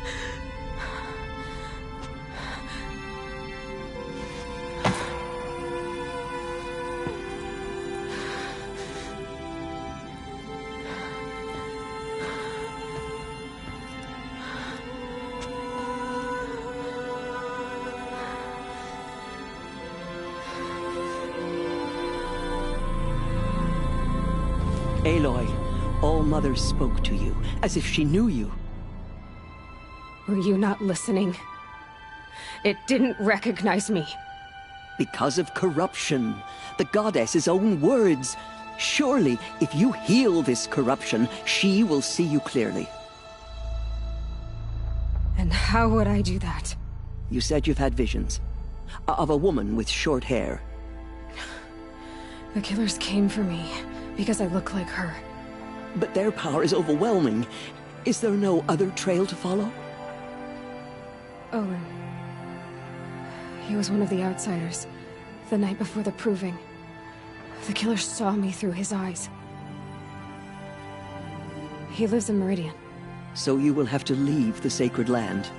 Aloy, All-Mother spoke to you, as if she knew you. Were you not listening? It didn't recognize me. Because of corruption. The goddess's own words. Surely, if you heal this corruption, she will see you clearly. And how would I do that? You said you've had visions. Of a woman with short hair. The killers came for me, because I look like her. But their power is overwhelming. Is there no other trail to follow? Owen. He was one of the outsiders, the night before the proving. The killer saw me through his eyes. He lives in Meridian. So you will have to leave the sacred land.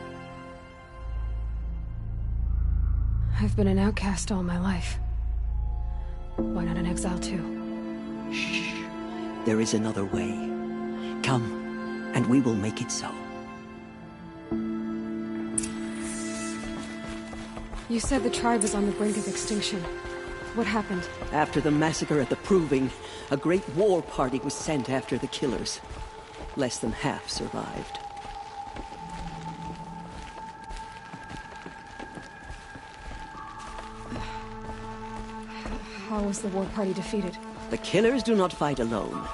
I've been an outcast all my life. Why not an exile too? Shh. There is another way. Come, and we will make it so. You said the tribe was on the brink of extinction. What happened? After the massacre at the Proving, a great war party was sent after the killers. Less than half survived. How was the war party defeated? The killers do not fight alone.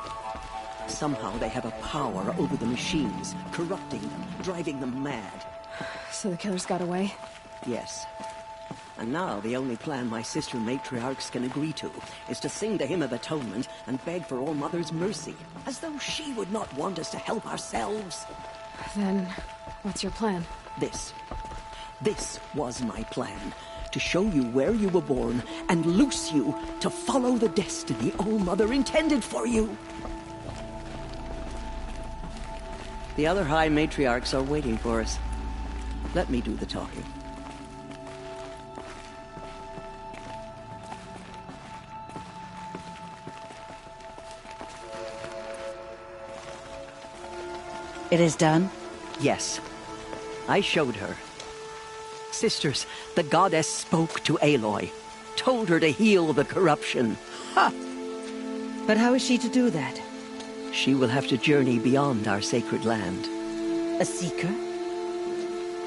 Somehow they have a power over the machines, corrupting them, driving them mad. So the killers got away? Yes. And now the only plan my sister matriarchs can agree to is to sing the Hymn of Atonement and beg for All-Mother's mercy, as though she would not want us to help ourselves. Then, what's your plan? This. This was my plan. To show you where you were born and loose you to follow the destiny All-Mother intended for you. The other High Matriarchs are waiting for us. Let me do the talking. It is done? Yes. I showed her. Sisters, the goddess spoke to Aloy. Told her to heal the corruption. Ha! But how is she to do that? She will have to journey beyond our sacred land. A seeker?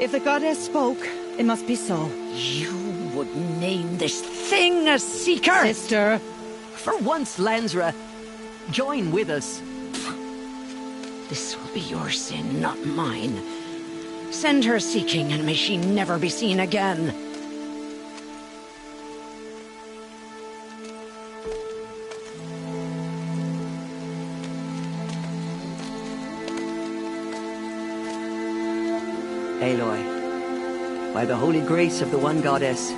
If the goddess spoke, it must be so. You would name this thing a seeker? Sister! For once, Lansra, join with us. This will be your sin, not mine. Send her seeking, and may she never be seen again. Aloy, by the holy grace of the one goddess,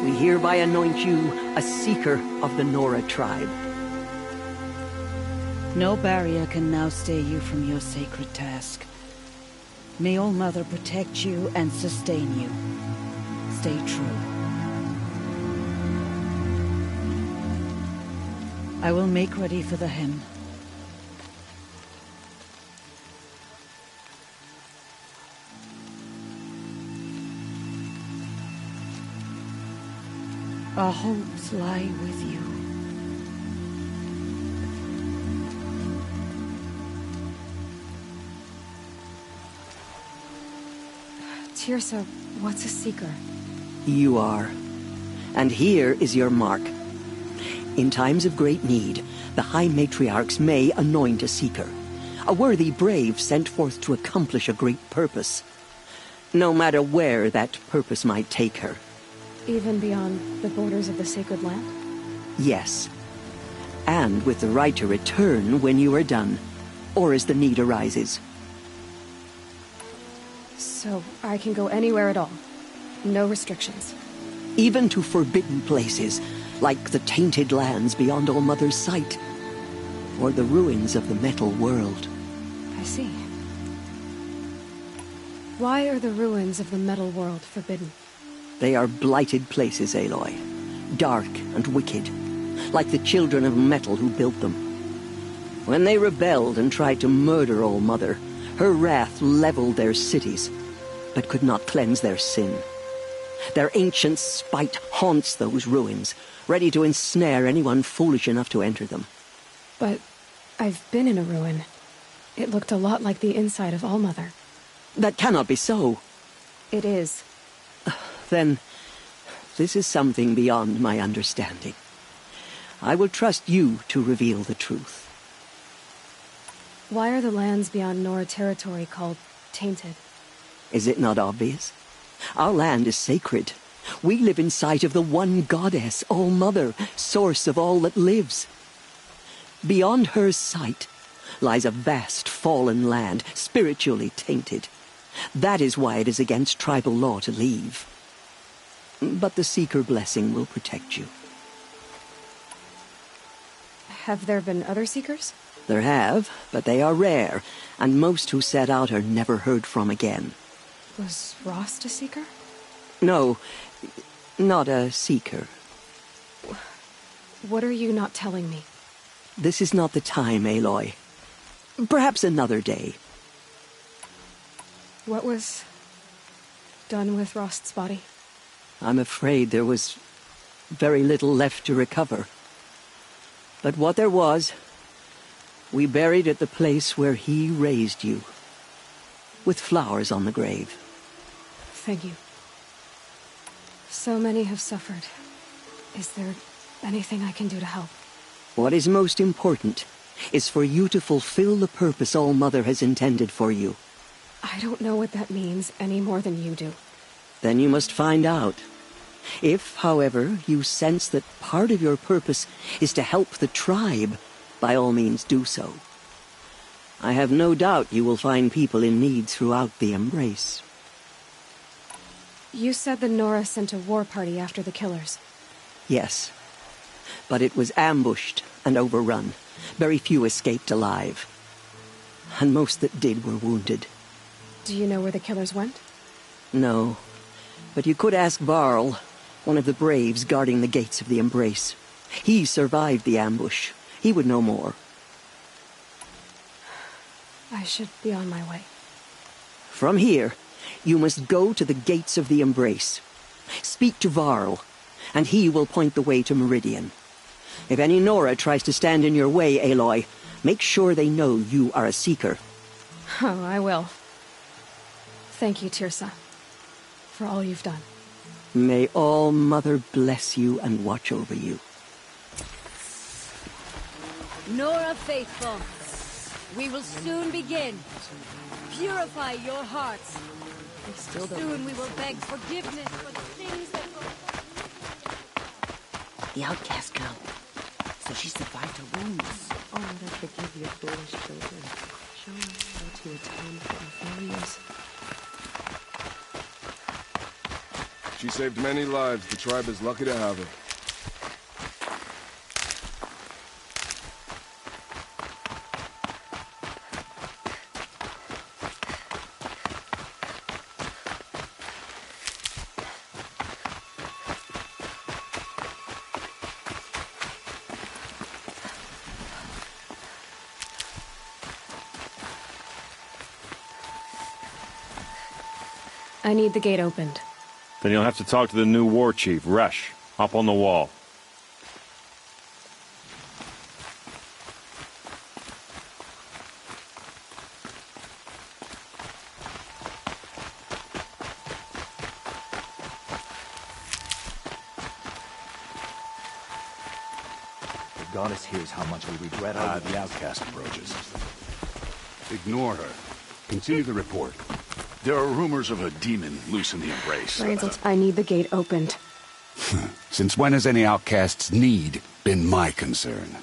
we hereby anoint you a seeker of the Nora tribe. No barrier can now stay you from your sacred task. May All-Mother protect you and sustain you. Stay true. I will make ready for the hymn. Our hopes lie with you. Tirsa, what's a seeker? You are. And here is your mark. In times of great need, the High Matriarchs may anoint a seeker. A worthy brave sent forth to accomplish a great purpose. No matter where that purpose might take her. Even beyond the borders of the sacred land? Yes. And with the right to return when you are done, or as the need arises. So I can go anywhere at all? No restrictions? Even to forbidden places, like the tainted lands beyond All-Mother's sight, or the ruins of the metal world. I see. Why are the ruins of the metal world forbidden? They are blighted places, Aloy. Dark and wicked, like the children of metal who built them. When they rebelled and tried to murder All-Mother, her wrath leveled their cities, but could not cleanse their sin. Their ancient spite haunts those ruins, ready to ensnare anyone foolish enough to enter them. But I've been in a ruin. It looked a lot like the inside of All-Mother. That cannot be so. It is. Then, this is something beyond my understanding. I will trust you to reveal the truth. Why are the lands beyond Nora territory called tainted? Is it not obvious? Our land is sacred. We live in sight of the one goddess, All-Mother, source of all that lives. Beyond her sight lies a vast fallen land, spiritually tainted. That is why it is against tribal law to leave. But the Seeker blessing will protect you. Have there been other Seekers? There have, but they are rare, and most who set out are never heard from again. Was Rost a Seeker? No, not a Seeker. What are you not telling me? This is not the time, Aloy. Perhaps another day. What was done with Rost's body? I'm afraid there was very little left to recover. But what there was, we buried at the place where he raised you, with flowers on the grave. Thank you. So many have suffered. Is there anything I can do to help? What is most important is for you to fulfill the purpose All-Mother has intended for you. I don't know what that means any more than you do. Then you must find out. If, however, you sense that part of your purpose is to help the tribe, by all means do so. I have no doubt you will find people in need throughout the Embrace. You said the Nora sent a war party after the killers. Yes. But it was ambushed and overrun. Very few escaped alive. And most that did were wounded. Do you know where the killers went? No. But you could ask Varl, one of the braves guarding the gates of the Embrace. He survived the ambush. He would know more. I should be on my way. From here, you must go to the gates of the Embrace. Speak to Varl, and he will point the way to Meridian. If any Nora tries to stand in your way, Aloy, make sure they know you are a Seeker. Oh, I will. Thank you, Tirsa, for all you've done. May All-Mother bless you and watch over you. Nora faithful, we will soon begin. Purify your hearts. Soon we will beg forgiveness for the things that were... The outcast girl. So she survived her wounds. Oh, Mother, forgive your foolish children. Show them how to atone for our failures. She saved many lives. The tribe is lucky to have her. I need the gate opened. Then you'll have to talk to the new war chief, Resh. Up on the wall. goddess hears how much we regret our... The outcast approaches. Ignore her. Continue the report. There are rumors of a demon loose in the Embrace. I need the gate opened. Since when has any outcast's need been my concern?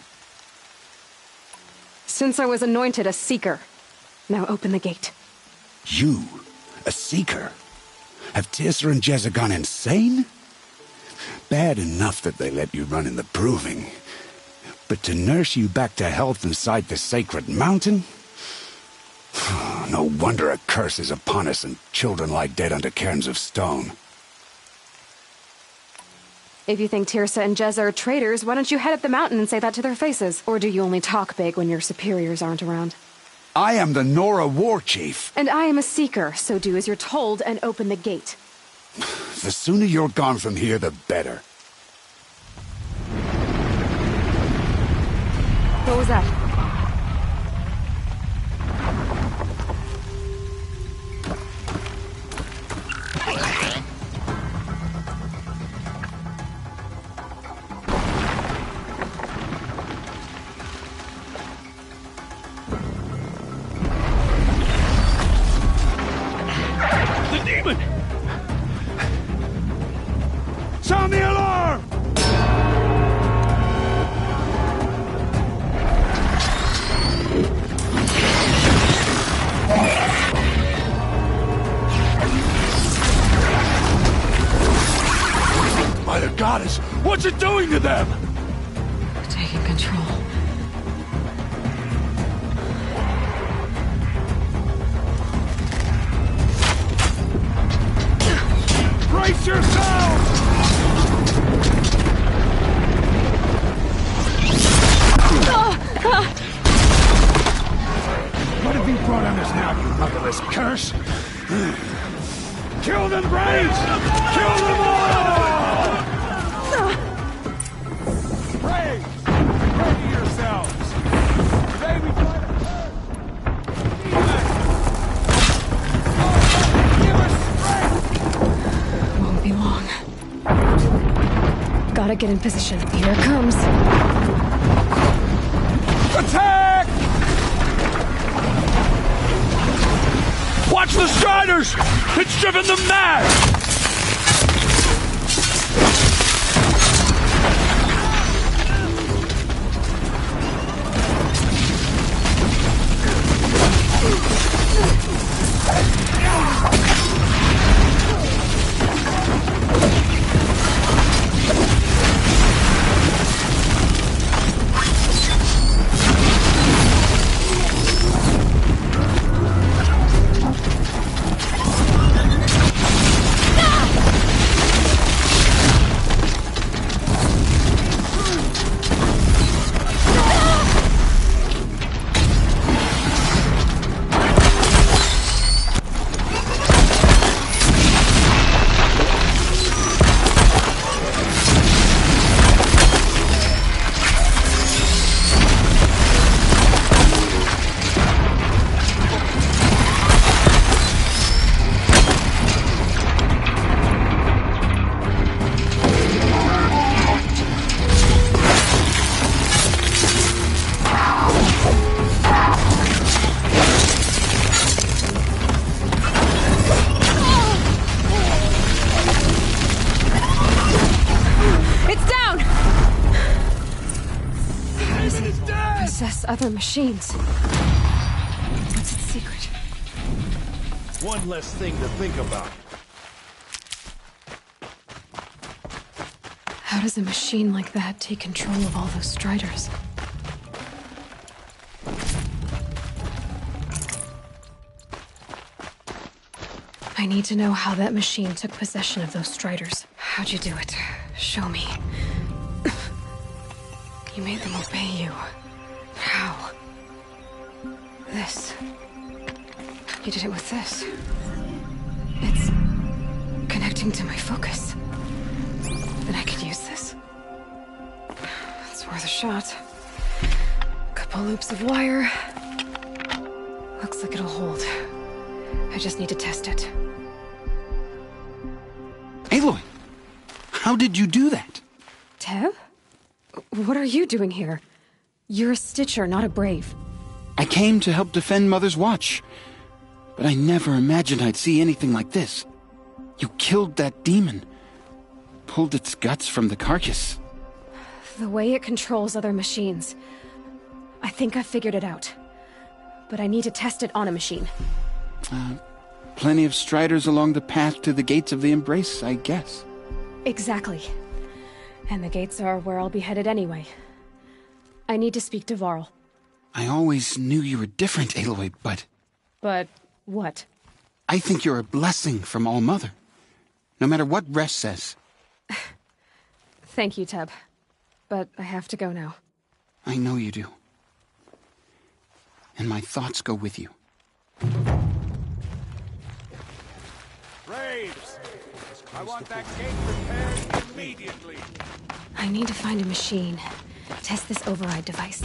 Since I was anointed a seeker. Now open the gate. You? A seeker? Have Tirsa and Jezza gone insane? Bad enough that they let you run in the Proving. But to nurse you back to health inside the sacred mountain? No wonder a curse is upon us and children lie dead under cairns of stone. If you think Tirsa and Jezza are traitors, why don't you head up the mountain and say that to their faces? Or do you only talk big when your superiors aren't around? I am the Nora war chief. And I am a seeker, so do as you're told and open the gate. The sooner you're gone from here, the better. What was that? The demon! Sound the alarm! By the goddess, what's it doing to them? Taking control. Brace yourselves! What have you brought on us now, you motherless curse? Kill them, braves! Kill them all! Braves! Ready yourselves! Today we try to hurt! Give us strength! Won't be long. Gotta get in position. Here it comes. Attack! Watch the Striders! It's driven them mad! Other machines. What's its secret? One less thing to think about. How does a machine like that take control of all those Striders? I need to know how that machine took possession of those Striders. How'd you do it? Show me. You made them obey you. How? This. You did it with this. It's connecting to my focus. Then I could use this. It's worth a shot. Couple loops of wire. Looks like it'll hold. I just need to test it. Aloy! How did you do that? Tev? What are you doing here? You're a Stitcher, not a Brave. I came to help defend Mother's Watch. But I never imagined I'd see anything like this. You killed that demon. Pulled its guts from the carcass. The way it controls other machines. I think I figured it out. But I need to test it on a machine. Plenty of striders along the path to the gates of the Embrace, I guess. Exactly. And the gates are where I'll be headed anyway. I need to speak to Varl. I always knew you were different, Aloy, but... But what? I think you're a blessing from All-Mother. No matter what Resh says. Thank you, Teb. But I have to go now. I know you do. And my thoughts go with you. Braves! I want that gate repaired immediately. I need to find a machine. Test this override device.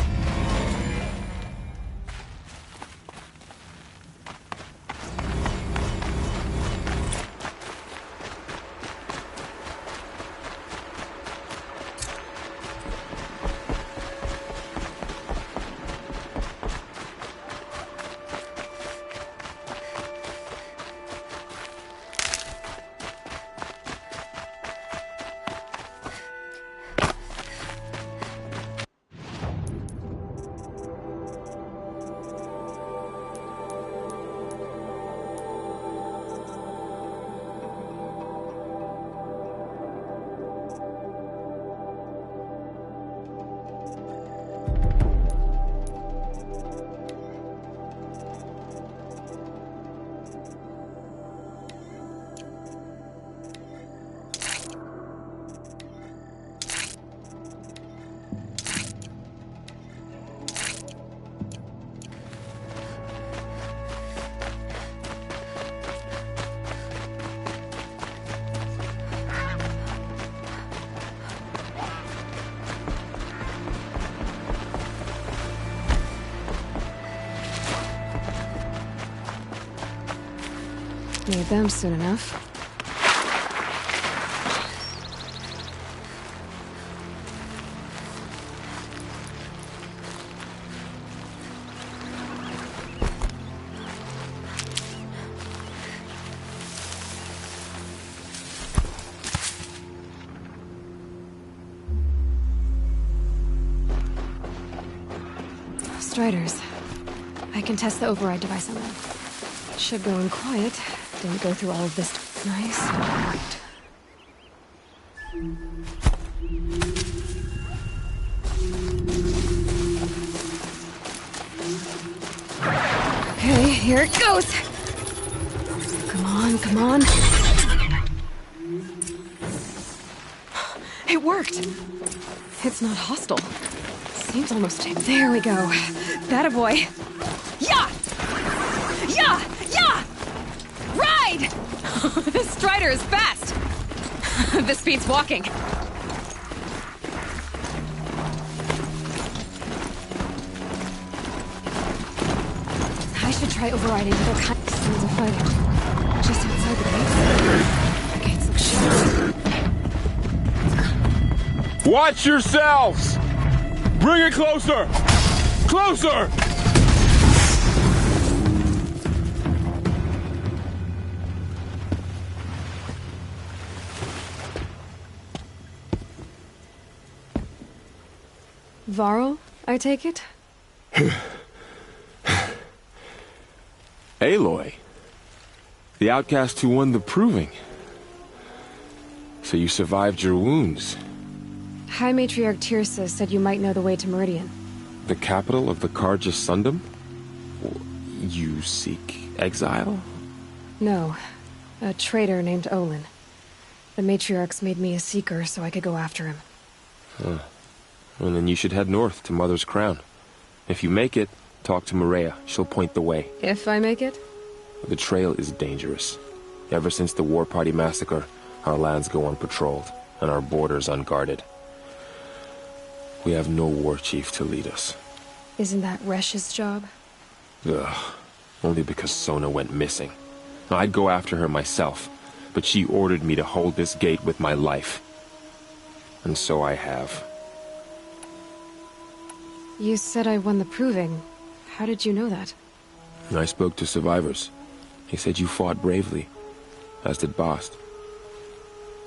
Need them soon enough. Striders. I can test the override device on them. It should go in quiet. Didn't go through all of this. Nice and quiet. Okay, here it goes. Come on, come on. It worked. It's not hostile. Seems almost... There we go. That a boy. Yeah! Yeah! Yeah! Ride! This Strider is fast! This beats walking. I should try overriding other kinds of scenes of fighting. Just outside the gates. The gates look shut. Watch yourselves! Bring it closer! Closer! Varl, I take it? Aloy. The outcast who won the proving. So you survived your wounds. High Matriarch Tirsa said you might know the way to Meridian. The capital of the Carja Sundom? You seek exile? No. A traitor named Olin. The Matriarchs made me a seeker so I could go after him. Huh. Well, then you should head north to Mother's Crown. If you make it, talk to Maria. She'll point the way. If I make it? The trail is dangerous. Ever since the War Party massacre, our lands go unpatrolled, and our borders unguarded. We have no war chief to lead us. Isn't that Resh's job? Ugh. Only because Sona went missing. I'd go after her myself, but she ordered me to hold this gate with my life. And so I have. You said I won the proving. How did you know that? I spoke to survivors. He said you fought bravely, as did Bast.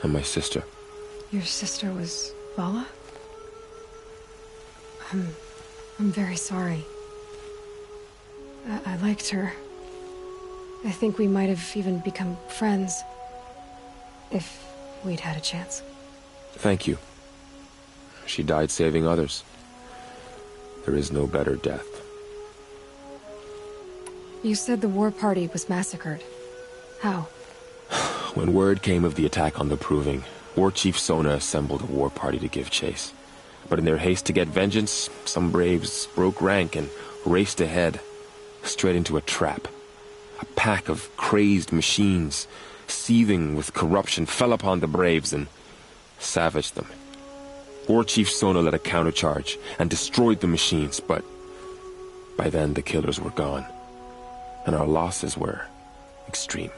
And my sister. Your sister was Vala? I'm very sorry. I liked her. I think we might have even become friends. If we'd had a chance. Thank you. She died saving others. There is no better death. You said the war party was massacred. How? When word came of the attack on the Proving, War Chief Sona assembled a war party to give chase. But in their haste to get vengeance, some braves broke rank and raced ahead, straight into a trap. A pack of crazed machines, seething with corruption, fell upon the braves and savaged them. War Chief Sona led a countercharge and destroyed the machines, but by then the killers were gone, and our losses were extreme.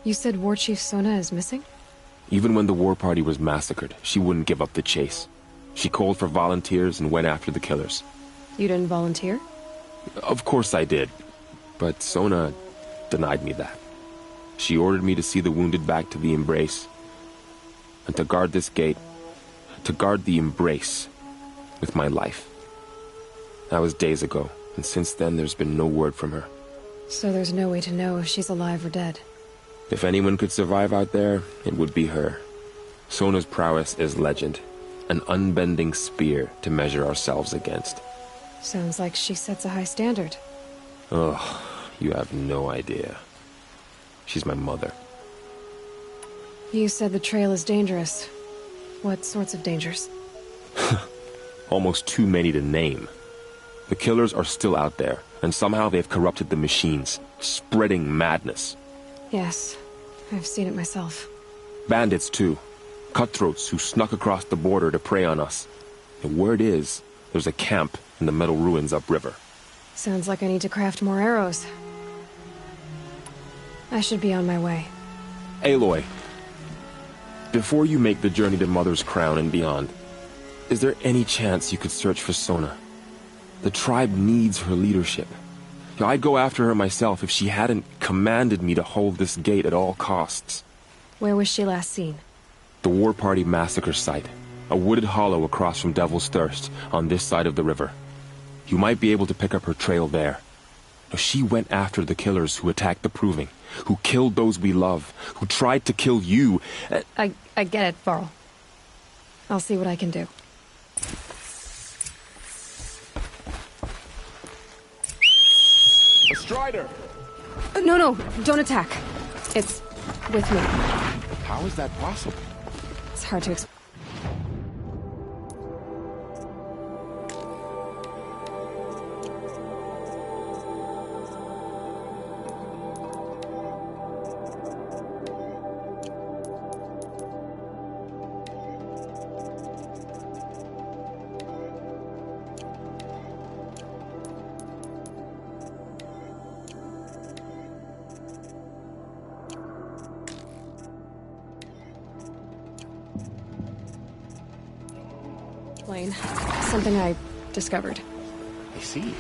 You said War Chief Sona is missing? Even when the war party was massacred, she wouldn't give up the chase. She called for volunteers and went after the killers. You didn't volunteer? Of course I did, but Sona denied me that. She ordered me to see the wounded back to the Embrace, and to guard this gate, to guard the Embrace with my life. That was days ago, and since then there's been no word from her. So there's no way to know if she's alive or dead. If anyone could survive out there, it would be her. Sona's prowess is legend, an unbending spear to measure ourselves against. Sounds like she sets a high standard. Oh, you have no idea. She's my mother. You said the trail is dangerous. What sorts of dangers? Almost too many to name. The killers are still out there, and somehow they've corrupted the machines, spreading madness. Yes, I've seen it myself. Bandits, too. Cutthroats who snuck across the border to prey on us. The word is, there's a camp in the metal ruins upriver. Sounds like I need to craft more arrows. I should be on my way. Aloy, before you make the journey to Mother's Crown and beyond, is there any chance you could search for Sona? The tribe needs her leadership. I'd go after her myself if she hadn't commanded me to hold this gate at all costs. Where was she last seen? The War Party massacre site. A wooded hollow across from Devil's Thirst, on this side of the river. You might be able to pick up her trail there. She went after the killers who attacked the Proving, who killed those we love, who tried to kill you. I get it, Varl. I'll see what I can do. A Strider! No, don't attack. It's with me. How is that possible? It's hard to explain. Something I discovered. I see.